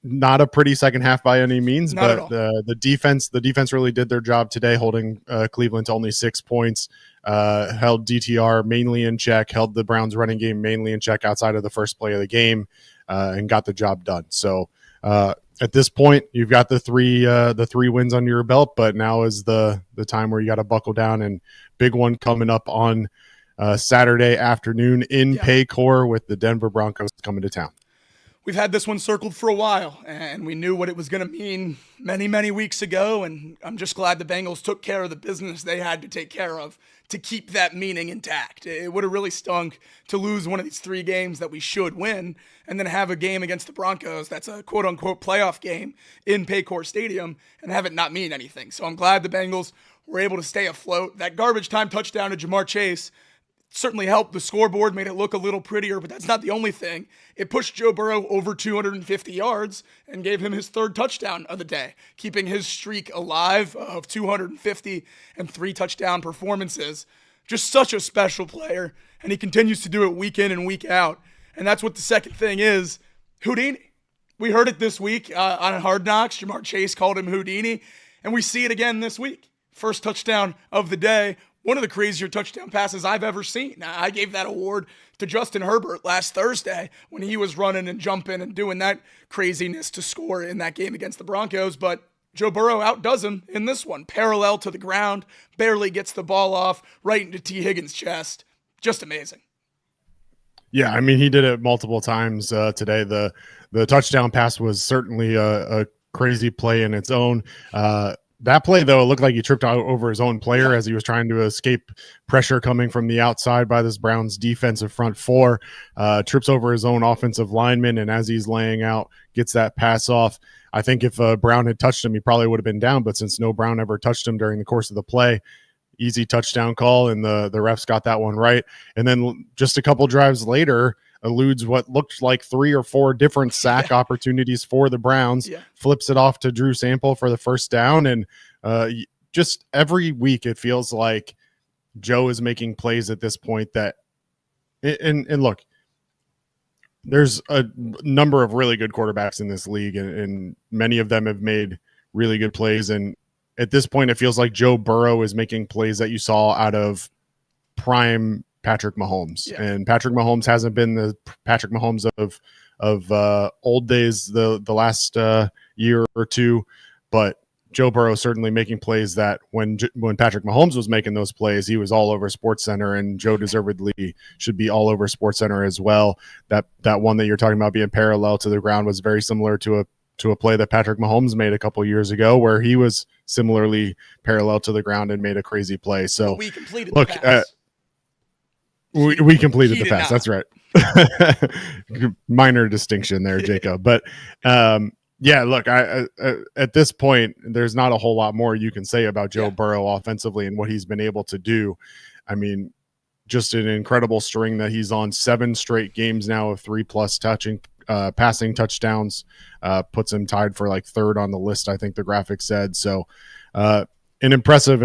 not a pretty second half by any means. But the defense really did their job today, holding Cleveland to only 6 points. Held DTR mainly in check, held the Browns running game mainly in check outside of the first play of the game, and got the job done. So at this point, you've got the three wins under your belt, but now is the time where you got to buckle down, and big one coming up on Saturday afternoon in Paycor with the Denver Broncos coming to town. We've had this one circled for a while, and we knew what it was going to mean many, many weeks ago, and I'm just glad the Bengals took care of the business they had to take care of to keep that meaning intact. It would have really stunk to lose one of these 3 games that we should win and then have a game against the Broncos that's a quote-unquote playoff game in Paycor Stadium and have it not mean anything. So I'm glad the Bengals were able to stay afloat. That garbage time touchdown to Jamar Chase certainly helped the scoreboard, made it look a little prettier, but that's not the only thing. It pushed Joe Burrow over 250 yards and gave him his 3rd touchdown of the day, keeping his streak alive of 250 and 3 touchdown performances. Just such a special player, and he continues to do it week in and week out. And that's what the second thing is, Houdini. We heard it this week on Hard Knocks. Jamar Chase called him Houdini, and we see it again this week. First touchdown of the day. One of the crazier touchdown passes I've ever seen. I gave that award to Justin Herbert last Thursday when he was running and jumping and doing that craziness to score in that game against the Broncos. But Joe Burrow outdoes him in this one. Parallel to the ground, barely gets the ball off, right into T. Higgins' chest. Just amazing. Yeah, I mean, he did it multiple times today. The touchdown pass was certainly a crazy play in its own. That play, though, it looked like he tripped out over his own player as he was trying to escape pressure coming from the outside by this Browns defensive front 4, trips over his own offensive lineman, and as he's laying out, gets that pass off. I think if Brown had touched him, he probably would have been down, but since no Brown ever touched him during the course of the play, easy touchdown call, and the refs got that one right. And then just a couple drives later, eludes what looked like 3 or 4 different sack opportunities for the Browns, flips it off to Drew Sample for the first down. And just every week it feels like Joe is making plays at this point that, and look, there's a number of really good quarterbacks in this league, and many of them have made really good plays. And at this point, it feels like Joe Burrow is making plays that you saw out of prime Patrick Mahomes, and Patrick Mahomes hasn't been the Patrick Mahomes of old days the last year or two, but Joe Burrow certainly making plays that when Patrick Mahomes was making those plays, he was all over SportsCenter, and Joe deservedly should be all over SportsCenter as well. That one that you're talking about being parallel to the ground was very similar to a play that Patrick Mahomes made a couple years ago, where he was similarly parallel to the ground and made a crazy play. So we completed the pass. We completed the pass. That's right. Minor distinction there, Jacob. But yeah, look, I at this point, there's not a whole lot more you can say about Joe Burrow offensively and what he's been able to do. I mean, just an incredible string that he's on. 7 straight games now of 3+ passing touchdowns, puts him tied for like 3rd on the list, I think the graphic said. So an impressive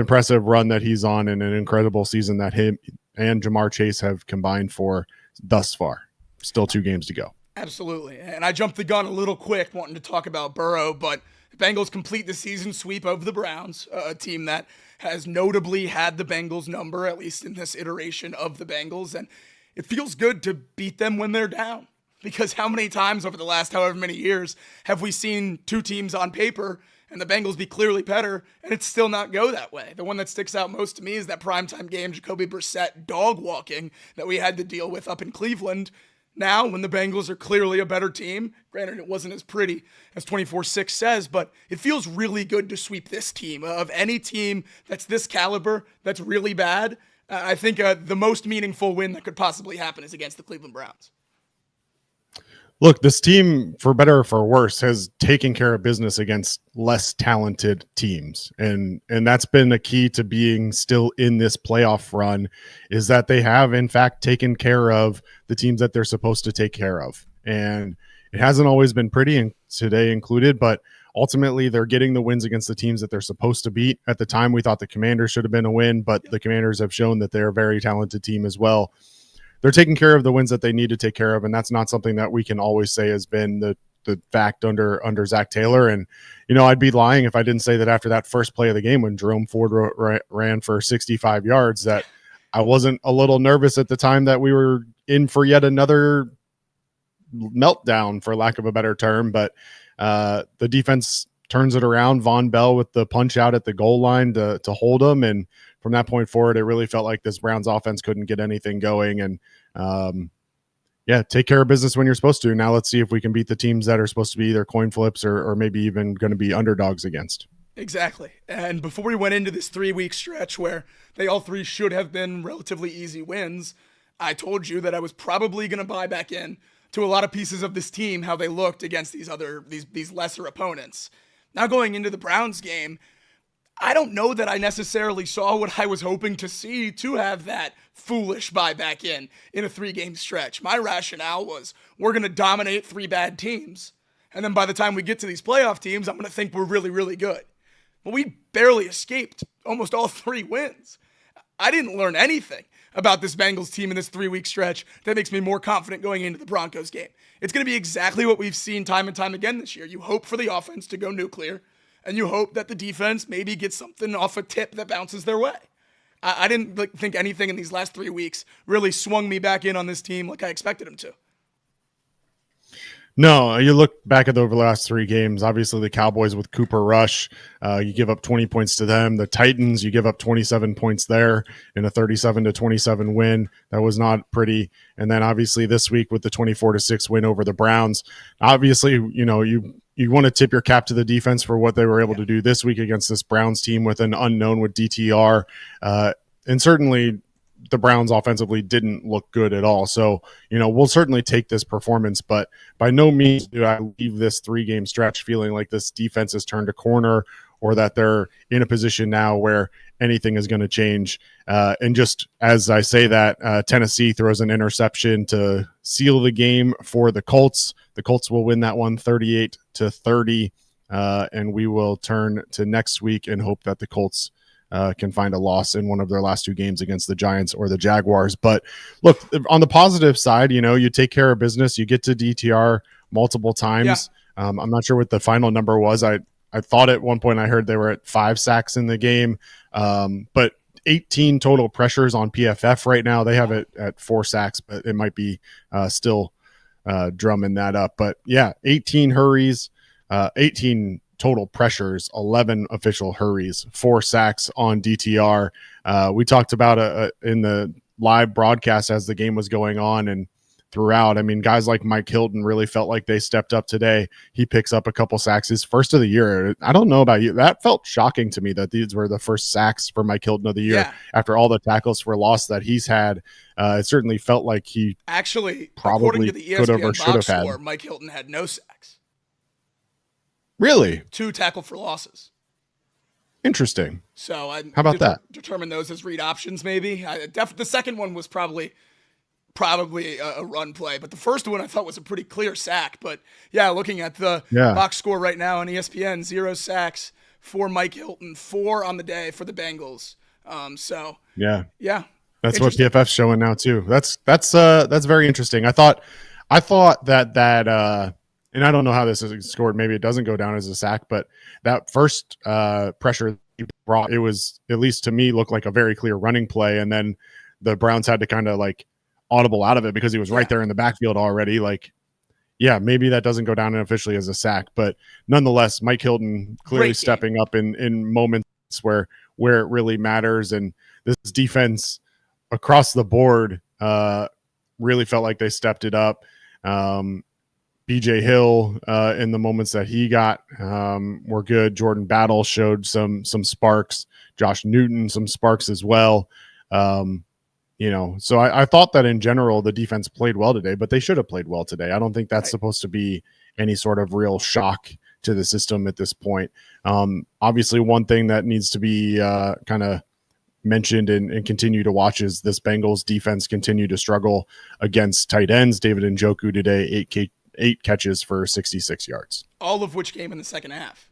run that he's on, and an incredible season that him and Jamar Chase have combined for thus far. Still 2 games to go. Absolutely. And I jumped the gun a little quick wanting to talk about Burrow, but the Bengals complete the season sweep of the Browns, a team that has notably had the Bengals number, at least in this iteration of the Bengals. And it feels good to beat them when they're down, because how many times over the last however many years have we seen 2 teams on paper and the Bengals be clearly better, and it still not go that way? The one that sticks out most to me is that primetime game Jacoby Brissett dog walking that we had to deal with up in Cleveland. Now, when the Bengals are clearly a better team, granted it wasn't as pretty as 24-6 says, but it feels really good to sweep this team. Of any team that's this caliber, that's really bad, I think the most meaningful win that could possibly happen is against the Cleveland Browns. Look, this team, for better or for worse, has taken care of business against less talented teams. And that's been a key to being still in this playoff run, is that they have, in fact, taken care of the teams that they're supposed to take care of. And it hasn't always been pretty, and today included, but ultimately they're getting the wins against the teams that they're supposed to beat. At the time, we thought the Commanders should have been a win, but the Commanders have shown that they're a very talented team as well. They're taking care of the wins that they need to take care of, and that's not something that we can always say has been the fact under Zach Taylor. And, you know, I'd be lying if I didn't say that after that first play of the game when Jerome Ford ran for 65 yards that I wasn't a little nervous at the time that we were in for yet another meltdown, for lack of a better term. But the defense turns it around. Von Bell with the punch out at the goal line to hold them, and from that point forward, it really felt like this Browns offense couldn't get anything going. And take care of business when you're supposed to. Now let's see if we can beat the teams that are supposed to be either coin flips or maybe even going to be underdogs against. Exactly. And before we went into this 3-week stretch where they all three should have been relatively easy wins, I told you that I was probably going to buy back in to a lot of pieces of this team, how they looked against these lesser opponents. Now going into the Browns game, I don't know that I necessarily saw what I was hoping to see to have that foolish buy back in a 3-game stretch. My rationale was we're going to dominate 3 bad teams. And then by the time we get to these playoff teams, I'm going to think we're really, really good. But we barely escaped almost all 3 wins. I didn't learn anything about this Bengals team in this 3-week stretch that makes me more confident going into the Broncos game. It's going to be exactly what we've seen time and time again this year. You hope for the offense to go nuclear, and you hope that the defense maybe gets something off a tip that bounces their way. I didn't think anything in these last 3 weeks really swung me back in on this team like I expected them to. No, you look back at the last 3 games, obviously the Cowboys with Cooper Rush, you give up 20 points to them. The Titans, you give up 27 points there in a 37-27 win. That was not pretty. And then obviously this week with the 24-6 win over the Browns. Obviously, you want to tip your cap to the defense for what they were able to do this week against this Browns team with an unknown with DTR. And certainly the Browns offensively didn't look good at all. So, we'll certainly take this performance, but by no means do I leave this 3-game stretch feeling like this defense has turned a corner or that they're in a position now where anything is going to change. And just as I say that, Tennessee throws an interception to seal the game for the Colts. The Colts will win that one 38-30. And we will turn to next week and hope that the Colts can find a loss in one of their last 2 games against the Giants or the Jaguars. But look, on the positive side, you take care of business. You get to DTR multiple times. Yeah. I'm not sure what the final number was. I thought at one point I heard they were at 5 sacks in the game, but 18 total pressures on PFF right now. They have it at 4 sacks, but it might be still drumming that up. But yeah, 18 hurries, 18 total pressures, 11 official hurries, 4 sacks on DTR. We talked about in the live broadcast as the game was going on and throughout. I mean, guys like Mike Hilton really felt like they stepped up today. He picks up a couple sacks, his first of the year. I don't know about you. That felt shocking to me that these were the first sacks for Mike Hilton of the year after all the tackles for loss that he's had. It certainly felt like he actually probably according to the could have or ESPN should box have had. score, Mike Hilton had no sacks. Really? 2 tackle for losses. Interesting. So I how about that? Determine those as read options, maybe. The second one was probably a run play, but the first one I thought was a pretty clear sack. But yeah, looking at the box score right now on ESPN, 0 sacks for Mike Hilton, 4 on the day for the Bengals. Yeah, that's what PFF's showing now too. That's very interesting. I thought that. And I don't know how this is scored. Maybe it doesn't go down as a sack, but that first pressure he brought, it was, at least to me, looked like a very clear running play. And then the Browns had to kind of like audible out of it because he was right there in the backfield already. Like, yeah, maybe that doesn't go down officially as a sack, but nonetheless, Mike Hilton clearly stepping up in moments where it really matters. And this defense across the board really felt like they stepped it up. BJ Hill in the moments that he got were good. Jordan Battle showed some sparks. Josh Newton some sparks as well. So I thought that in general the defense played well today, but they should have played well today. I don't think that's supposed to be any sort of real shock to the system at this point. Obviously, one thing that needs to be kind of mentioned and continue to watch is this Bengals defense continue to struggle against tight ends. David Njoku today, 8 catches for 66 yards. All of which came in the second half.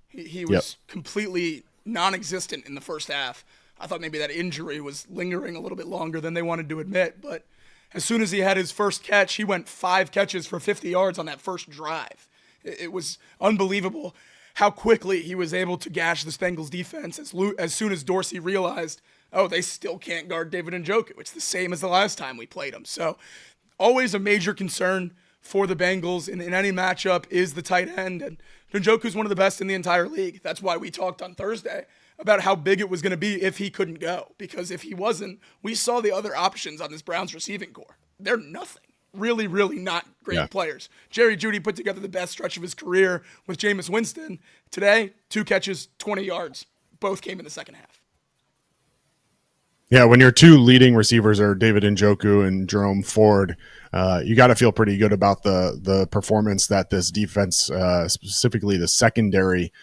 He was completely non-existent in the first half. I thought maybe that injury was lingering a little bit longer than they wanted to admit, but as soon as he had his first catch, he went 5 catches for 50 yards on that first drive. It was unbelievable how quickly he was able to gash the Bengals defense as soon as Dorsey realized, they still can't guard David Njoku. It's the same as the last time we played him. So always a major concern for the Bengals in any matchup is the tight end. And Njoku's one of the best in the entire league. That's why we talked on Thursday about how big it was going to be if he couldn't go. Because if he wasn't, we saw the other options on this Browns receiving core. They're nothing. really, really not great players. Jerry Jeudy put together the best stretch of his career with Jameis Winston. Today, 2 catches, 20 yards. Both came in the second half. Yeah, when your 2 leading receivers are David Njoku and Jerome Ford, you got to feel pretty good about the performance that this defense, specifically the secondary,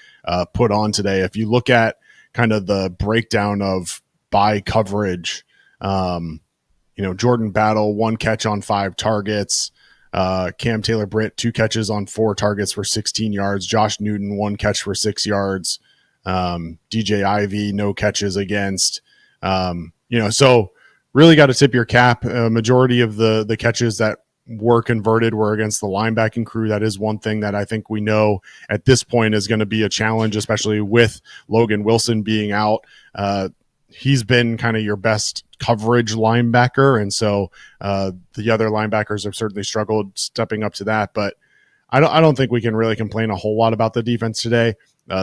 put on today. If you look at kind of the breakdown of by coverage, Jordan Battle, 1 catch on 5 targets. Cam Taylor-Britt, 2 catches on 4 targets for 16 yards. Josh Newton, 1 catch for 6 yards. DJ Ivy, no catches against. So really got to tip your cap. Majority of the catches that were converted were against the linebacking crew. That is one thing that I think we know at this point is going to be a challenge, especially with Logan Wilson being out. He's been kind of your best coverage linebacker, and so the other linebackers have certainly struggled stepping up to that. But I don't think we can really complain a whole lot about the defense today.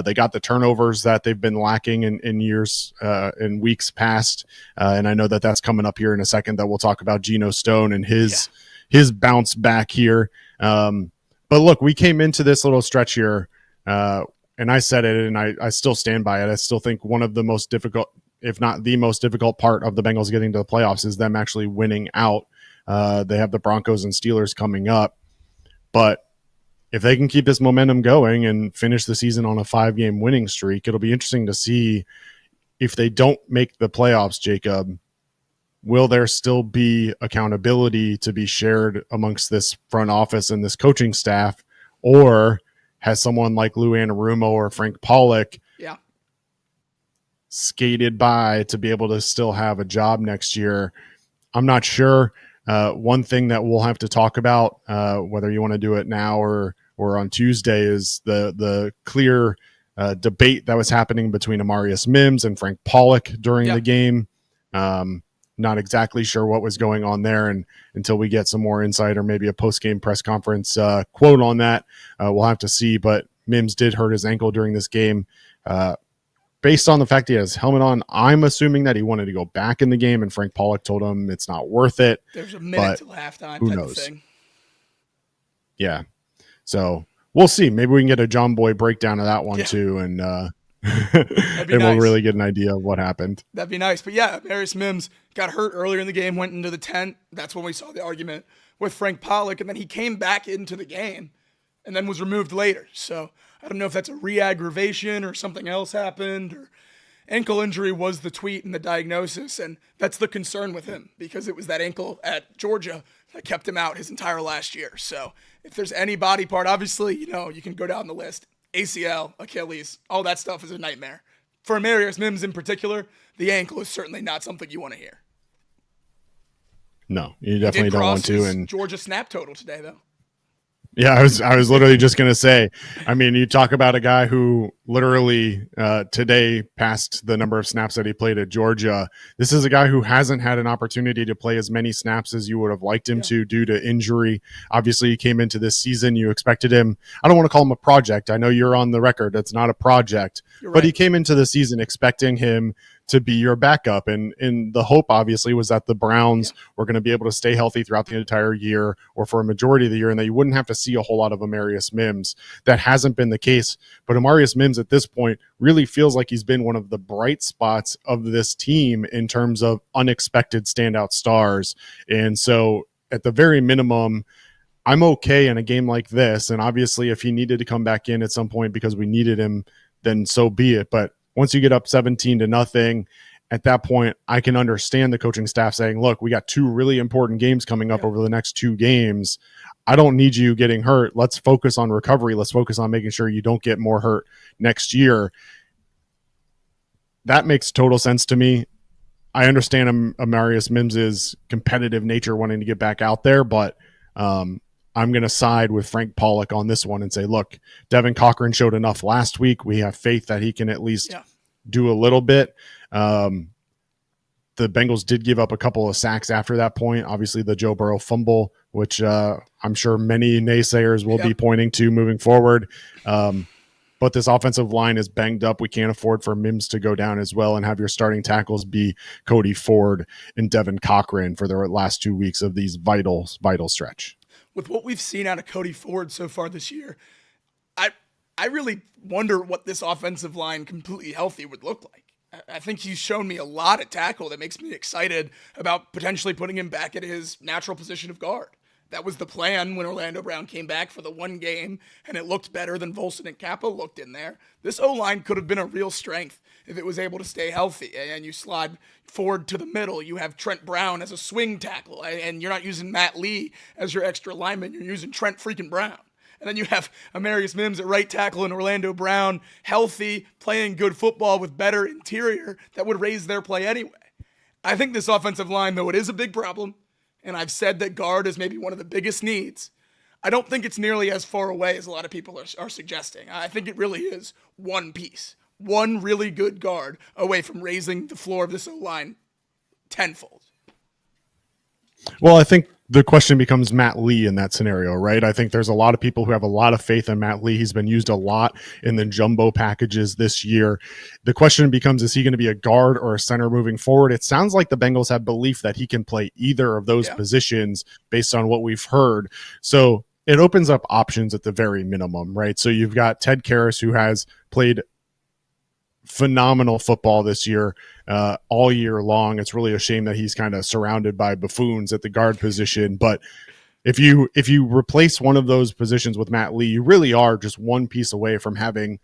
They got the turnovers that they've been lacking in years, in weeks past. And I know that that's coming up here in a second that we'll talk about Geno Stone and his bounce back here. But look, we came into this little stretch here, and I said it, and I still stand by it. I still think one of the most difficult, if not the most difficult part of the Bengals getting to the playoffs is them actually winning out. They have the Broncos and Steelers coming up, but if they can keep this momentum going and finish the season on a 5-game winning streak, it'll be interesting to see if they don't make the playoffs, Jacob, will there still be accountability to be shared amongst this front office and this coaching staff, or has someone like Lou Anarumo or Frank Pollock skated by to be able to still have a job next year? I'm not sure. One thing that we'll have to talk about, whether you want to do it now or on Tuesday, is the clear debate that was happening between Amarius Mims and Frank Pollock during the game. Not exactly sure what was going on there, and until we get some more insight or maybe a post-game press conference quote on that, we'll have to see. But Mims did hurt his ankle during this game. Based on the fact he has his helmet on, I'm assuming that he wanted to go back in the game, and Frank Pollock told him it's not worth it. There's a minute till halftime. Who knows? Of thing. Yeah. So we'll see. Maybe we can get a John Boy breakdown of that one too, and we'll really get an idea of what happened. That'd be nice. But yeah, Amarius Mims got hurt earlier in the game, went into the tent. That's when we saw the argument with Frank Pollock, and then he came back into the game and then was removed later. So I don't know if that's a re-aggravation or something else happened, or ankle injury was the tweet and the diagnosis, and that's the concern with him, because it was that ankle at Georgia that kept him out his entire last year. So if there's any body part, obviously, you can go down the list. ACL, Achilles, all that stuff is a nightmare. For Amarius Mims in particular, the ankle is certainly not something you want to hear. No, you definitely don't want to. And Georgia snap total today, though. Yeah, I was literally just going to say, I mean, you talk about a guy who literally today passed the number of snaps that he played at Georgia. This is a guy who hasn't had an opportunity to play as many snaps as you would have liked him to due to injury. Obviously, he came into this season. You expected him. I don't want to call him a project. I know you're on the record. It's not a project. But he came into the season expecting him to be your backup. And the hope, obviously, was that the Browns were going to be able to stay healthy throughout the entire year, or for a majority of the year, and that you wouldn't have to see a whole lot of Amarius Mims. That hasn't been the case. But Amarius Mims at this point really feels like he's been one of the bright spots of this team in terms of unexpected standout stars. And so at the very minimum, I'm okay in a game like this. And obviously, if he needed to come back in at some point because we needed him, then so be it. But once you get up 17-0, at that point, I can understand the coaching staff saying, look, we got 2 really important games coming up over the next 2 games. I don't need you getting hurt. Let's focus on recovery. Let's focus on making sure you don't get more hurt next year. That makes total sense to me. I understand Amarius Mims' competitive nature wanting to get back out there, but I'm going to side with Frank Pollock on this one and say, look, Devin Cochran showed enough last week. We have faith that he can at least do a little bit. The Bengals did give up a couple of sacks after that point. Obviously, the Joe Burrow fumble, which I'm sure many naysayers will be pointing to moving forward. But but this offensive line is banged up. We can't afford for Mims to go down as well and have your starting tackles be Cody Ford and Devin Cochran for the last 2 weeks of these vital stretch. With what we've seen out of Cody Ford so far this year, I really wonder what this offensive line completely healthy would look like. I think he's shown me a lot at tackle that makes me excited about potentially putting him back at his natural position of guard. That was the plan when Orlando Brown came back for the one game, and it looked better than Volson and Kappa looked in there. This O-line could have been a real strength if it was able to stay healthy. And you slide Ford to the middle. You have Trent Brown as a swing tackle, and you're not using Matt Lee as your extra lineman. You're using Trent freaking Brown. And then you have Amarius Mims at right tackle and Orlando Brown healthy, playing good football with better interior that would raise their play anyway. I think this offensive line, though it is a big problem, and I've said that guard is maybe one of the biggest needs, I don't think it's nearly as far away as a lot of people are suggesting. I think it really is one piece, one really good guard away from raising the floor of this O-line tenfold. Well, I think the question becomes Matt Lee in that scenario, right? I think there's a lot of people who have a lot of faith in Matt Lee. He's been used a lot in the jumbo packages this year. The question becomes, is he going to be a guard or a center moving forward? It sounds like the Bengals have belief that he can play either of those positions based on what we've heard. So it opens up options at the very minimum, right? So you've got Ted Karras, who has played phenomenal football this year, all year long. It's really a shame that he's kind of surrounded by buffoons at the guard position. But if you replace one of those positions with Matt Lee, you really are just one piece away from having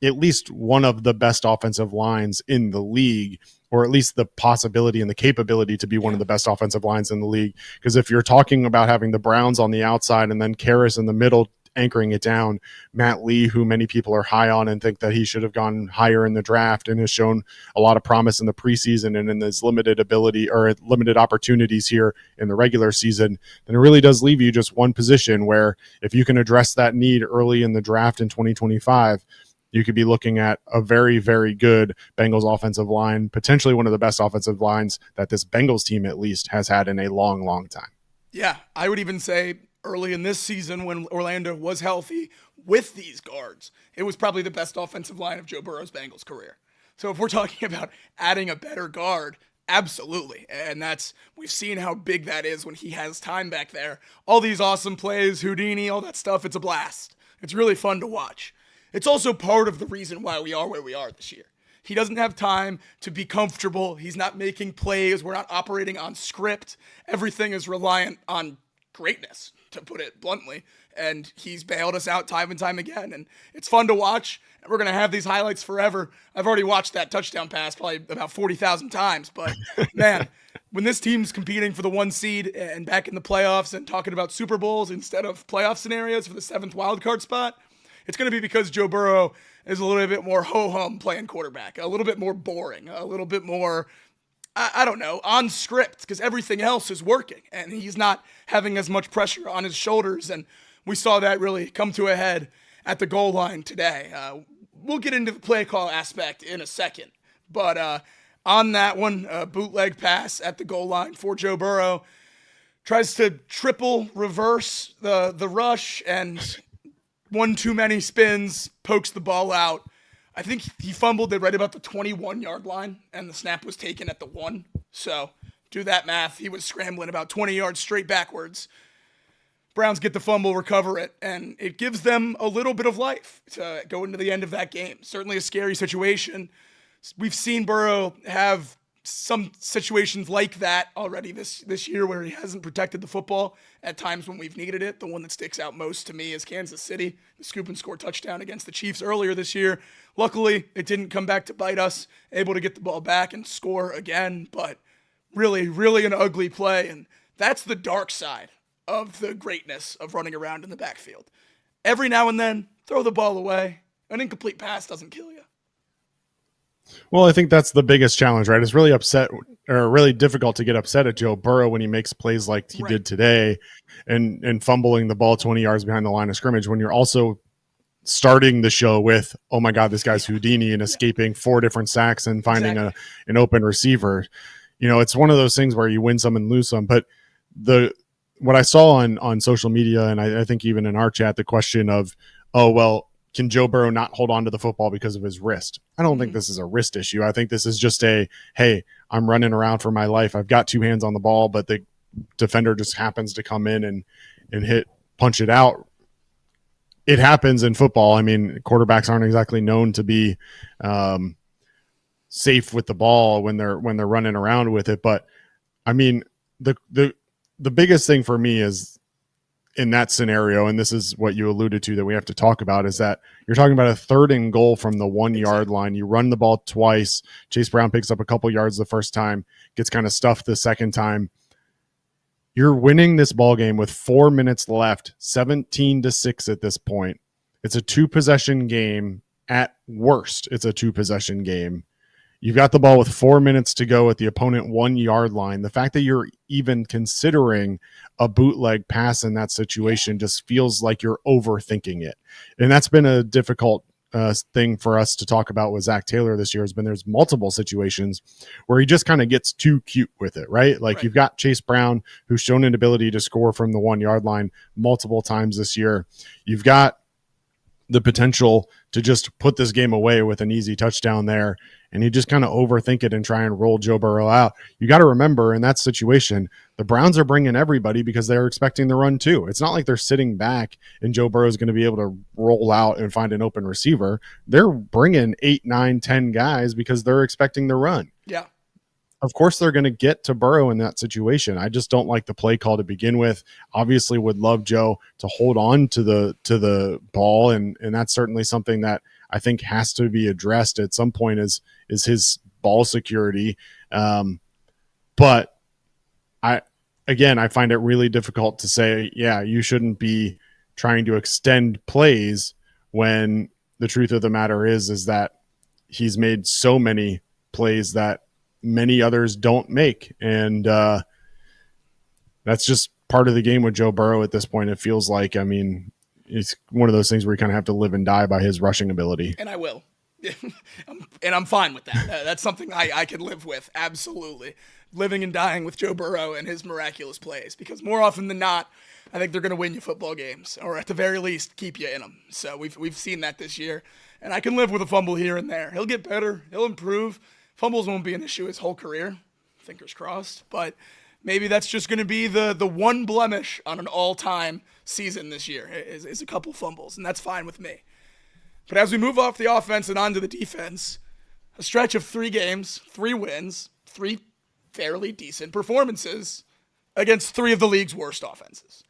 at least one of the best offensive lines in the league, or at least the possibility and the capability to be one of the best offensive lines in the league. Because if you're talking about having the Browns on the outside and then Karras in the middle anchoring it down, Matt Lee, who many people are high on and think that he should have gone higher in the draft and has shown a lot of promise in the preseason and in his limited ability or limited opportunities here in the regular season, then it really does leave you just one position where if you can address that need early in the draft in 2025, you could be looking at a very, very good Bengals offensive line, potentially one of the best offensive lines that this Bengals team at least has had in a long, long time. Yeah, I would even say early in this season when Orlando was healthy with these guards, it was probably the best offensive line of Joe Burrow's Bengals career. So if we're talking about adding a better guard, absolutely. And we've seen how big that is when he has time back there. All these awesome plays, Houdini, all that stuff, it's a blast. It's really fun to watch. It's also part of the reason why we are where we are this year. He doesn't have time to be comfortable. He's not making plays. We're not operating on script. Everything is reliant on greatness, to put it bluntly, and he's bailed us out time and time again, and it's fun to watch, and we're going to have these highlights forever. I've already watched that touchdown pass probably about 40,000 times, but man, when this team's competing for the 1 seed and back in the playoffs and talking about Super Bowls instead of playoff scenarios for the 7th wildcard spot, it's going to be because Joe Burrow is a little bit more ho-hum playing quarterback, a little bit more boring, a little bit more I don't know, on script, because everything else is working and he's not having as much pressure on his shoulders. And we saw that really come to a head at the goal line today. We'll get into the play call aspect in a second, but on that one, bootleg pass at the goal line for Joe Burrow, tries to triple reverse the rush and one too many spins, pokes the ball out. I think he fumbled it right about the 21-yard line, and the snap was taken at the 1. So do that math. He was scrambling about 20 yards straight backwards. Browns get the fumble, recover it, and it gives them a little bit of life to go into the end of that game. Certainly a scary situation. We've seen Burrow have some situations like that already this year where he hasn't protected the football at times when we've needed it. The one that sticks out most to me is Kansas City, the scoop and score touchdown against the Chiefs earlier this year. Luckily, it didn't come back to bite us, able to get the ball back and score again, but really, really an ugly play. And that's the dark side of the greatness of running around in the backfield. Every now and then, throw the ball away. An incomplete pass doesn't kill you. Well, I think that's the biggest challenge, right? It's really difficult to get upset at Joe Burrow when he makes plays like he did today and fumbling the ball 20 yards behind the line of scrimmage when you're also starting the show with, oh my God, this guy's Houdini and escaping 4 different sacks and finding an open receiver. You know, it's one of those things where you win some and lose some. But what I saw on social media, and I think even in our chat, the question of, oh, well, can Joe Burrow not hold on to the football because of his wrist? I don't think this is a wrist issue. I think this is just hey, I'm running around for my life. I've got 2 hands on the ball, but the defender just happens to come in and punch it out. It happens in football. I mean, quarterbacks aren't exactly known to be safe with the ball when they're running around with it. But I mean, the biggest thing for me is in that scenario, and this is what you alluded to that we have to talk about, is that you're talking about a 3rd and goal from the 1 yard line. You run the ball twice. Chase Brown picks up a couple yards the first time, gets kind of stuffed the second time. You're winning this ball game with 4 minutes left, 17-6 at this point. It's a 2-possession game. At worst, it's a 2-possession game. You've got the ball with 4 minutes to go at the opponent 1 yard line. The fact that you're even considering a bootleg pass in that situation just feels like you're overthinking it. And that's been a difficult thing for us to talk about with Zach Taylor this year. There's multiple situations where he just kind of gets too cute with it, right? You've got Chase Brown, who's shown an ability to score from the 1 yard line multiple times this year. You've got the potential to just put this game away with an easy touchdown there, and you just kind of overthink it and try and roll Joe Burrow out. You got to remember, in that situation, the Browns are bringing everybody because they're expecting the run too. It's not like they're sitting back and Joe Burrow is going to be able to roll out and find an open receiver. They're bringing 8, 9, 10 guys because they're expecting the run. Yeah. Of course they're going to get to Burrow in that situation. I just don't like the play call to begin with. Obviously would love Joe to hold on to the ball, and that's certainly something that I think has to be addressed at some point is his ball security. But I find it really difficult to say, yeah, you shouldn't be trying to extend plays when the truth of the matter is that he's made so many plays that many others don't make. And that's just part of the game with Joe Burrow at this point. It feels like, I mean, it's one of those things where you kind of have to live and die by his rushing ability. And I will. And I'm fine with that. That's something I can live with. Absolutely. Living and dying with Joe Burrow and his miraculous plays. Because more often than not, I think they're going to win you football games, or at the very least, keep you in them. So we've seen that this year. And I can live with a fumble here and there. He'll get better. He'll improve. Fumbles won't be an issue his whole career. Fingers crossed. But maybe that's just going to be the one blemish on an all-time season this year is a couple fumbles, and that's fine with me. But as we move off the offense and onto the defense, a stretch of 3 games, 3 wins, 3 fairly decent performances against 3 of the league's worst offenses.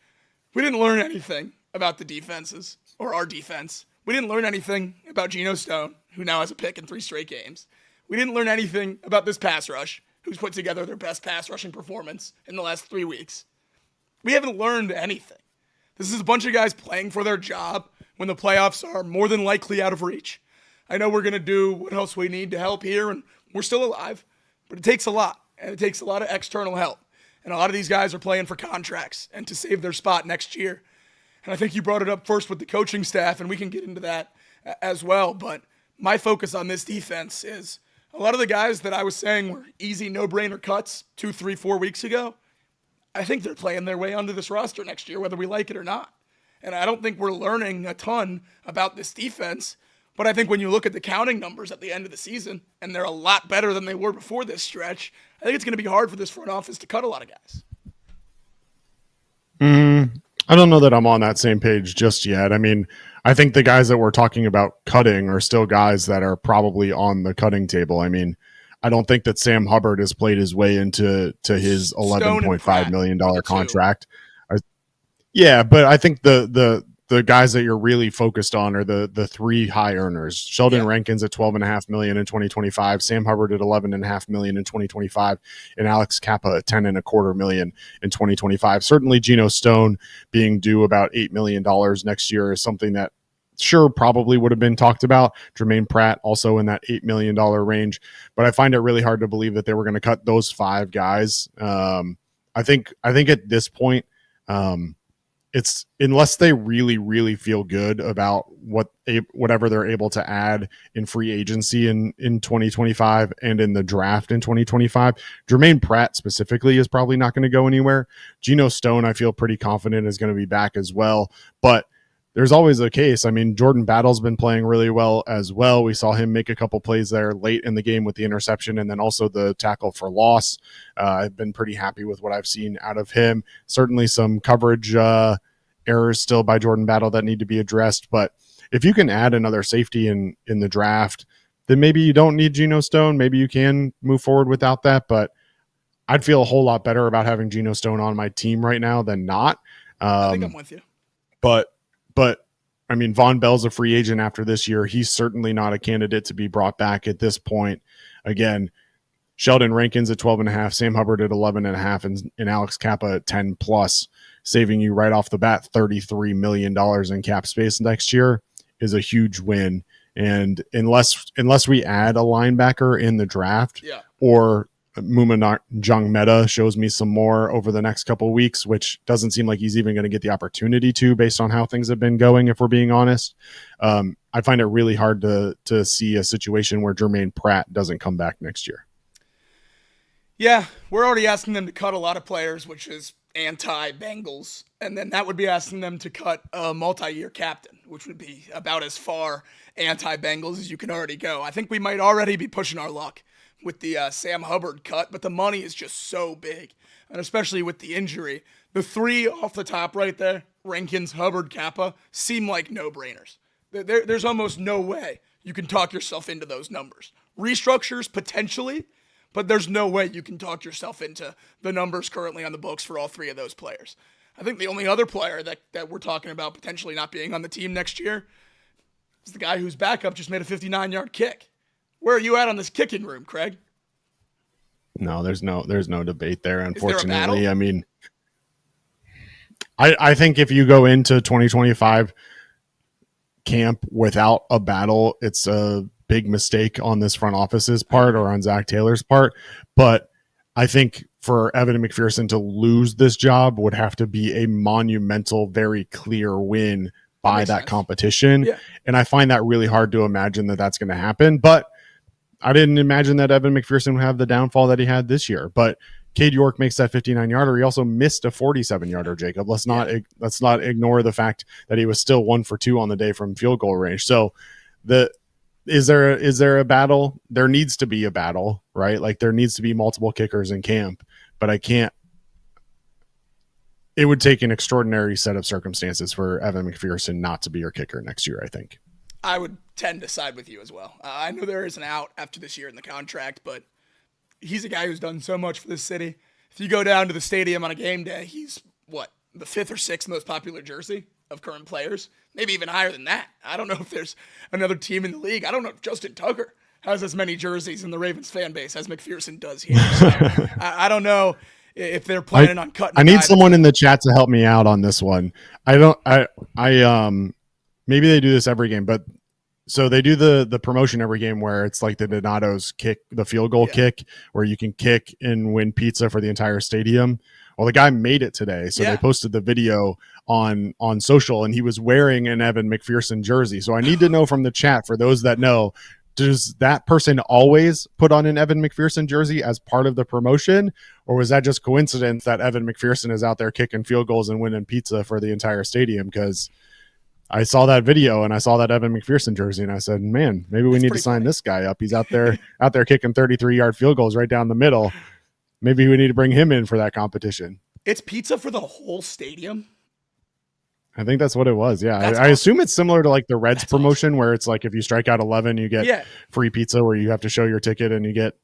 We didn't learn anything about the defenses or our defense. We didn't learn anything about Geno Stone, who now has a pick in 3 straight games. We didn't learn anything about this pass rush, who's put together their best pass rushing performance in the last 3 weeks. We haven't learned anything. This is a bunch of guys playing for their job when the playoffs are more than likely out of reach. I know we're going to do what else we need to help here, and we're still alive, but it takes a lot, and it takes a lot of external help. And a lot of these guys are playing for contracts and to save their spot next year. And I think you brought it up first with the coaching staff, and we can get into that as well. But my focus on this defense is a lot of the guys that I was saying were easy, no-brainer cuts 2, 3, 4 weeks ago, I think they're playing their way onto this roster next year, whether we like it or not. And I don't think we're learning a ton about this defense. But I think when you look at the counting numbers at the end of the season, and they're a lot better than they were before this stretch, I think it's going to be hard for this front office to cut a lot of guys. I don't know that I'm on that same page just yet. I mean, I think the guys that we're talking about cutting are still guys that are probably on the cutting table. I mean, I don't think that Sam Hubbard has played his way into his $11.5 million contract. Yeah, but I think the guys that you're really focused on are the 3 high earners. Sheldon Rankins at $12.5 million in 2025, Sam Hubbard at $11.5 million in 2025, and Alex Kappa at $10.25 million in 2025. Certainly, Geno Stone being due about $8 million next year is something that sure probably would have been talked about. Jermaine Pratt also in that $8 million range, but I find it really hard to believe that they were going to cut those 5 guys. I think at this point, it's unless they really, really feel good about whatever they're able to add in free agency in 2025 and in the draft in 2025. Jermaine Pratt specifically is probably not going to go anywhere. Geno Stone, I feel pretty confident, is going to be back as well. But there's always a case. I mean, Jordan Battle's been playing really well as well. We saw him make a couple plays there late in the game with the interception and then also the tackle for loss. I've been pretty happy with what I've seen out of him. Certainly some coverage errors still by Jordan Battle that need to be addressed. But if you can add another safety in the draft, then maybe you don't need Geno Stone. Maybe you can move forward without that. But I'd feel a whole lot better about having Geno Stone on my team right now than not. I think I'm with you. But I mean, Von Bell's a free agent after this year. He's certainly not a candidate to be brought back at this point. Again, Sheldon Rankins at 12.5, Sam Hubbard at 11.5, and Alex Kappa at 10 plus, saving you right off the bat $33 million in cap space next year is a huge win. And unless we add a linebacker in the draft, or Muma Jung Meta shows me some more over the next couple of weeks, which doesn't seem like he's even going to get the opportunity to, based on how things have been going, if we're being honest. I find it really hard to see a situation where Jermaine Pratt doesn't come back next year. Yeah, we're already asking them to cut a lot of players, which is anti-Bengals, and then that would be asking them to cut a multi-year captain, which would be about as far anti-Bengals as you can already go. I think we might already be pushing our luck with the Sam Hubbard cut, but the money is just so big, and especially with the injury. The three off the top right there, Rankins, Hubbard, Kappa, seem like no-brainers. There's almost no way you can talk yourself into those numbers. Restructures, potentially, but there's no way you can talk yourself into the numbers currently on the books for all three of those players. I think the only other player that we're talking about potentially not being on the team next year is the guy whose backup just made a 59-yard kick. Where are you at on this kicking room, Craig? No, there's no debate there, unfortunately. Is there a battle? I mean, I think if you go into 2025 camp without a battle, it's a big mistake on this front office's part or on Zach Taylor's part. But I think for Evan McPherson to lose this job would have to be a monumental, very clear win by that competition. Yeah. And I find that really hard to imagine that that's going to happen. But I didn't imagine that Evan McPherson would have the downfall that he had this year. But Cade York makes that 59-yarder. He also missed a 47-yarder, Jacob. Let's not ignore the fact that he was still 1 for 2 on the day from field goal range. So is there a battle? There needs to be a battle, right? Like there needs to be multiple kickers in camp, but it would take an extraordinary set of circumstances for Evan McPherson not to be your kicker next year, I think. I would tend to side with you as well. I know there is an out after this year in the contract, but he's a guy who's done so much for this city. If you go down to the stadium on a game day, he's the 5th or 6th most popular jersey of current players, maybe even higher than that. I don't know if there's another team in the league. I don't know if Justin Tucker has as many jerseys in the Ravens fan base as McPherson does here. So I don't know if they're planning on cutting. I need someone in the chat to help me out on this one. Maybe they do this every game, but so they do the promotion every game where it's like the Donato's kick, the field goal kick, where you can kick and win pizza for the entire stadium. Well, the guy made it today, so they posted the video on social, and he was wearing an Evan McPherson jersey. So I need to know from the chat, for those that know, does that person always put on an Evan McPherson jersey as part of the promotion, or was that just coincidence that Evan McPherson is out there kicking field goals and winning pizza for the entire stadium? Because I saw that video and I saw that Evan McPherson jersey, and I said, man, maybe we need to sign this guy up. He's out there kicking 33-yard field goals right down the middle. Maybe we need to bring him in for that competition. It's pizza for the whole stadium? I think that's what it was. Yeah. I assume it's similar to like the Reds promotion, where it's like if you strike out 11, you get free pizza, where you have to show your ticket and you get,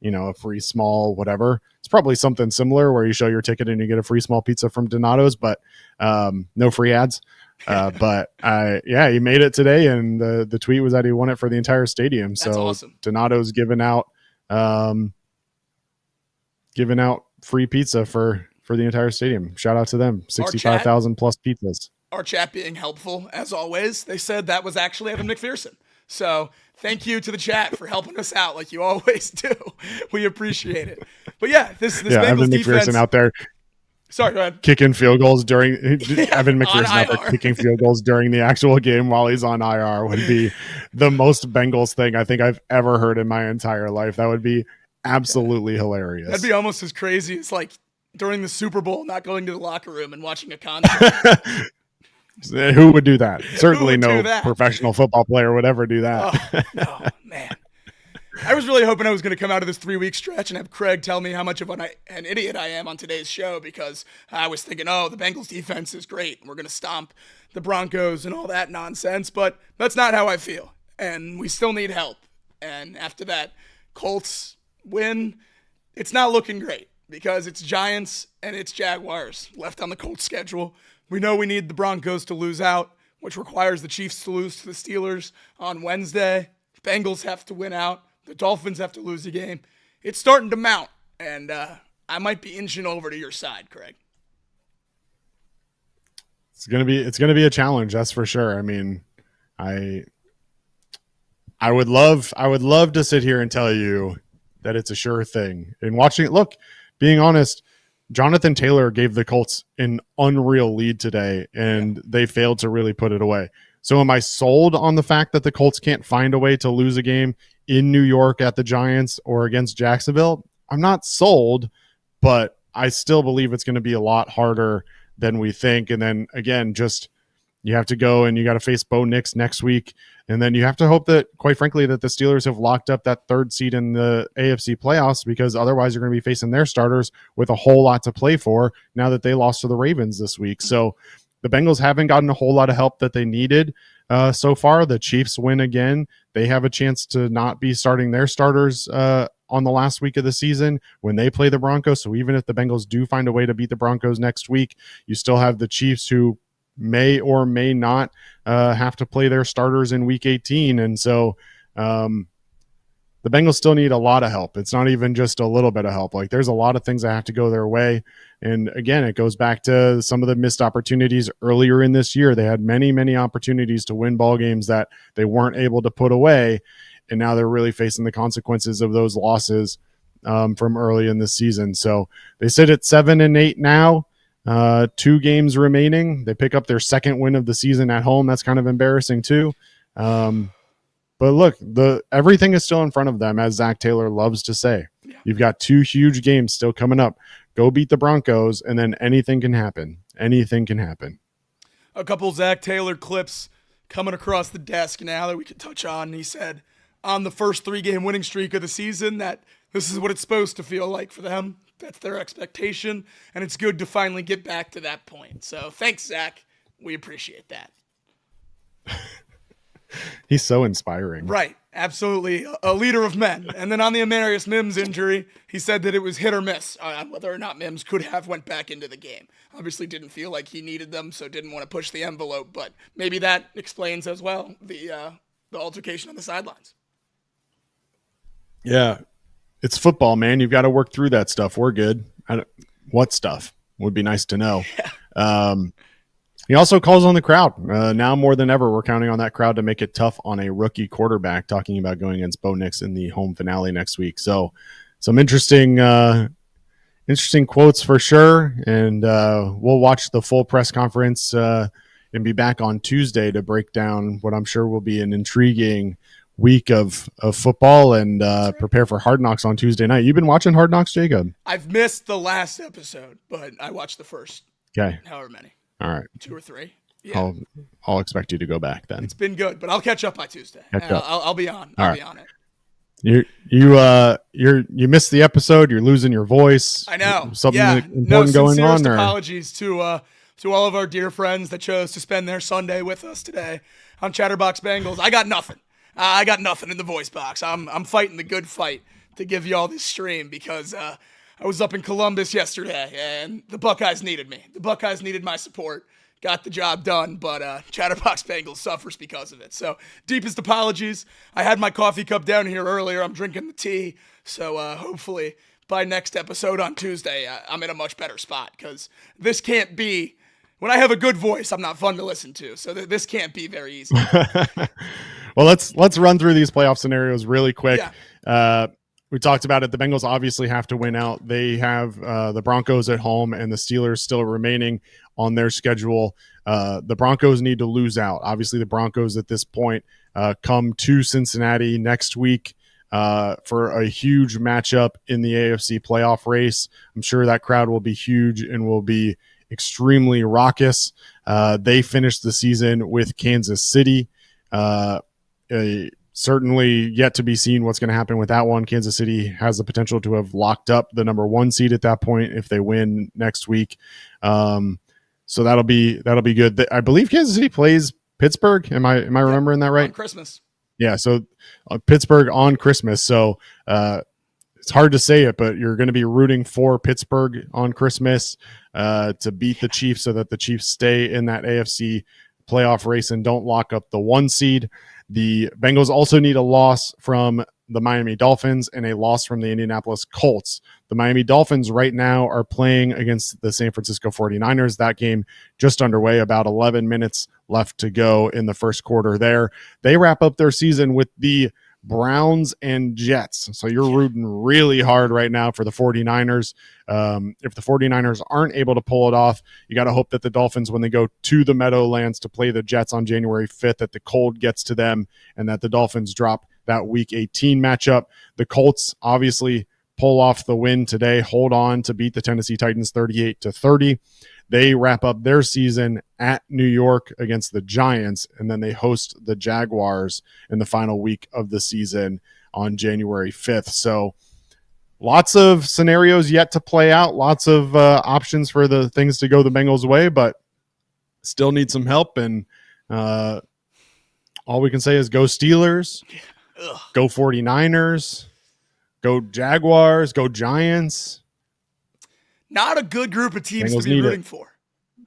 a free small whatever. It's probably something similar where you show your ticket and you get a free small pizza from Donato's, but no free ads. But he made it today, and the tweet was that he won it for the entire stadium. That's so awesome. Donato's giving out free pizza for the entire stadium. Shout out to them. 65,000 plus pizzas. Our chat being helpful as always. They said that was actually Evan McPherson. So thank you to the chat for helping us out like you always do. We appreciate it. But this Bengals Evan defense McPherson out there. Sorry, go ahead. Kicking field goals during Evan McPherson out there kicking field goals during the actual game while he's on IR would be the most Bengals thing I think I've ever heard in my entire life. That would be absolutely hilarious. That'd be almost as crazy as like during the Super Bowl not going to the locker room and watching a concert. Who would do that? Certainly would do no that? professional football player would ever do that. Oh, no, man. I was really hoping I was going to come out of this 3-week stretch and have Craig tell me how much of an idiot I am on today's show, because I was thinking, the Bengals defense is great. We're going to stomp the Broncos and all that nonsense, but that's not how I feel. And we still need help. And after that Colts win, it's not looking great because it's Giants and it's Jaguars left on the Colts schedule. We know we need the Broncos to lose out, which requires the Chiefs to lose to the Steelers on Wednesday. The Bengals have to win out. The Dolphins have to lose a game. It's starting to mount, and I might be inching over to your side, Craig. It's gonna be a challenge, that's for sure. I mean, I would love to sit here and tell you that it's a sure thing. And watching it, look, being honest, Jonathan Taylor gave the Colts an unreal lead today, and they failed to really put it away. So am I sold on the fact that the Colts can't find a way to lose a game in New York at the Giants or against Jacksonville? I'm not sold, but I still believe it's going to be a lot harder than we think. And then again, just you have to go and you got to face Bo Nix next week. And then you have to hope that, quite frankly, that the Steelers have locked up that third seed in the AFC playoffs, because otherwise you're going to be facing their starters with a whole lot to play for now that they lost to the Ravens this week. So the Bengals haven't gotten a whole lot of help that they needed so far. The Chiefs win again. They have a chance to not be starting their starters on the last week of the season when they play the Broncos. So even if the Bengals do find a way to beat the Broncos next week, you still have the Chiefs, who may or may not have to play their starters in week 18. And so the Bengals still need a lot of help. It's not even just a little bit of help. Like, there's a lot of things that have to go their way. And again, it goes back to some of the missed opportunities earlier in this year. They had many, many opportunities to win ball games that they weren't able to put away. And now they're really facing the consequences of those losses from early in the season. So they sit at 7-8 now. 2 games remaining. They pick up their second win of the season at home. That's kind of embarrassing too. But look, everything is still in front of them, as Zach Taylor loves to say. Yeah. You've got 2 huge games still coming up. Go beat the Broncos, and then anything can happen. Anything can happen. A couple Zach Taylor clips coming across the desk now that we could touch on. He said on the first 3-game winning streak of the season that this is what it's supposed to feel like for them. That's their expectation, and it's good to finally get back to that point. So thanks, Zach. We appreciate that. He's so inspiring. Right. Absolutely. A leader of men. And then on the Amarius Mims injury, he said that it was hit or miss on whether or not Mims could have went back into the game. Obviously didn't feel like he needed them, so didn't want to push the envelope, but maybe that explains as well the altercation on the sidelines. Yeah. It's football, man. You've got to work through that stuff. We're good. What stuff? Would be nice to know. Yeah. He also calls on the crowd. Now more than ever, we're counting on that crowd to make it tough on a rookie quarterback, talking about going against Bo Nix in the home finale next week. So some interesting quotes for sure. And we'll watch the full press conference and be back on Tuesday to break down what I'm sure will be an intriguing week of football and prepare for Hard Knocks on Tuesday night. You've been watching Hard Knocks, Jacob? I've missed the last episode, but I watched the first. Okay. However many. All right. 2 or 3. Yeah. I'll expect you to go back then. It's been good, but I'll catch up by Tuesday. I'll be on. I'll be on it. You missed the episode. You're losing your voice. I know. Something important going on. Apologies to all of our dear friends that chose to spend their Sunday with us today on Chatterbox Bengals. I got nothing. I got nothing in the voice box. I'm fighting the good fight to give you all this stream because I was up in Columbus yesterday and the Buckeyes needed me. The Buckeyes needed my support. Got the job done, but Chatterbox Bengals suffers because of it. So deepest apologies. I had my coffee cup down here earlier. I'm drinking the tea. So hopefully by next episode on Tuesday, I'm in a much better spot because this can't be, when I have a good voice, I'm not fun to listen to. So this can't be very easy. Well, let's run through these playoff scenarios really quick. Yeah. We talked about it. The Bengals obviously have to win out. They have the Broncos at home and the Steelers still remaining on their schedule. The Broncos need to lose out. Obviously, the Broncos at this point come to Cincinnati next week for a huge matchup in the AFC playoff race. I'm sure that crowd will be huge and will be extremely raucous. They finished the season with Kansas City. Certainly yet to be seen what's going to happen with that one. Kansas City has the potential to have locked up the number 1 seed at that point if they win next week. So that'll be good. I believe Kansas City plays Pittsburgh. Am I remembering that right? On Christmas. Yeah. So Pittsburgh on Christmas. So it's hard to say it, but you're going to be rooting for Pittsburgh on Christmas to beat the Chiefs so that the Chiefs stay in that AFC playoff race and don't lock up the 1 seed. The Bengals also need a loss from the Miami Dolphins and a loss from the Indianapolis Colts. The Miami Dolphins right now are playing against the San Francisco 49ers. That game just underway, about 11 minutes left to go in the first quarter there. They wrap up their season with the Browns and Jets. So you're rooting really hard right now for the 49ers. If the 49ers aren't able to pull it off, you got to hope that the Dolphins, when they go to the Meadowlands to play the Jets on January 5th, that the cold gets to them and that the Dolphins drop that Week 18 matchup. The Colts obviously pull off the win today, hold on to beat the Tennessee Titans 38-30. They wrap up their season at New York against the Giants, and then they host the Jaguars in the final week of the season on January 5th. So lots of scenarios yet to play out, lots of options for the things to go the Bengals' way, but still need some help. And all we can say is go Steelers, go 49ers, go Jaguars, go Giants. Not a good group of teams Bengals to be rooting for.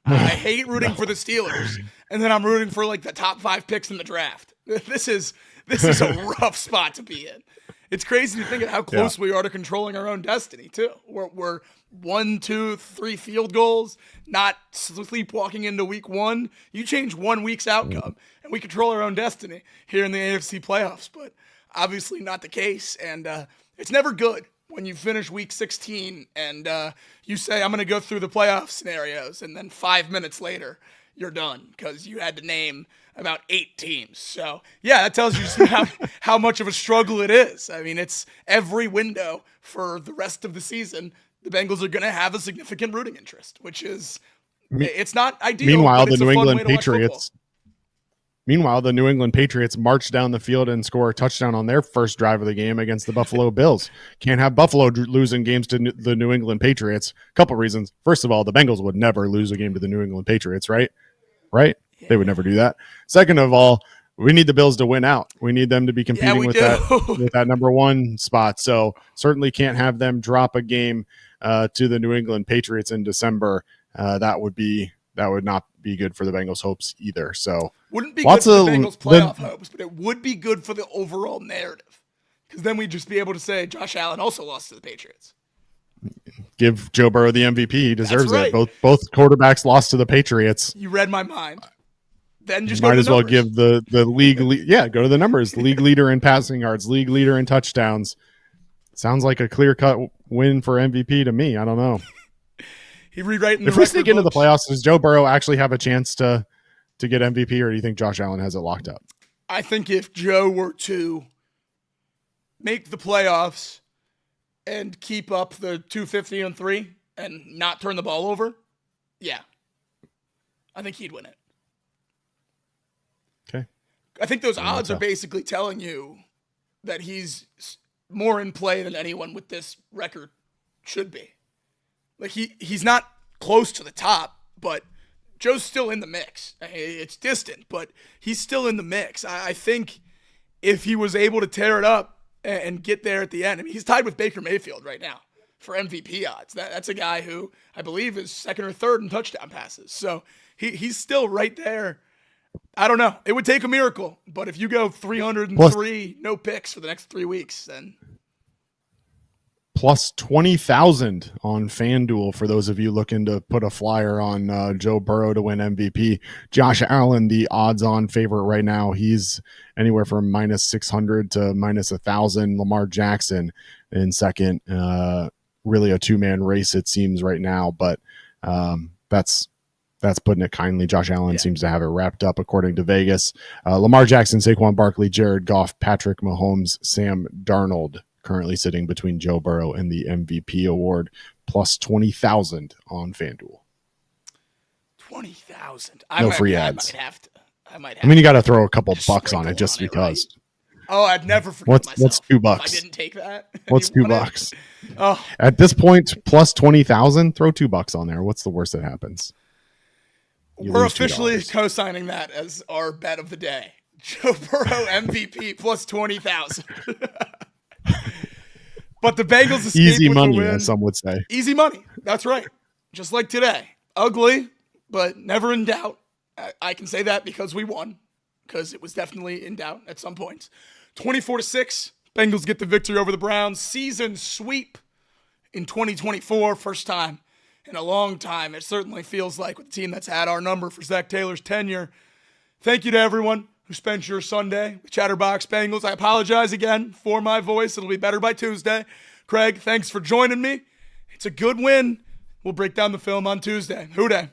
I hate rooting for the Steelers, and then I'm rooting for like the top 5 picks in the draft. This is a rough spot to be in. It's crazy to think of how close we are to controlling our own destiny too. We're 1, 2, 3 field goals, not sleepwalking into week 1. You change 1 week's outcome, and we control our own destiny here in the AFC playoffs. But obviously not the case, and it's never good when you finish week 16 and you say, I'm going to go through the playoff scenarios, and then 5 minutes later, you're done because you had to name about 8 teams. So, yeah, that tells you just how much of a struggle it is. I mean, it's every window for the rest of the season, the Bengals are going to have a significant rooting interest, which is, it's not ideal. Meanwhile, but it's the a New fun England way to watch Patriots. football. Meanwhile, the New England Patriots march down the field and score a touchdown on their first drive of the game against the Buffalo Bills. Can't have Buffalo losing games to the New England Patriots. Couple reasons. First of all, the Bengals would never lose a game to the New England Patriots, right? Yeah. They would never do that. Second of all, we need the Bills to win out. We need them to be competing with that number 1 spot. So certainly can't have them drop a game to the New England Patriots in December. That would not be good for the Bengals' hopes either. So wouldn't be good for the Bengals' playoff hopes, but it would be good for the overall narrative, because then we'd just be able to say Josh Allen also lost to the Patriots. Give Joe Burrow the MVP. He deserves right. it. Both quarterbacks lost to the Patriots. You read my mind. Then just might as well numbers. give the league. Go to the numbers. League leader in passing yards. League leader in touchdowns. Sounds like a clear-cut win for MVP to me. I don't know. He rewriting if we sneak into the playoffs, does Joe Burrow actually have a chance to get MVP, or do you think Josh Allen has it locked up? I think if Joe were to make the playoffs and keep up the 250-3 and not turn the ball over, yeah, I think he'd win it. Okay. I think those odds are basically telling you that he's more in play than anyone with this record should be. Like he's not close to the top, but Joe's still in the mix. It's distant, but he's still in the mix. I think if he was able to tear it up and get there at the end, I mean, he's tied with Baker Mayfield right now for MVP odds. That's a guy who I believe is 2nd or 3rd in touchdown passes. So he's still right there. I don't know. It would take a miracle, but if you go 303, no picks for the next 3 weeks, then plus 20,000 on FanDuel for those of you looking to put a flyer on Joe Burrow to win MVP. Josh Allen, the odds-on favorite right now. He's anywhere from minus 600 to minus 1,000. Lamar Jackson in second. Really a 2-man race, it seems, right now, but that's putting it kindly. Josh Allen seems to have it wrapped up, according to Vegas. Lamar Jackson, Saquon Barkley, Jared Goff, Patrick Mahomes, Sam Darnold, currently sitting between Joe Burrow and the MVP award, plus 20,000 on FanDuel. 20,000. No free ads. I might have I mean, you got to throw a couple Just bucks on sprinkle it just on it, because. right? Oh, I'd never forget myself. What's $2? If I didn't take that. What's You $2? want it? Oh, At this point, plus 20,000, throw $2 on there. What's the worst that happens? we're officially co-signing that as our bet of the day. Joe Burrow MVP plus 20,000. But the Bengals escape Easy with money, the win. as some would say. Easy money. That's right. Just like today. Ugly, but never in doubt. I can say that because we won. Because it was definitely in doubt at some points. 24-6. Bengals get the victory over the Browns. Season sweep in 2024. First time in a long time. It certainly feels like with the team that's had our number for Zach Taylor's tenure. Thank you to everyone who spent your Sunday with Chatterbox Bengals. I apologize again for my voice. It'll be better by Tuesday. Craig, thanks for joining me. It's a good win. We'll break down the film on Tuesday. Who day?